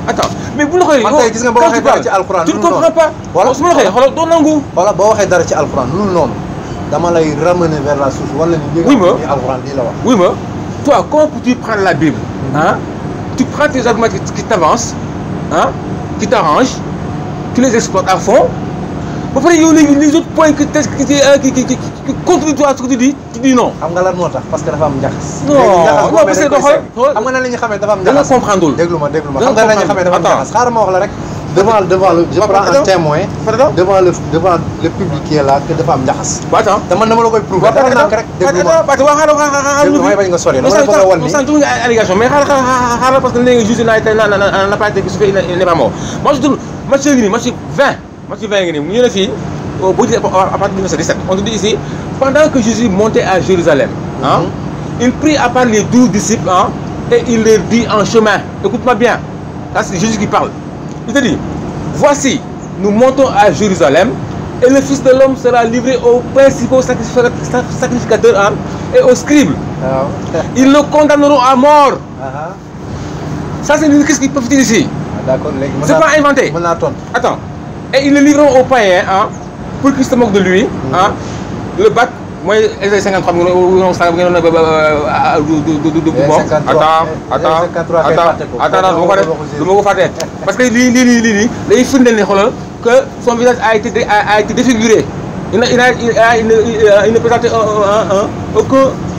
attends mais bu la xoolee man tey gis nga boo waxee dara ci alxuraan tu ne comprends pas voilà su ma la xoolee xoolal doo nangu voilà boo waxee dara ci alxuraan lu noonu dama lay ramener vers la source wala ni li nga alxuraan lii la wax oui ma toi comment peux-tu prendre la Bible tu prends tes arguments qui t'avancent qui t'arrangent tu les exploites à fond ba pare yow léegi les autres points qui contre toi ce que tu dis non. xam nga lan moo tax parce que dafa am njaxas. non parce que xam nga nan la ñuy xamee dafa am njaxas. da nga comprendre déglu ma xam nga nan la ñuy xamee dafa am njaxas xaaral ma wax la rek. devant le je prends un témoin. devant le public qui est là que dafa am njaxas. ba attends te man dama la koy prouver dara nànk rek déglu ma déglu ma bañ nga sori dama la bëgg a wan ni sans tuuti allégation mais xaaral parce que léegi juste n'a pas été crucifié il n'est pas mort moi je trouve match ngi nii match 20 ngi nii mu ñu ne fii boo jëlee à partir du verset 17 on te dit ici pendant que Jésus montait à Jérusalem il prit à part les 12 disciples et il leur dit en chemin écoute-moi bien ça c'est Jésus qui parle il te dit voici nous montons à Jérusalem et le Fils de l'homme sera livré aux principaux sacrificateurs et aux scribes ils le condamneront à mort ça c'est une qu'est-ce qui prophétise ici d'accord léegi c'est pas inventé mën naa tontu attends et ils le livreront aux païens pour qu'ils se moquent de lui le bac mooy Ésaïe 53 bi ngeen attends du ma ko fàtte parce que lii day firndeel ne xoolal que son visage a été défiguré il ne présentait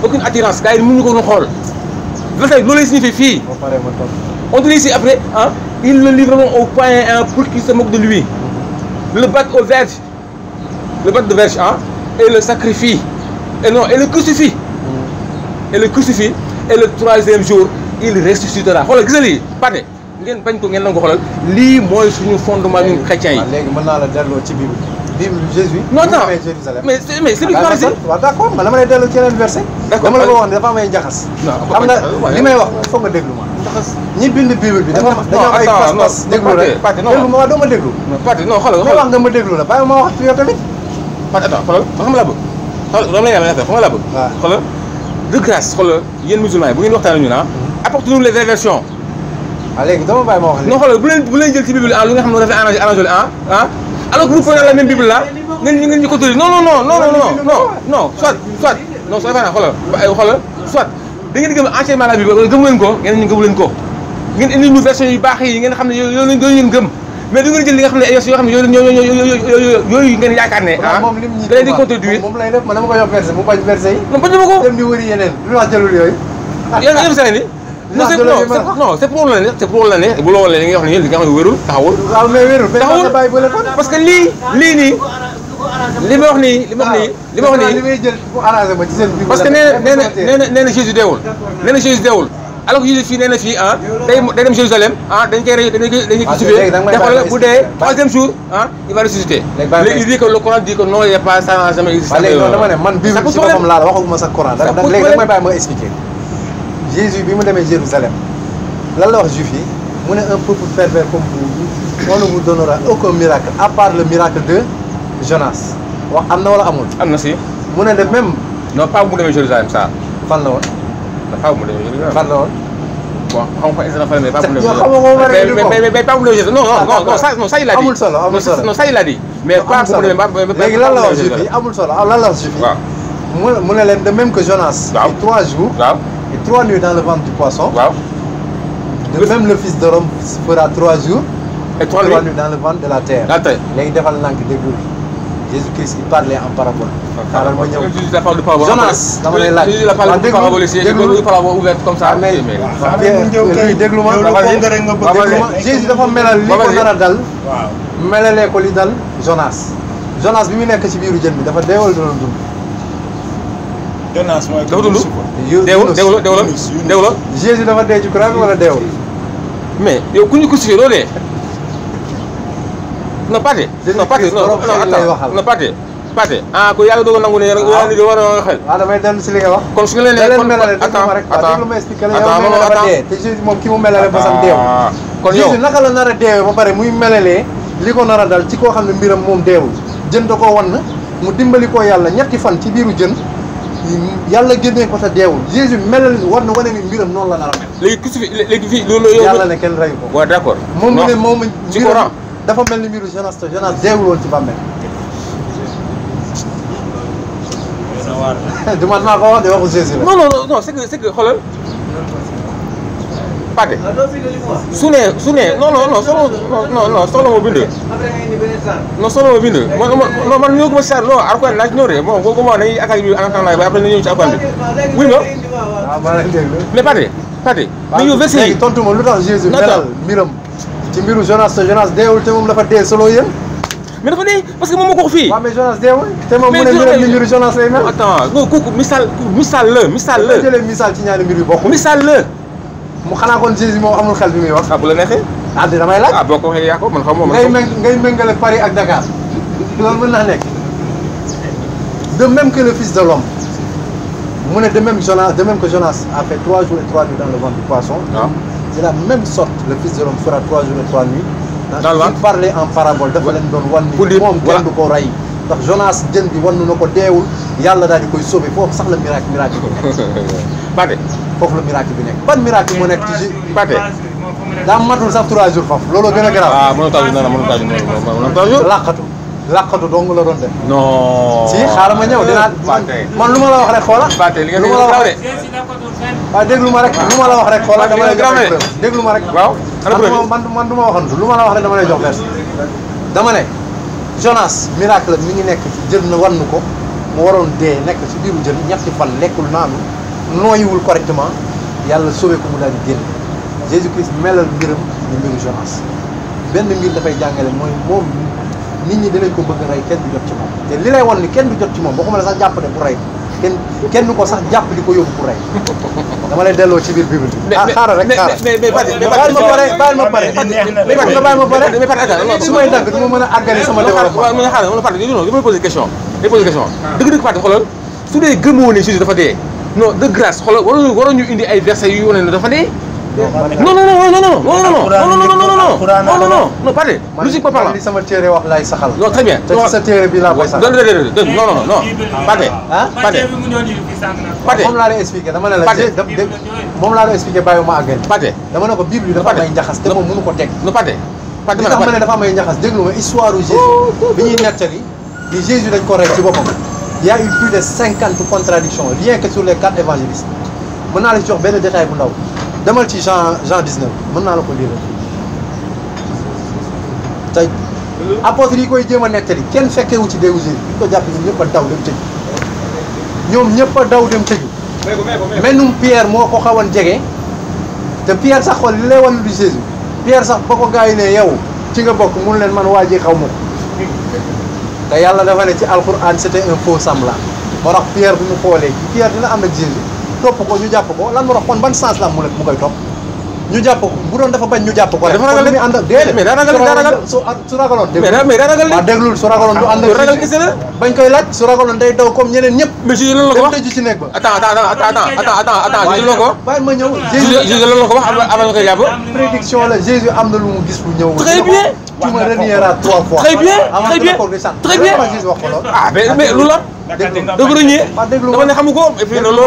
aucune attirance gars yi mënuñu ko xool loolu lay signifie fii on dit ici après ils le livreront aux païens pour qu'ils se moquent de lui le battent aux verges le battent de verge et le sacrifie et le crucifie et le troisième jour il ressuscitera xoolal gis nga lii Pathé ngeen bañ ko ngeen nangu xoolal lii mooy suñu fondement ñun chrétiens yi. léegi mën naa la delloo ci Bible Bible Jésus. Non, non. Jérusalem. mais c'est lui qui parle ici. waaw d'accord man dama lay dellu ci yeneen verset. D'accord. dama la ko wax ne dafa am ay njaxas. Non, xam nga li may wax foog nga déglu ma. ñi bind Bible bi dafa dañoo am ay pas-pas déglu rek. déglu ma waa doo ma déglu. non Pathé non xoolal may wax nga ma déglu la bàyyi ma wax yow tamit. Pathé attends xoolal xam nga laa bëgg. xoolal dama lay yàlla xam nga laa bëgg. waaw xoolal de grâce xoolal yéen musulmans yi bu ngeen waxtaanee ñu apportez-nous les versions. waaw léegi dama bàyyi ma wax léegi. non xoolal bu leen jël ci Bible lu nga xam ne dafay arrangé alors que vous prenez la même Bible là ngeen ñu ko tuddee non soit non soo defee naa xoolal soit da ngeen gëm entièrement la Bible gëmu leen ko ngeen ñu gëmu leen ko ngeen indi ñu version yu baax yi ngeen xam ne yooyu ngeen gëm mais du ngeen jël li nga xam ne ay yoo xam ne yooyu ngeen yaakaar ne moom lim ñi da leen di contredire moom lay def man dama ko yokk verset mu bañ verset yi. non bañ ma ko dem di wëri yeneen lu wax jëlul yooyu. yéen seen ni non c'est pour la ne bu loolu la nga wax ne yéen li nga xam ne wérul taxawul waaw mais wérul parce que lii nii li ma wax nii li may jël bu arrangé ma ci seen biir. parce que nee na Jésus deewul alors que Jésus fii nee na fii day dem Jérusalem dañ koy crucifié te bu dee troisième jour il va ressusciter. léegi il dit que le Coran dit que non il n'y a pas ça n'a jamais existé. léegi dama ne man Bible ci boppam laa la waxaguma sa Coran léegi da nga may bàyyi ma expliquer. Jésus bi mu demee Jérusalem lan la wax juif yi mu ne un peuple pervers comme vous on ne vous donnera aucun miracle à part le miracle de Jonas wax am na wala amul. am na si. mu ne de même. non pas bu mu demee Jérusalem ça. fan la woon. pas bu mu demee Jérusalem. fan la woon. bon xam nga exactement mais pas bu mu demee Jérusalem mais pas bu mu demee Jérusalem non ça il a dit. amul solo amul solo non ça il a dit. mais pas bu mu demee léegi lan la wax juif yi amul solo lan la wax juif yi. waaw mu ne leen de même que Jonas. waaw et 3 jours. waaw. et 3 nuits dans le ventre du poisson. waaw. de même le fils de l'homme fera 3 jours. et 3 nuits dans le ventre de la terre. la terre. léegi defal nank déglu Jésus-Christ il parlait en parabole. xaaral ma ñëw Jésus la parole de parabole. Jonas dama lay laaj. Jésus la parole de parabole ici. déglu parabole ouverte comme ça. mais déglu ma Jésus dafa melal li ko nar a dal. melalee ko li dal Jonas. Jonas bi mu nekk ci biiru jën bi dafa deewal doon dund. Jonas mooy dafa dund. deewul. Jésus dafa dee ci croix bi wala deewul. mais yow ku ñu crucifié doo dee. non Pathé. non Pathé non Pathé ko yàlla doog a nangu ne yàlla ni war a xel. waaw damay dellu si li nga wax. kon su ñu leen melale déglu ma expliqué la yow dafa dee te Jésus moom ki mu melale ba sam deew. kon yow Jésus naka la nar a deewee ba pare muy melalee li ko nar a dal ci koo xam ne mbiram moom deewul jën da koo wan mu dimbali ko yàlla ñetti fan ci biiru jën yàlla génnee ko te deewul Jésus melal war na wane ni mbiram noonu la nar a mel. léegi fii loolu yow. yàlla ne kenn reyu ko. waaw d'accord. moom mu ne moom ci Coran dafa mel ni mbiru Jonas te Jonas deewul woon ci bàmmeel. du man maa ko wax de waxu Jésus la. non c'est que xoolal Pathé su ne soxla ma bind. non soxla ma bind man ñëw ko ma si saa non Alxuraan naa ci ñëw de bon kooku moo dañuy attaque bi en attendant ba après nañu ñëw ci Alxuraan bi wuy ma. waaw maa ngi déglu. mais Pathé. mais yow verset yi tontu ma lu tax Jésus melal mbiram ci mbiru Jonas te Jonas deewul te moom dafa dee solo yéen. mais dafa dee parce que moom moo ko wax fii. waaw mais Jonas deewul. te moom mu ne mbiram ni mbiru Jonas lay mel. attends non kooku misaal la. nga jëlee misaal ci ñaari mbir yu bokk. misaal la. mu xanaa kon Jésus moom amul xel bi muy wax. bu la neexee. damay laaj. boo ko waxee yaa ko man xam moom. ngay méngale Paris ak Dakar loolu mën naa nekk. de même que le fils de l'homme mu ne de même que Jonas a fait 3 jours et 3 nuits dans le ventre du poisson. de la même sorte le fils de l'homme fera 3 jours et 3 nuits. dans le ventre il parlait en parabole dafa leen doon wan ni moom kenn du ko rey. ndax Jonas jën bi wan na ko deewul yàlla daal di koy sauver foofu sax la miracle bi Pathé foofu la miracle bi nekk ban miracle moo nekk ci Pathé daa matul sax 3 jours foofu looloo gën a garaaw. mënoo taaju laqatu dong la doon def. non si xaaral ma ñëw dinaa man lu ma la wax rek xoola. Pathé li nga lu ma la wax rek waaw déglu ma rek lu ma la wax rek xoola dama lay jox preuve déglu ma rek. waaw man du ma waxantu lu ma la wax rek dama lay jox verset dama ne Jonas miracle mi ngi nekk ci jën na wan ko mu waroon dee nekk ci biiru jën ñetti fan lekkul naanu nooyiwul correctement yàlla sauvé ko mu daal di génn Jésus Christ melal mbiram ni mbiru Jonas benn mbir dafay jàngale mooy moom nit ñi dinañ ko bëgg rey kenn du jot ci moom te li lay wan ni kenn du jot ci moom boo ko mën a sax jàpp ne bu rey kenn du ko sax jàpp di ko yóbbu pour rey dama lay delloo ci biir Bible bi. xaaral rek xaaral mais baal ma pare su may dagg du ma mën a àggali sama développement. waaw mais xaaral dama posé question dëgg-dëgg Pathé xoolal su dee gëmoo ne Jésus dafa dee non de grâce xoolal waroon ñu indi ay versets yu wane ne dafa dee. non Pathé logiquement parlant li sama téere wax laay saxal. non très bien te ci sa téere bi laa koy saxal. non Pathé moom laa lay expliqué dama ne la moom laa lay expliqué bàyyi ma àggali. Pathé dama ne ko Bible bi dafa am ay njaxas te moom mënu ko teg. non Pathé li tax ma ne dafa am ay njaxas déglu ma histoire u Jésus bi ñuy nettali ni Jésus dañ ko rey ci boppam. Il y a eu plus de 50 contradictions rien que sur les 4 évangélistes mën naa la ci jox benn détail bu ndaw demal ci Jean 19 mën naa la ko lire tey apôtres yi koy jéem a nettali kenn fekkewu ci déewu Jésus bi ñu ko jàpp ñoom ñëpp a daw dem tëju ñoom ñëpp a daw dem tëju mennum Pierre moo ko xawoon jege te Pierre sax xool li lay wan du Jésus Pierre sax ba ko gars yi ne yow ci nga bokk mun leen man waa ji xaw ma ko te yàlla dafa ne ci alquran c'était un faux semblant moo tax Pierre bu mu xoolee Pierre dina am ak Jésus topp ko ñu jàpp ko lan moo tax kon ban sens la am mu koy topp ñu jàpp ko bu doon dafa bañ ñu jàpp ko rek. dafa ragal kon li muy ànd ak déedéet mais daa ragal su ragaloon. mais daa ragal waaw déglul su ragaloon du ànd ak ragal gis na bañ koy laaj su ragaloon day daw comme ñeneen ñëpp. mais Jésus lan la ko wax dem tëju ci néeg ba. attends Jésus lan la ko wax. bàyyi ma ñëw Jésus lan la ko wax avant nga koy jàpp. prédiction la Jésus am na lu mu gis bu ñëw. très bien tu me renieras 3 fois. très bien très bien Jésus wax ko loolu. ah mais lu la. déglu da ko rëññee dama ne xamu ko et puis loolu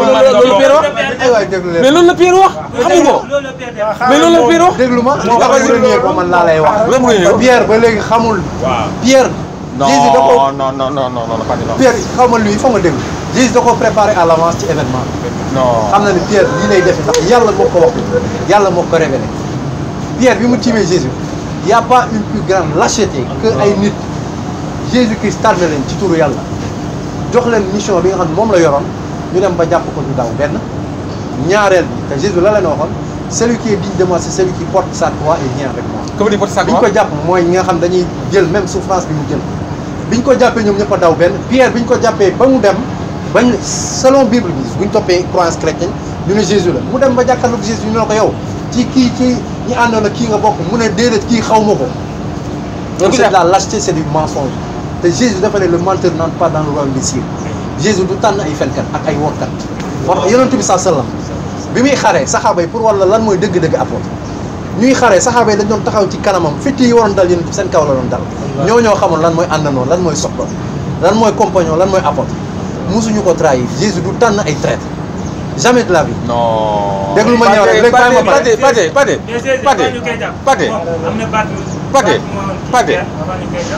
Pierre wax aywaay déglu leen mais loolu la Pierre wax xamu ko mais loolu la Pierre wax déglu ma moo tax mu rëññee ko man laa lay wax Pierre ba léegi xamul Pierre Jésus da ko non Pierre xaw ma lui il faut nga déglu Jésus da ko préparé à l'avance ci événement non xam na ne Pierre lii lay defi ndax yàlla moo ko wax yàlla moo ko révélé Pierre bi mu tiimee Jésus y a pas une plus grande lâcheté que ay nit Jésus Christ tànn leen ci turu yàlla jox leen mission bi nga xam ne moom la yoroon ñu dem ba jàpp ko ñu daw benn ñaareel bi te Jésus la leen waxoon celui qui est digne de moi c'est celui qui porte sa croix et vient avec moi. comme ni porte sa bi ñu croix ko jàpp mooy ñi nga xam dañuy jël même souffrance bi mu jël bi ñu ko jàppee ñoom ñëpp a daw benn Pierre bi ñu ko jàppee ba mu dem bañ selon Bible bi bu ñu toppee croyance chrétienne ñu ne Jésus la mu dem ba jàkkaarloog Jésus ñu ne ko yow ci ñi àndoon ak kii nga bokk mu ne déedéet kii xaw ma ko. donc c'est de la lâcheté c'est du mensonge. te Jésus dafa ne le menteur n'entre pas dans le royaume des cieux Jésus du tànn ay fenkat ak ay workat moo tax yonent bi sallam bi muy xaree saxaaba yi pour wala lan mooy dëgg-dëgg apôtre ñuy xaree saxaaba yi dañ doon taxaw ci kanamam fitti yi waroon dal yonent bi seen kaw la doon dal ñoo xamoon lan mooy àndandoo lan mooy soxla lan mooy compagnon lan mooy apôtre musuñu ko trahir Jésus du tànn ay traître jamais de la vie. non déglu ma ñëw rek Pathé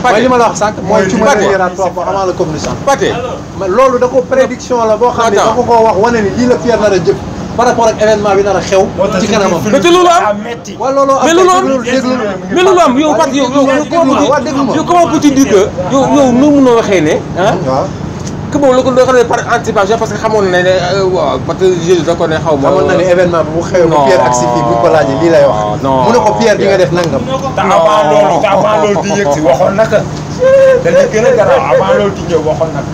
mooy li ma la wax sànq mooy tu me renieras 3 fois avant le communion. Pathé mais loolu da ko prédiction la boo xam ne da ko koo wax wane ni lii la Pierre nar a jëf par rapport ak événement bi nar a xew ci kanamam. mais te loolu am waaw loolu am mais loolu am yow Pathé yow comment peux-tu dire que yow noo mënoo waxee ne ah waaw que boobu la ko loo xam ne par anticipation parce que xamoon na ne waaw parce que Jésus da ko ne xaw ma. xamoon na ne événement bi bu xewee bu Pierre agsi fii bu ñu ko laajee lii lay wax. mu ne ko Pierre di nga def nangam. te avant loolu di yëg si waxoon naka. dañuy gën a garaaw avant loolu di ñëw waxoon naka.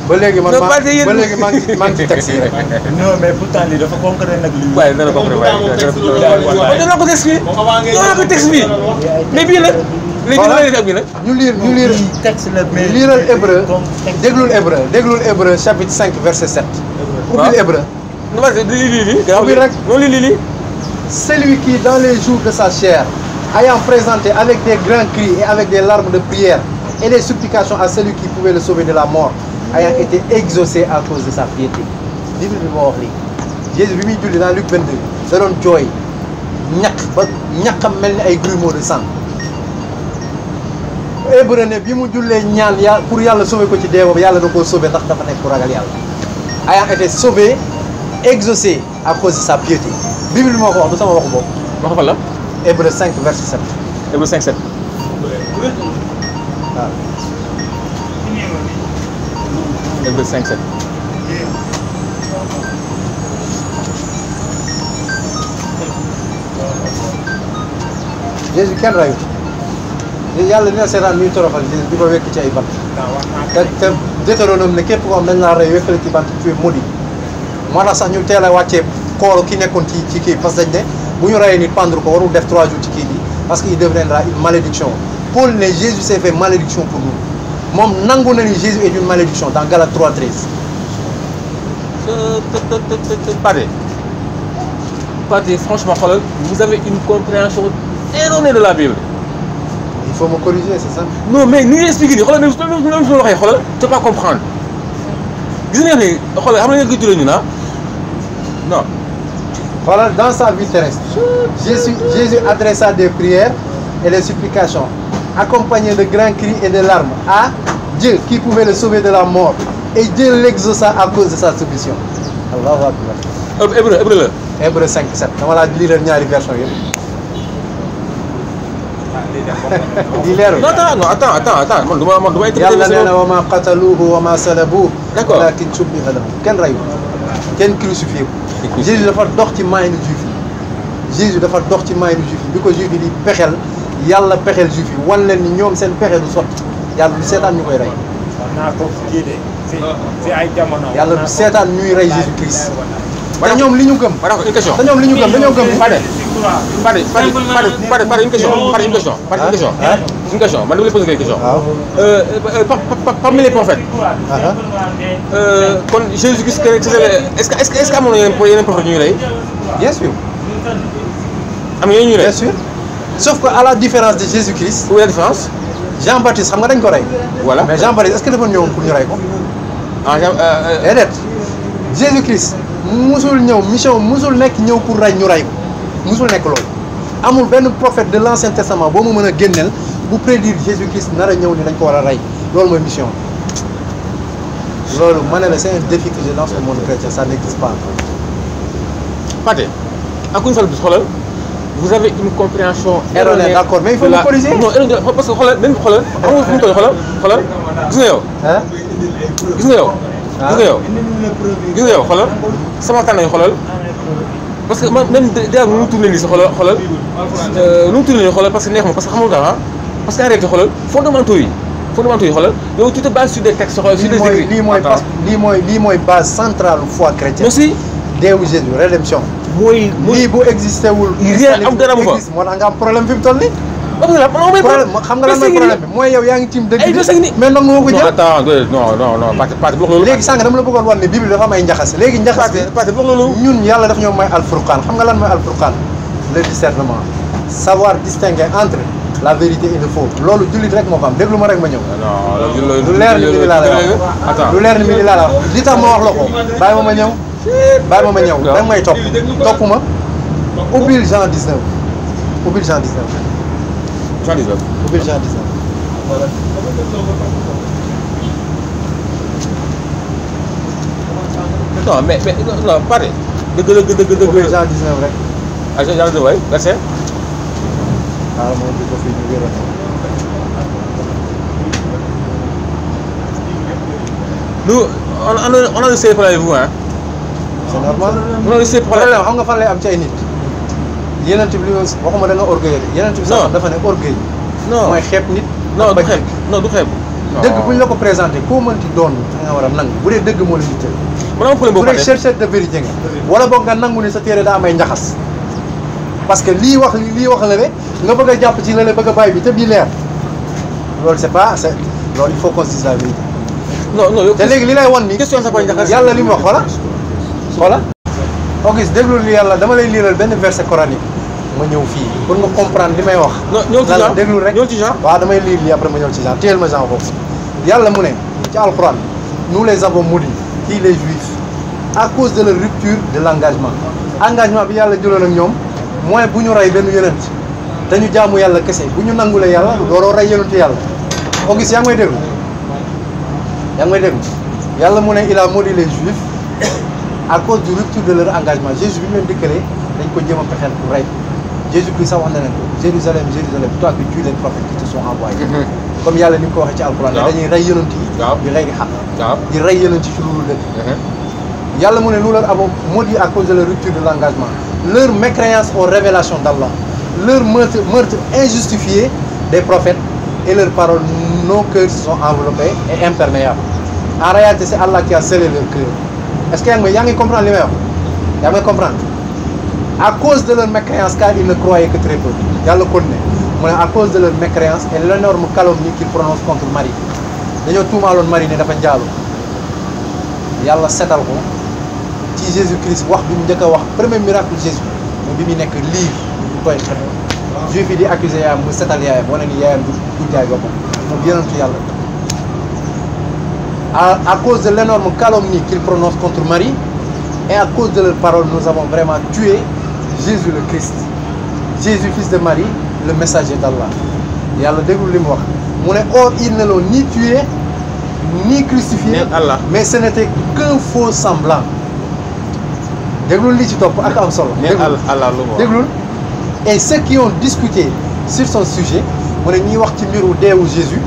ba léegi man maa maa ngi ci taxi rek. non mais pourtant lii dafa concret nag lii. waaye dana concret waaye dana ko texte bi dana ko texte bi mais bii nag. léegi dina def ak bii nag. ñu lire texte la mais liiral hébreu déglul hébreu chapitre 5 verset 7. ubbil hébreu. ubbil rek lii. celui qui dans les jours de sa chair ayant présenté avec des grands cris et avec des larmes de prière et des supplications à celui qui pouvait le sauver de la mort ayant été exaucé à cause de sa piété. Bible bi moo wax lii Jésus bi muy julli dans Luc 22 da doon jooy ñàkkam mel ni ay grumeaux de sang. Hébreu ne bi mu jullee ñaan pour yàlla sauver ko ci dee boobu yàlla da koo sauver ndax dafa nekk ku ragal yàlla ayant été sauvé exaucé à cause de sa piété. Bible bi moo ko wax du sama waxu boobu. wax fa la. Hébreu 5 verset 7. Hébreu 5 7. waaw. Hébreu 5 7. Jésus kenn rayu yàlla dina seetaan ñuy toroxal Jésus di ko wekk ci ay bant. te Deutéronome ne képp koo xam dañ laa rey wekkale ci bant tu es maudit moo tax sax ñu teel a wàccee koolu ki nekkoon ci kii parce que dañ ne bu ñu rayee nit pendre ko warul def 3 jours ci kii bi parce que il deviendra une malédiction Paul ne Jésus s'est fait malédiction pour nous moom nangu na ni Jésus est une malédiction dans Galates 3:13. Pardon, franchement, vous avez une compréhension erronée de la Bible. Il faut me corriger, c'est ça? Non, mais ni expliquer, tu ne peux pas comprendre. Non. Voilà, dans sa vie terrestre, Jésus adressa des prières et des supplications, accompagnées de grands cris et de larmes à Dieu qui pouvait le sauver de la mort. Et Dieu l'exauça à cause de sa soumission. Allahu Akbar. Hébreux 5:7. dama laa lire ñaari version yëpp. di leerul. Non, attends. Man duma Yàlla nee na wa ma qataluhu wa ma salabuhu. D'accord. Walakin shubbiha lahum. Kenn rayu kenn crucifié ko. Jésus dafa dox ci maayanu juif yi. Jésus dafa dox ci maayanu juif yi bi ko juif yi di pexeel yàlla pexeel juif yi wan leen ni ñoom seen pexe du sotti yàlla du seetaan ñu koy rey. naa ko kii de si ay jamono. yàlla du seetaan ñuy rey Jésus Christ. te ñoom li ñu gëm. Une question. te ñoom li ñu gëm dañoo gëm. Une question. Une question. Man, je vais poser une question. Parmi les prophètes, quand Jésus-Christ, est-ce qu'il y a un prophète qui est Bien sûr. Bien sûr. Sauf qu'à la différence de Jésus-Christ. Où est la différence? Jean-Baptiste, xam nga dañ ko rey. Voilà. Mais Jean-Baptiste, est-ce que dafa ñëwoon pour ñu rey ko? Déedéet. Jésus-Christ musul ñëw mission musul nekk ñëw pour rey ñu rey ko musul nekk loolu amul benn prophète de l'Ancien Testament boo mu mën a génneel bu prédire Jésus-Christ nar a ñëw ni dañ ko war a rey loolu mooy mission loolu ma ne la c'est un défi que je lance au monde chrétien ça n'existe pas. Pate, encore une fois de plus, vous avez une compréhension erronée. D'accord, mais il faut me corriger. Non, parce que même gis nga yow xoolal sama waxtaan nañu xoolal parce que man même déjà nu mu tourné nii sa xoolal nu mu tourné nii xoolal parce que neex ma parce que xamul dara parce que en réalité xoolal fondamentaux yi xoolal yow tu te bases sur des textes xoolal sur des écrits. lii mooy base centrale foi chrétienne. aussi deewu Jésus rédemption. mooy lii bu existé wul. rien am dara mu fa moo tax nga am problème fi mu toll nii. problème xam nga lan mooy problème bi mooy yow yaa ngi tiim dëgg bi mais nag moo ko jël. non Pate wax loolu. léegi sànq dama la bëggoon wan ne Bible dafa am ay njaxas léegi njaxas bi Pate wax loolu. ñun yàlla daf ñoo may alfurqaan xam nga lan mooy alfurqaan le discernement savoir distinguer entre la vérité et le faux loolu jullit rek moo ko am déglu ma rek ma ñëw. lu leer ni mi laa la wax lu leer ni mi laa la wax li tax ma wax la ko bàyyi ma ñëw da may topp ma ubbil Jean 19 ubbil Jean 19 ubbil Jean 19 non mais non pare dëgg ubbil Jean 19 rek ah Jean 19 waay verset waaw moom di ko fi ñu wéral nous on a laissé parler vous hein. C'est normal. on a laissé parler xam nga fan lay am ci ay nit yeneen bi li waxuma da nga orgueil yeneen bi sax dafa ne orgueil non mooy xeeb nit non du xeeb non du xeeb dëgg bu ñu la ko présenté koo mënti doon da nga war a nangu bu dee dëgg moo la yitteel man am problème boobu bu dee chercheur de vérité nga wala boog nga nangu ni sa téere daa am ay njaxas parce que lii wax la ne nga bëgg a jàpp ci la bëgg a bàyyi bi te bii leer loolu c'est loolu il faut qu'on se dise la vérité non te léegi li lay wan ni question sa bañ njaxas yàlla li mu wax xoola Auguste déglu li yàlla dama lay liiral benn verset coranique ma ñëw fii pour nga comprendre li may wax. ñëw ci Jean déglu rek ñëw ci Jean. waaw damay lire lii après ma ñëw ci Jean téyel ma Jean foofu yàlla mu ne ci alxuraan nous les avons maudits qui les juifs à cause de leur rupture de l'engagement bi yàlla jëloon ak ñoom mooy bu ñu rey benn yonent dañu jaamu yàlla kese bu ñu nangulee yàlla looloo rey yonentu yàlla Auguste yaa ngi may déglu yàlla mu ne il a maudit les juifs à cause du rupture de leur engagement Jésus bi mu leen dikkalee dañ ko jéem a pexeel pour rey Jésus-Christ sax wax na leen ko Jérusalem toi qui tues les prophètes qui te sont envoyés comme yàlla ni mu ko waxee ci alxuraan dañuy rey yonent yi di rey di xaq di rey yonent yi ci loolu dëgg yàlla mu ne nous leur avons maudit à cause de leur rupture de l'engagement leur mécréance aux révélations d'Allah leur meurtre injustifié des prophètes et leurs paroles nos cœurs sont enveloppés et imperméables en réalité c'est Allah qui a scellé leur cœur est-ce que yaa ngi comprendre li may wax yaa may comprendre à cause de leur mécréance car ils ne croyaient que très peu yàlla kon ne mu ne à cause de leur mécréance et l'énorme calomnie qu'ils prononcent contre Marie dañoo tuumaaloon Marie ne dafa njaaloo yàlla setal ko ci Jésus Christ wax bi mu njëkk a wax premier miracle Jésus mooy bi mu nekk liir bu koy xet juif yi di accuser yaayam mu setal yaayam wane ni yaayam du jaay boppam moom yonentu yàlla à cause de l'énorme calomnie qu'ils prononcent contre Marie et à cause de leurs paroles nous avons vraiment tué Jésus le Christ Jésus fils de Marie le messager d'Allah yàlla déglu li mu wax mu ne or ils ne l'ont ni tué ni crucifié mais ce n'était qu'un faux semblant déglul li ci topp ak am solo déglul et ceux qui ont discuté sur son sujet mu ne ñiy wax ci mbiru deewu Jésus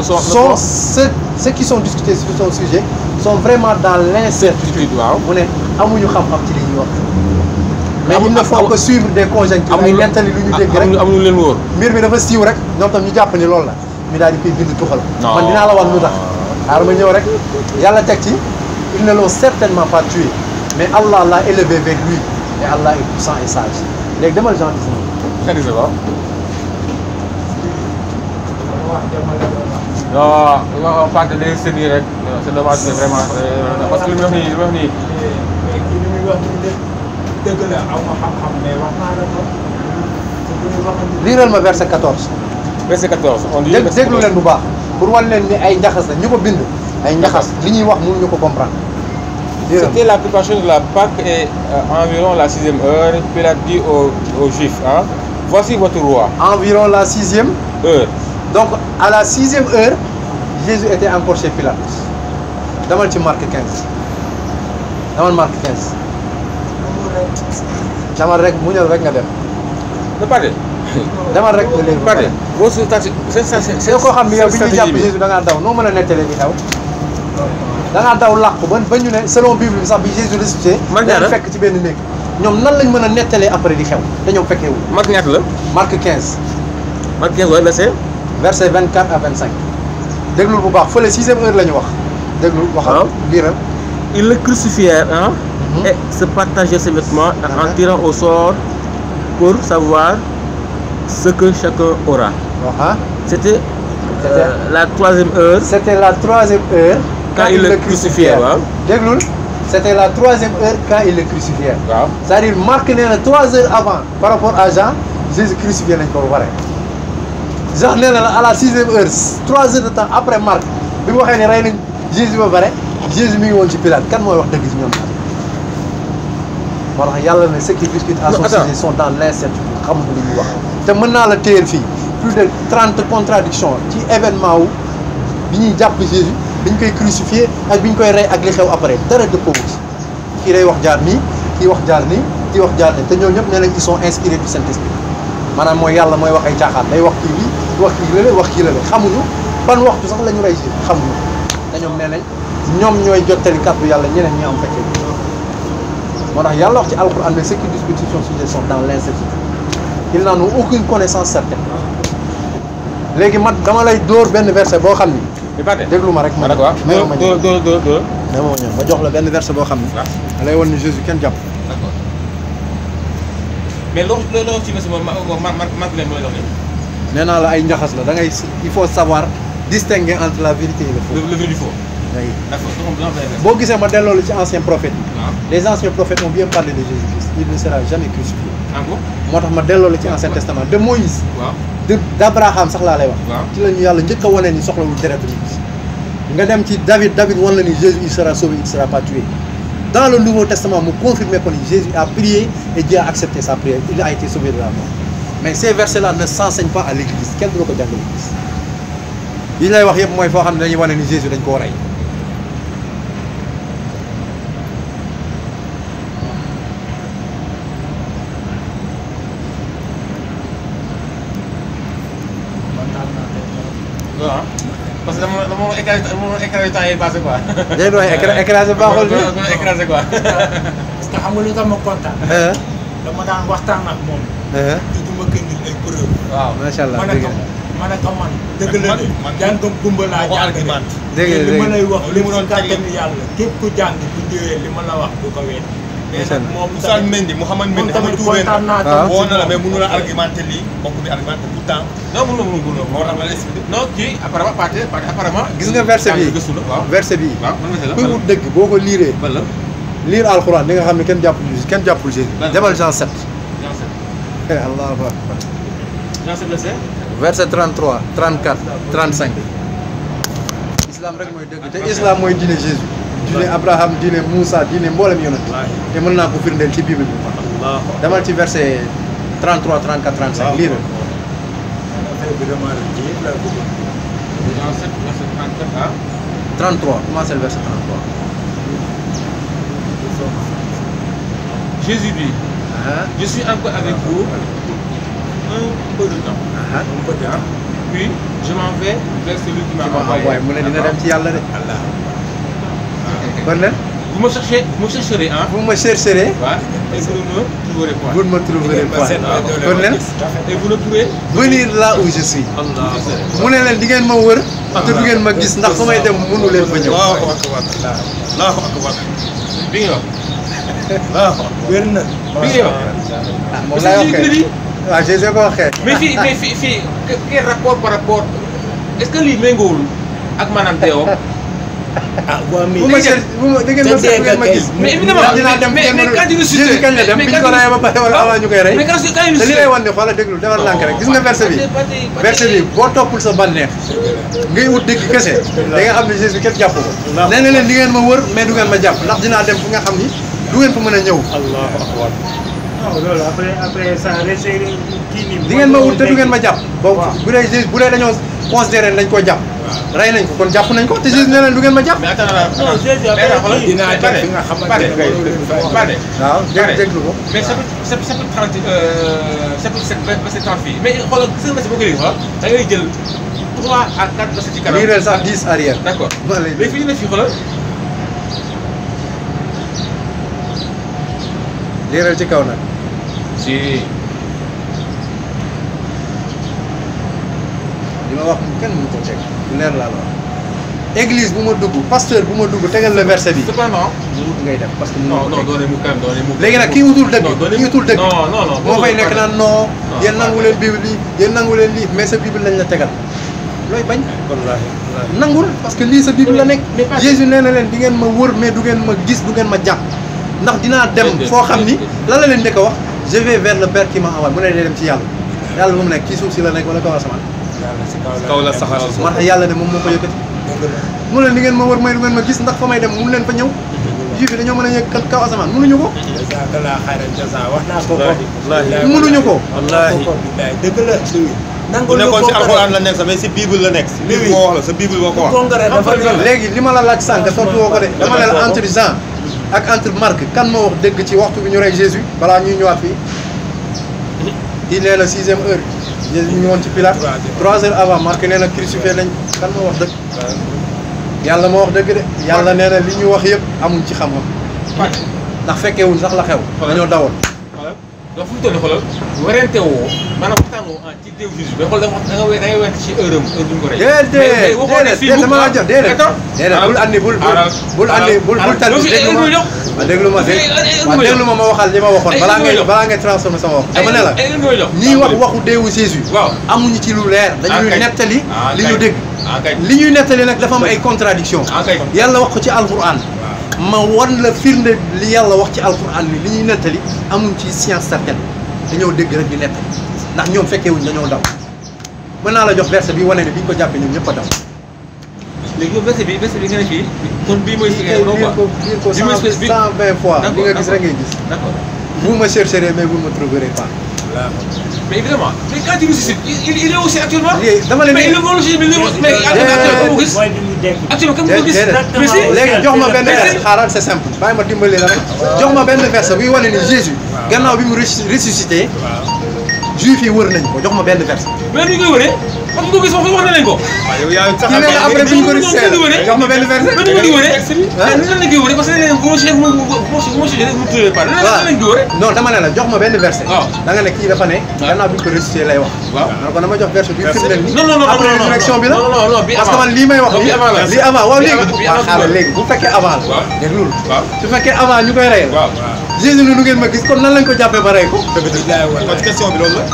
sont ceux qui sont discutés sur son sujet sont vraiment dans l'incertitude mu ne amuñu xam-xam ci li ñuy wax mais ils ne font que suivre des conjectures ay nettali lu ñu dégg rek amuñu leen wóor mbir mi dafa siiw rek ñoom tam ñu jàpp ni loolu la ñu daal di koy bind tuxal man dinaa la wan lu tax xaaral ma ñëw rek yàlla teg ci ils ne l'ont certainement pas tué mais Allah l'a élevé vers lui et Allah est puissant et sage léegi demal Jean 19 non pas de les série rek c'est dommage c'est vraiment parce que li muy wax nii dëgg la aw ma xam-xam mais wax naa la ko. liiral ma verset 14. verset 14 on dit. déglu leen bu baax pour wan leen ni ay njaxas la ñu ko bind. ay njaxas li ñuy wax mënuñu ko comprendre. C'était la préparation de la Pâque et environ la 6e heure. Pilate dit aux Juifs, hein, voici votre roi. Environ la 6e heure. Donc à la 6e heure, Jésus était encore chez Pilate. Damal ci Marc 15. Damal Marc 15. Damal rek muñal rek nga dem. Ne parlez. Damal rek nga léegi. Parlez. C'est ko xam ni yow bi ñu jàpp Jésus da ngaa daw noo mën a nettalee bi daw. da ngaa daw làqu ba ñu ne selon Bible bi sax bi Jésus ressuscité. dañu fekk ci benn néeg. ñoom nan lañ mën a nettalee après di xew te ñoom fekkee wu. Marc ñaata la. Marc 15. Marc 15 wala verset. verset 24 à 25. déglul bu baax fële 6e heure la ñu wax. déglul waxal liiral. Ils le crucifièrent hein, et se partageaient ses vêtements en tirant au sort pour savoir ce que chacun aura. C'était la 3e heure. C'était la 3e heure. Quand ils le crucifièrent. Déglul. C'était la 3e heure quand ils le crucifièrent. C'est-à-dire Marc nee na 3 heures avant par rapport à Jean Jésus crucifié nañ ko ba pare. Jean nee na la à la 6e heure 3 heures de temps après Marc bi mu waxee ne rey nañ Jésus ba pare Jésus mi ngi woon ci Pilate kan mooy wax dëgg ci ñoom. moo tax yàlla ne ceux qui discutent à son sujet sont dans l'incertitude xamuñu li ñuy wax. te mën naa la téyel fii plus de 30 contradictions ci événement wu bi ñuy jàpp Jésus. biñ koy crucifié ak biñ koy rey ak li xew après dara dëppoo ci kii day wax jaar nii kii wax jaar nii kii wax jaar nii te ñoom ñëpp nee nañ ils sont inspirés du Saint-Esprit maanaam mooy yàlla mooy wax ay caaxaan day wax kii lii wax kii lële wax kii lële xamuñu ban waxtu sax la ñu rey Jésus xamuñu te ñoom nee nañ ñoom ñooy jottali kàddu yàlla ñeneen ñi am fekkee moo tax yàlla wax ci alxuraan mais ceux qui discutent sur son sujet sont dans l'incertitude ils n'en ont aucune connaissance certaine léegi man dama lay dóor benn verset boo xam ni déglu ma rek ma d'accord ma jox la benn verset boo xam ne da lay wan ni Jésus kenn jàpp d'accord mais loolu ci verset moom Marc leen mooy dox nee naa la ay njaxas la da ngay il faut savoir distinguer entre la vérité et le faux. le vrai du faux. d'accord boo gisee ma delloo la ci anciens prophètes yi les anciens prophètes ont bien parlé de Jésus-Christ il ne sera jamais crucifié moo tax ma delloo la ci ancien testament de Moïse d'Abraham sax laa lay wax ci la ñu yàlla njëkk a wane ni soxlawul deret nit nga dem ci David wan la ni Jésus il sera sauvé il sera pas tué dans le Nouveau Testament mu confirmé ko ni Jésus a prié et Dieu a accepté sa prière il a été sauvé de la mort mais ces versets là ne s'enseignent pas à l'église kenn du la ko jàng l'église yi lay wax yëpp mooy foo xam ne dañuy wane ni Jésus dañ koo rey waaw parce que dama écrasé temps yi passé quoi. day doon écrasé baaxul bi écrasé quoi. parce que xam nga lu tax ma kontaan. dama daan waxtaan ak moom. te du ma gën ay preuve. waaw macha allah ma ne ko man ak man dëgg la de jàngam gumba laa jàng de dëgg li ma lay wax li mu doon kàttanu yàlla képp ku jàng bu ñëwee li ma la wax du ko wéet mais nag moom Oustaz Mendy Mouhamad Mendy tamit kontaan naa tamit woo na la mais mënu la argumenté lii bokk bi argumenté pourtant non mënu moo tax ma la expliqué non kii apparemment gis nga verset bi gëstu la waaw verset bi waaw man nga kuy wut dëgg boo ko liiree ban la liir alxuraan di nga xam ne kenn jàppul Jésus demal Jean 7 allahu akbar Jean 7 verset verset 33 34 35 islam rek mooy dëgg te islam mooy diine Jésus diine Abraham diine Moussa diine mboolem yonent te mën naa ko firndeel ci bible bi demal ci verset 33 34 35 lii rek affaire bi dama la ci yëpp laa bëgg Jean 7 verset 34 à 33 commencez le verset 33 Jésus dit je suis encore avec vous un peu de temps puis je m'en vais vers celui qui m'a envoyé mu ne dina dem ci yàlla de kon nag vous me chercherez hein vous me chercherez et vous ne me trouverez point vous ne me trouverez pas kon nag et vous ne pourrez venir là où je suis mu ne leen di ngeen ma wër te du ngeen ma gis ndax su may dem mënu leen fa ñëw Allahu akbar bi nga wax wér na bi nga wax moom laa waxee waaw Jésus ko waxee mais fii quel rapport par rapport est-ce que lii méngoowul ak maanaam teewam waa mi bu ma seet da ngeen ma seet ngeen ma gis mais évidemment dinaa dem mais quand il ressuscite Jésus kañ la dem bi ñu ko rayee ba pare wala avant ñu koy rey mais quand il te li lay wan ne xoolal déglu defal lànk rek gis nga verset bi boo toppul sa bànneex ngay wut dëgg kese da nga xam ne Jésus kenn jàpp ko nee na leen di ngeen ma wër mais du ngeen ma jàpp ndax dinaa dem fu nga xam ni du ngeen fa mën a ñëw Allahu akbar loolu après ça resté kii nii di ngeen ma wut te du ngeen ma jàpp boobu bu dee Jésus bu dee dañoo considéré dañ koo jàpp rey nañ ko kon jàpp nañ ko te Jésus nee na du ngeen ma jàpp mais attends non Jésus dinaa dem fi nga xamante ne waaw déglu ko mais chapitre 30 chapitre 7 verset 30 fii mais xoolal gis nga verset boo ko lire xoolal da ngay jël 3 à 4 verset ci kanam liireel sax 10 arrière d'accord léegi fii ñu ne fii xoolal liireel ci kaw nag si li ma wax kenn mënu ko teg lu leer laa la wax église bu ma dugg pasteur bu ma dugg tegal le verset bi cependant mu wut ngay def parce que non doone mu quand même doone mu léegi nag kii wutul dëgg kii wutul dëgg non moo fay nekk naan non yéen nangu leen bible lii yéen nangu leen lii mais sa bible lañ la tegal looy bañ nangul parce que lii sa bible la nekk Jésus nee na leen di ngeen ma wër mais du ngeen ma gis du ngeen ma jàpp ndax dinaa dem foo xam ni lan la leen njëkk a wax je vais vers le Père qui m'a envoyé mu ne day dem ci yàlla yàlla bu mu nekk ci suuf si la nekk wala kaw asamaan kaw la saxal moo tax yàlla ne moom moo ko yëkkati mu leen di ngeen ma wër may du ngeen ma gis ndax fa may dem mënu leen fa ñëw juif yi dañoo mën a yëg kaw asamaan mënuñu ko wax naa ko mënuñu ko wallaahi dëgg la bu nekkoon si alxuraan la nekk sax mais si bible la nekk si bible moo wax la sa bible boo ko wax léegi li ma la laaj sànq tontu woo ko de dama ne la entre Jean ak entre Marc kan moo wax dëgg ci waxtu bi ñu rey Jésus balaa ñuy ñëwaat fii kii nee na 6e heure Jésus ñu woon ci Pilate 3 heures avant Marc nee na crucifié nañ kan moo wax dëgg yàlla moo wax dëgg de yàlla nee na li ñu wax yëpp amuñ ci xam-xam ndax fekkewuñ sax la xew dañoo dawoon donc fu mu toll nii xoolal werante woo maanaam waxtaan woo ci teew Jésus mais xool da nga werante ci heure bu ñu ko rey. déedéet dama la jox déedéet bul andi bul tal déglu ma déglu ma waxal li ma waxoon balaa ngay transformé sama wax dama ne la ñii wax waxu deewu Jésus amuñu ci lu leer dañuy nettali li ñu dégg li ñuy nettali nag dafa am ay contradiction yàlla wax ko ci alquran ma wan la firnde li yàlla wax ci alquran ni li ñuy nettali amuñ ci science certaine dañoo dégg rek di nettali ndax ñoom fekkee wuñ dañoo daw mën naa la jox verset bi wane ne bi ñu ko jàppee ñoom ñëpp a daw. léegi yow verset bi nga ne fii kon bii mooy. biir ko 120 fois li nga gis rek ngay gis. d'accord vous me chercherez mais vous ne me trouverez pas. mais évidemment mais quand il ressuscite il est aussi actuellement. dama leen mais il est aussi mais actuellement gis. actuellement comme ko gis. léegi jox ma benn verset xaaral c'est simple bàyyi ma dimbali la rek jox ma benn verset buy wane ni Jésus gannaaw bi mu ressuscité juif yi wër nañ ko jox ma benn verset. mais ni ñu koy wëree wax nga ko gis wax nañ ko. waaw yow yaa sax kii nee na après bi ñu ko risqué jox ma benn verset. mais ni ñu koy wëree. nan lañ koy wëree parce que nee nañ bu ma changé mu tëjee par nan lañ koy wëree. non dama ne la jox ma benn verset. waaw da nga ne kii dafa ne. gannaaw bi ñu ko risqué lay wax. waaw donc dama jox verset bi firndeel ni. non non non après résurrection bi la. non bi parce que man lii may wax bi avant la lii avant waaw léegi. bi waaw xaaral léegi bu fekkee avant la. waaw dégg loolu. waaw su fekkee avant ñu koy rey la. waaw Jésus nu ngeen ma gis kon nan lañ ko jàppee ba rey ko. kon question bi loolu la.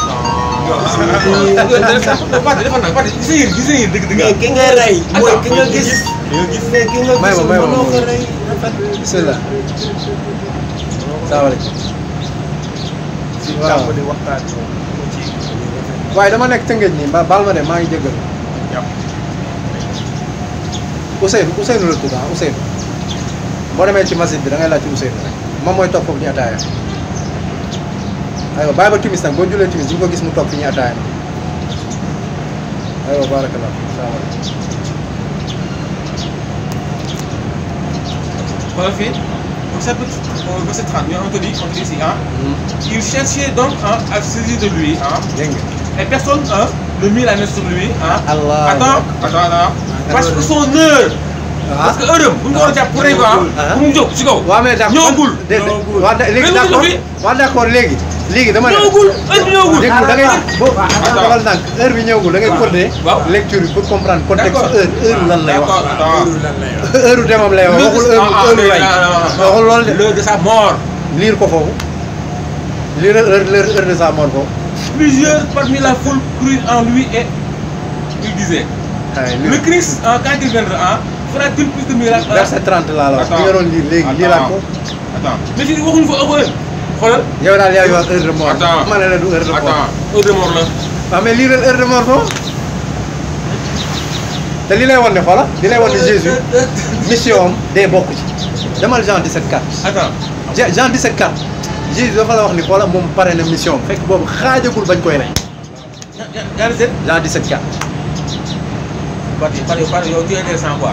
gis nañu dëgg dëgg. mais ki nga rey. mooy ki nga gis. mais ki nga gis mënoo ko rey. bismillah. salaamaaleykum. waaw waaye dama nekk Tëngéej nii baal ma de maa ngi jéggal. Ousseynou la tudd ah Ousseynou. boo demee ci masjid bi da ngay laaj ci Ousseynou rek moom mooy toog foofu di ataaya. aywa bàyyi ba timis nag boo julee timis di nga ko gis mu toog fi ñu ataaya na. aywa barakallah salaamaaleykum. Voilà, fait. Donc ça peut verset 30, on te dit ici, hein. Il cherchait donc à se saisir de lui, hein. dégg nga. Et personne ne mit la main sur lui, hein. Allah. Attends. Parce que son heure. Parce que heure bu ñu ko war a jàpp pour rey ko pour mu jóg ci kaw. waaw mais d'accord ñëwagul. léegi d'accord waaw d'accord léegi dama ne. ñëwagul heure bi ñëwagul. déglu da ngay boo waxal ndànk heure bi ñëwagul da ngay coder lecture bi pour comprendre contexte heure lan lay wax. heure demam lay wax waxul heure lay waxul loolu de. l'heure de sa mort. lire ko foofu lire heure de sa mort foofu. Plusieurs parmi la foule crurent en lui et il disait. Le Christ quand il viendra fera-t-il plus de miracles. verset 30 laa la wax. bi nga doon lire léegi liiraat ko. Attends mais fii waxuñu fa heure. xoolal. yow daal yaa ngi wax heure de mort. attends ma ne la du heure de mort. heure de mort la. waaw mais lire heure de mort foofu. te li lay wan ne xoola li lay wan ne Jésus mission am day bokk ci. demal Jean 17:4. attends Jean 17:4. Jésus dafa la wax ni xoola moom pare na mission am fekk boobu xaajagul bañ koy rey. yaa ngi seet. Jean 17:4. Pardon, yow tu es intéressant quoi.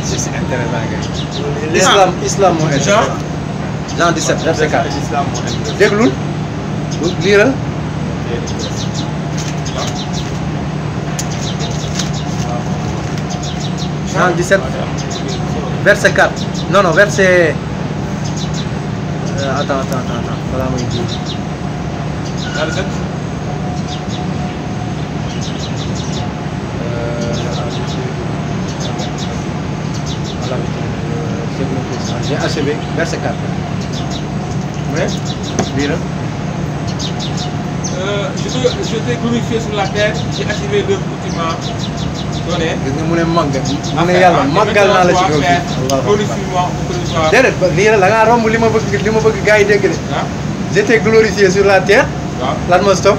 C'est intéressant. Islam moo intéressant. Jean 17 verset 4. déglul liiral. Jean 17 verset 4. Non verset. Attends balaa may ji. Jean 17. J'ai achevé verset 4. Ouais. Lire. Je t'ai glorifié sur la terre, j'ai achevé l'œuvre que tu m'as donnée. gis nga mu ne màggal mu ne yàlla màggal naa la ci kaw fii. Glorifie-moi auprès de toi. déedéet ba lii la ngaa romb li ma bëgg gars yi dégg de. Ah. J'étais glorifié sur la terre. waaw lan moo stop.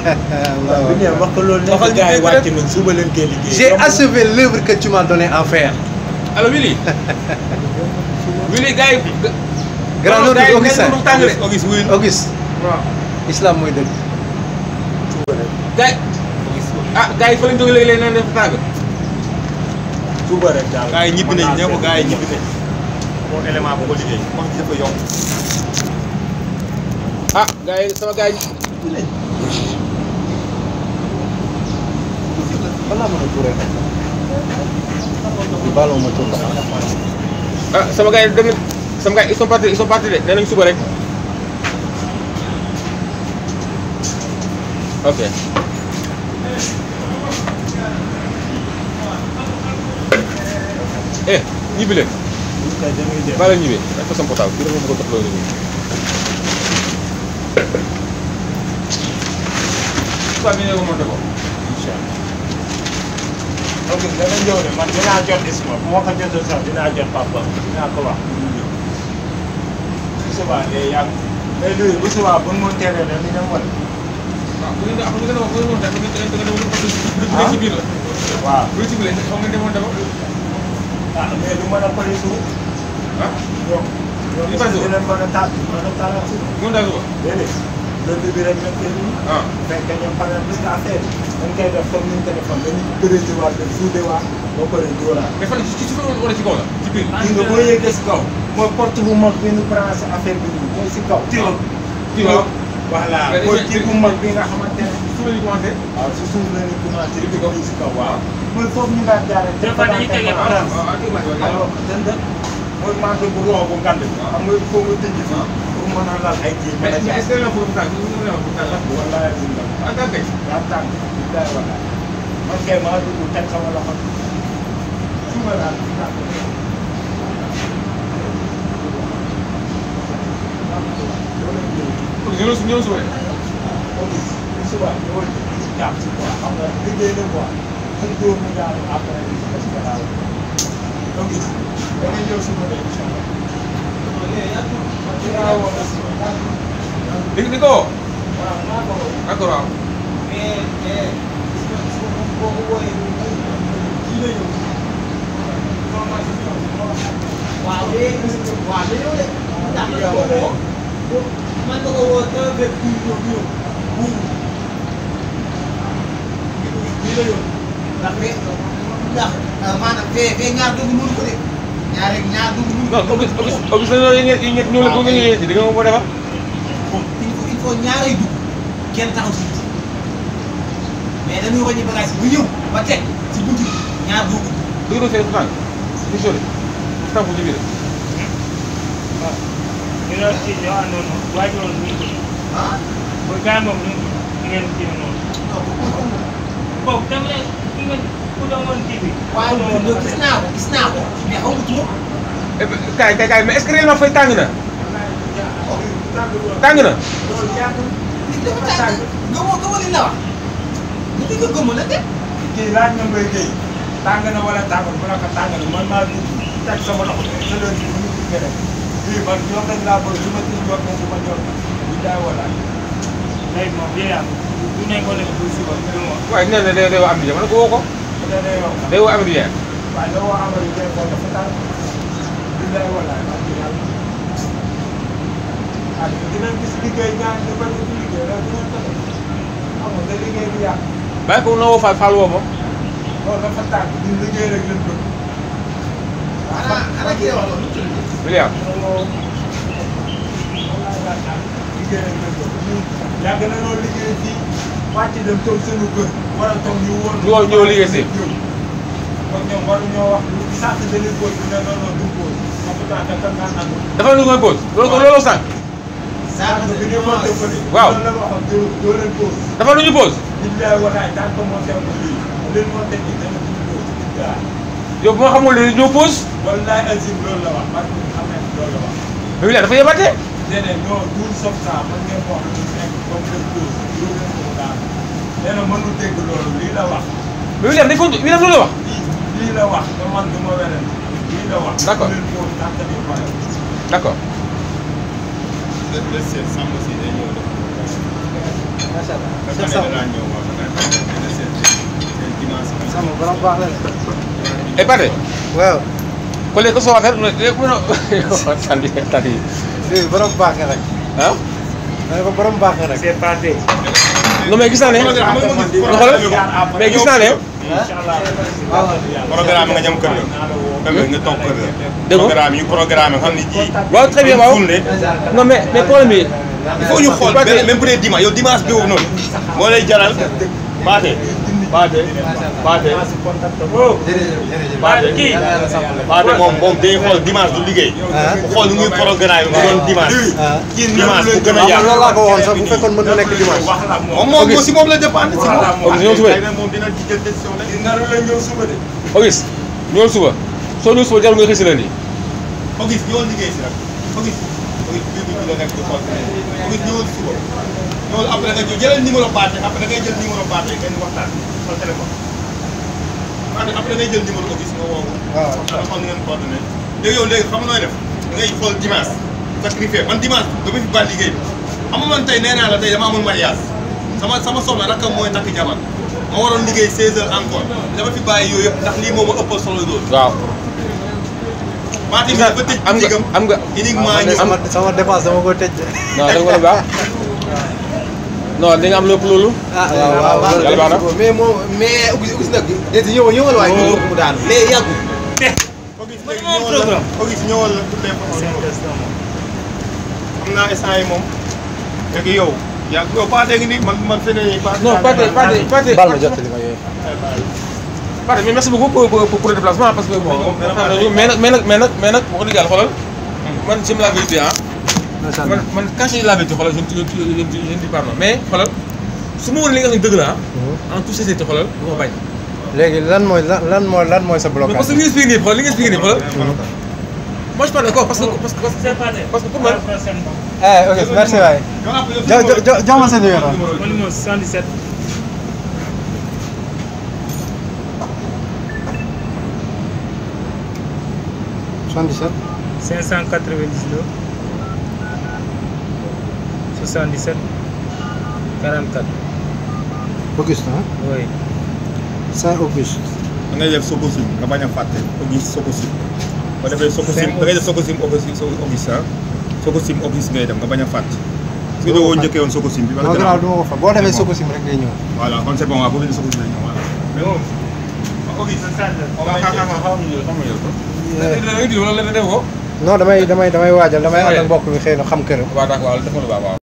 wax ko loolu nekk gars yi wàcc nañ suba leen koy liggéey. J'ai achevé l'œuvre que tu m'as donné à faire. alors Willy. Willy gars yi. grand nom de Auguste. Auguste. waaw. islam mooy dëgg. gars yi. gars yi fa lañ jógee léegi naan def tàng. suba rek daal. gaa yi ñibbi nañ ne ko gaa yi ñibbi nañ. moo élément bu ko liggéey wax ji dafa yomb. gars yi sama gars yi. fan laa mën a tuuree. baaloo ma tuur sama gars yi dem sama gars yi ils sont partis de nee nañ suba rek. ok. ñibbi leen. baa leen ñibbi ak fa sama portable bi dafa bëgg a doxaloo nii. soit bi ne ko monté ko. incha allah. ok dana ñëw de man dinaa jot Isma bu ma ko jotul sax dinaa jot papa dinaa ko wax. bu subaa day yàgg mais luy bu subaa bu mu teelee rek ñu dem wala. waaw bu ngeen di wax bu ngeen wax bu ngeen demoon ci biir la. waaw bu ci biir la xam nga demoon dama. mais du mën a përi suuf. ñoom. li pas dinañ mën a taal mën a taalal suuf. mën naa ko. déedéet loolu bi rek lañ koy dund. fekk ñoom par exemple parce que affaire bi dañ koy def comme ni ñu ko defoon dañuy prési waat def suude waat ba pare dóoraat. mais fan ci suuf wala ci kaw la ci biir. gis nga boo yëgee si kaw mooy porte bu mag bi ñu branché affaire bi nii mooy si kaw. tu vois. voilà mooy kii bu mag bi nga xamante ne. suuf la ñu commencé. waaw si suuf la ñu commencé di ko si kaw waaw. mooy foofu ñu daan jaaree. des fois dañuy tegee balance. alors dënd mooy manqué bu roo bu ngand bi. xam nga il faut nga tëj fi pour mën a lal ay kii. mais est-ce que la foofu tànk ñu mën a wax tànk la. wallaay duñ la. ah tànk yi. daa tànk billaay wallaay. man kay maa dugg teg sama loxo. suba daal di tànk. ñëw suba. suba ñëwal jàpp si quoi xam nga liggéey la quoi. xëy na mu daal après parce que daal donc da ngay ñëw suba de incha allah. dinaa woo la suba. di ko woo. waaw naa ko woo. d'accord waaw. mais suba boo ko wooyee kii la ñëw. waaw dañoo de. ndax man ko woo dama fekk kii ñëw kii la ñëw. ndax maanaam fee ñaar dugg mënu ko de ñaar dugg mënu ko. non Auguste yi ngeen ñëw la ko ngeen yéen di nga ko defar. il faut ñaaray dugg kenn taxaw si biti mais dañuy wàññi bagage bu ñëw ba teg si buntu bi ñaar dugg. dugg na seen tànk di sori tànk ci biir. waaw ñu doon ci ñoo àndoon waajuroon ñu ko ah mooy gars moom ñu ngeen kii noonu boobu dama ne ki ngeen ku doon woon kii bi waaye loolu gis naa ko mais xaw ma tuur. kaay mais est-ce que réellement fay tàng na. tàng na. nit dafa tàng gëmoo li la wax nit ñi ko gëmoo la de. kii laaj na Mbaye Gueye tàng na wala tàngul mu ne ko tàng na man maa dugg teg sama loxo sa doon bi mu ngi rek lii man ñoom dañ laa bëgg lu ma ci jot ne su ma jot bi daay wala léegi moom yéen bu nekkoon ne bu suba du ma waaye nee na day woo Amady Dia ma ne ko woo ko. da day wax day woo Amady Dia. waaye da woo Amady Dia ko dafa tàng bi daay wala wax dëgg yàlla ah dinañ gis liggéey ñaan da bëgg ci liggéey rek dinañ ko def xam nga liggéey bi yàq bàyyi ko na woo Fall woo ma. loolu dafa tàng ñun liggéey rek lañ bëgg ana kii wax loolu. William. yàgg na loolu liggéey fii wàcc dem toog sunu kër war a toog ñu woon. ñu ñëw liggéey si. kon ñoom waruñoo wax lu sant da leen pause bi ne non non du pause. en tout cas da nga nangu. dafa lu koy pause loolu sànq. sànq bi ñu monté fële. waaw loolu la waxoon doo leen pause. dafa lu ñu pause. billaay walaay tant que monté ko lii leen monté nii dana duñ pause. waaw. yow bu ma xamul ne ñoo pause. wallaay azim loolu la wax parce que xam nañ loolu la wax. mais William dafa yebaate. déedéet non tout sauf ça man ngeen wax lu nekk comme def pause loolu leen ko daal. nee na mënul dégg loolu lii la wax. mais William dañ ko William loolu la wax. lii la wax te man du ma weneen lii la wax. D'accord. leen pause tant que ñu pare. d'accord. le seet sàmm si day ñëw de. macha allah. dafa ne danaa ñëw waaw le seet dimanche. sama borom baax la de. et Pathé. waaw. kon léegi soo affaire tandi tandi. lii borom baax nga nag. ah. ma ne ko borom baax nga nag. c'est passé non mais gis naa ne. mais gis naa ne. programme nga ñam kër ga. tamit nga toog kër ga. dégg nga programme yu programme xam ni ji. waaw très bien waaw. non mais problème bi. il faut ñu xool même bu dee dimanche yow dimanche bi boobu noonu moo lay jaral Pathé Pathé kii Pathé moom day xool dimanche du liggéey bu xool nu muy programme mu doon dimanche dimanche bu gën a yaatu loolu laa ko waxoon sax bu fekkoon mën na nekk dimanche. moom si moom la dépendre si moom ñëw suba moom dina ci jël décision la naru la ñëw suba de. Auguste ñëwal suba soo ñëwul suba jarul nga xëy si lundi. Auguste ñëwal liggéey si rek Auguste bii bi la nekk di xool Auguste ñëwal suba ñëwal après nga ñëw jëlal numéro Pathé après da ngay jël numéro Pathé ngeen waxtaan sa téléphone Pathé après da ngay jël numéro Auguste nga woo ko waxtaan xam ngeen coordonné léegi yow léegi xam nga nooy def da ngay xool dimanche sacrifié man dimanche dama fi bàyyi liggéey bi xam nga man tey nee naa la tey dama amul mariage sama soxna rakkam mooy takk jabar ma waroon liggéey 16 heures encore dama fi bàyyi yooyu yëpp ndax lii moo ma ëppal solo loolu waaw. Pathé bi dafa tëj jigam am nga uniquement ñu sama dépense dama ko tëj. non da nga war a baax. non di nga am lépp loolu. ah waaw waaw yàlla baax na. mais moom mais Auguste nag déedéet ñëwal waaye ñu mu daanu mais yàggul. Auguste ñëwal la toutes les façons xam naa instant yi moom léegi yow yow Pathé ngi nii man fene non Pathé baal ma jottali ma yooyu. Pathé mais merci beaucoup pour le déplacement parce que bon mais nag wax dëgg yàlla xoolal man j'aime la vérité ah. man quand je dis la vérité xoolal je ne dis pas non mais xoolal su ma wane li nga xam ne dëgg la en toute sincérité xoolal du ma bañ. léegi lan mooy sa blocage. parce que li nga expliqué nii xoolal li nga expliqué nii xoolal. moi je parle d'accord parce que pour man. ok merci waay. jox ma sa numéro. Mon numéro 77. 77. 599 77 44. Auguste ah. Oui. Saint-Auguste. da ngay def Sococim nga bañ a fàtte Auguste Sococim boo defee Sococim da ngay def Sococim Auguste ah Sococim Auguste ngay dem nga bañ a fàtte. su dee woo njëkkee woon Sococim bi. non gannaaw du ma ko fa boo defee Sococim rek day ñëw. voilà kon c'est bon waaw boo defee Sococim day ñëw voilà. mais moom Auguste. non damay waajal damay ànd ak mbokk mi xëy na xam këram. waaw d'accord waaw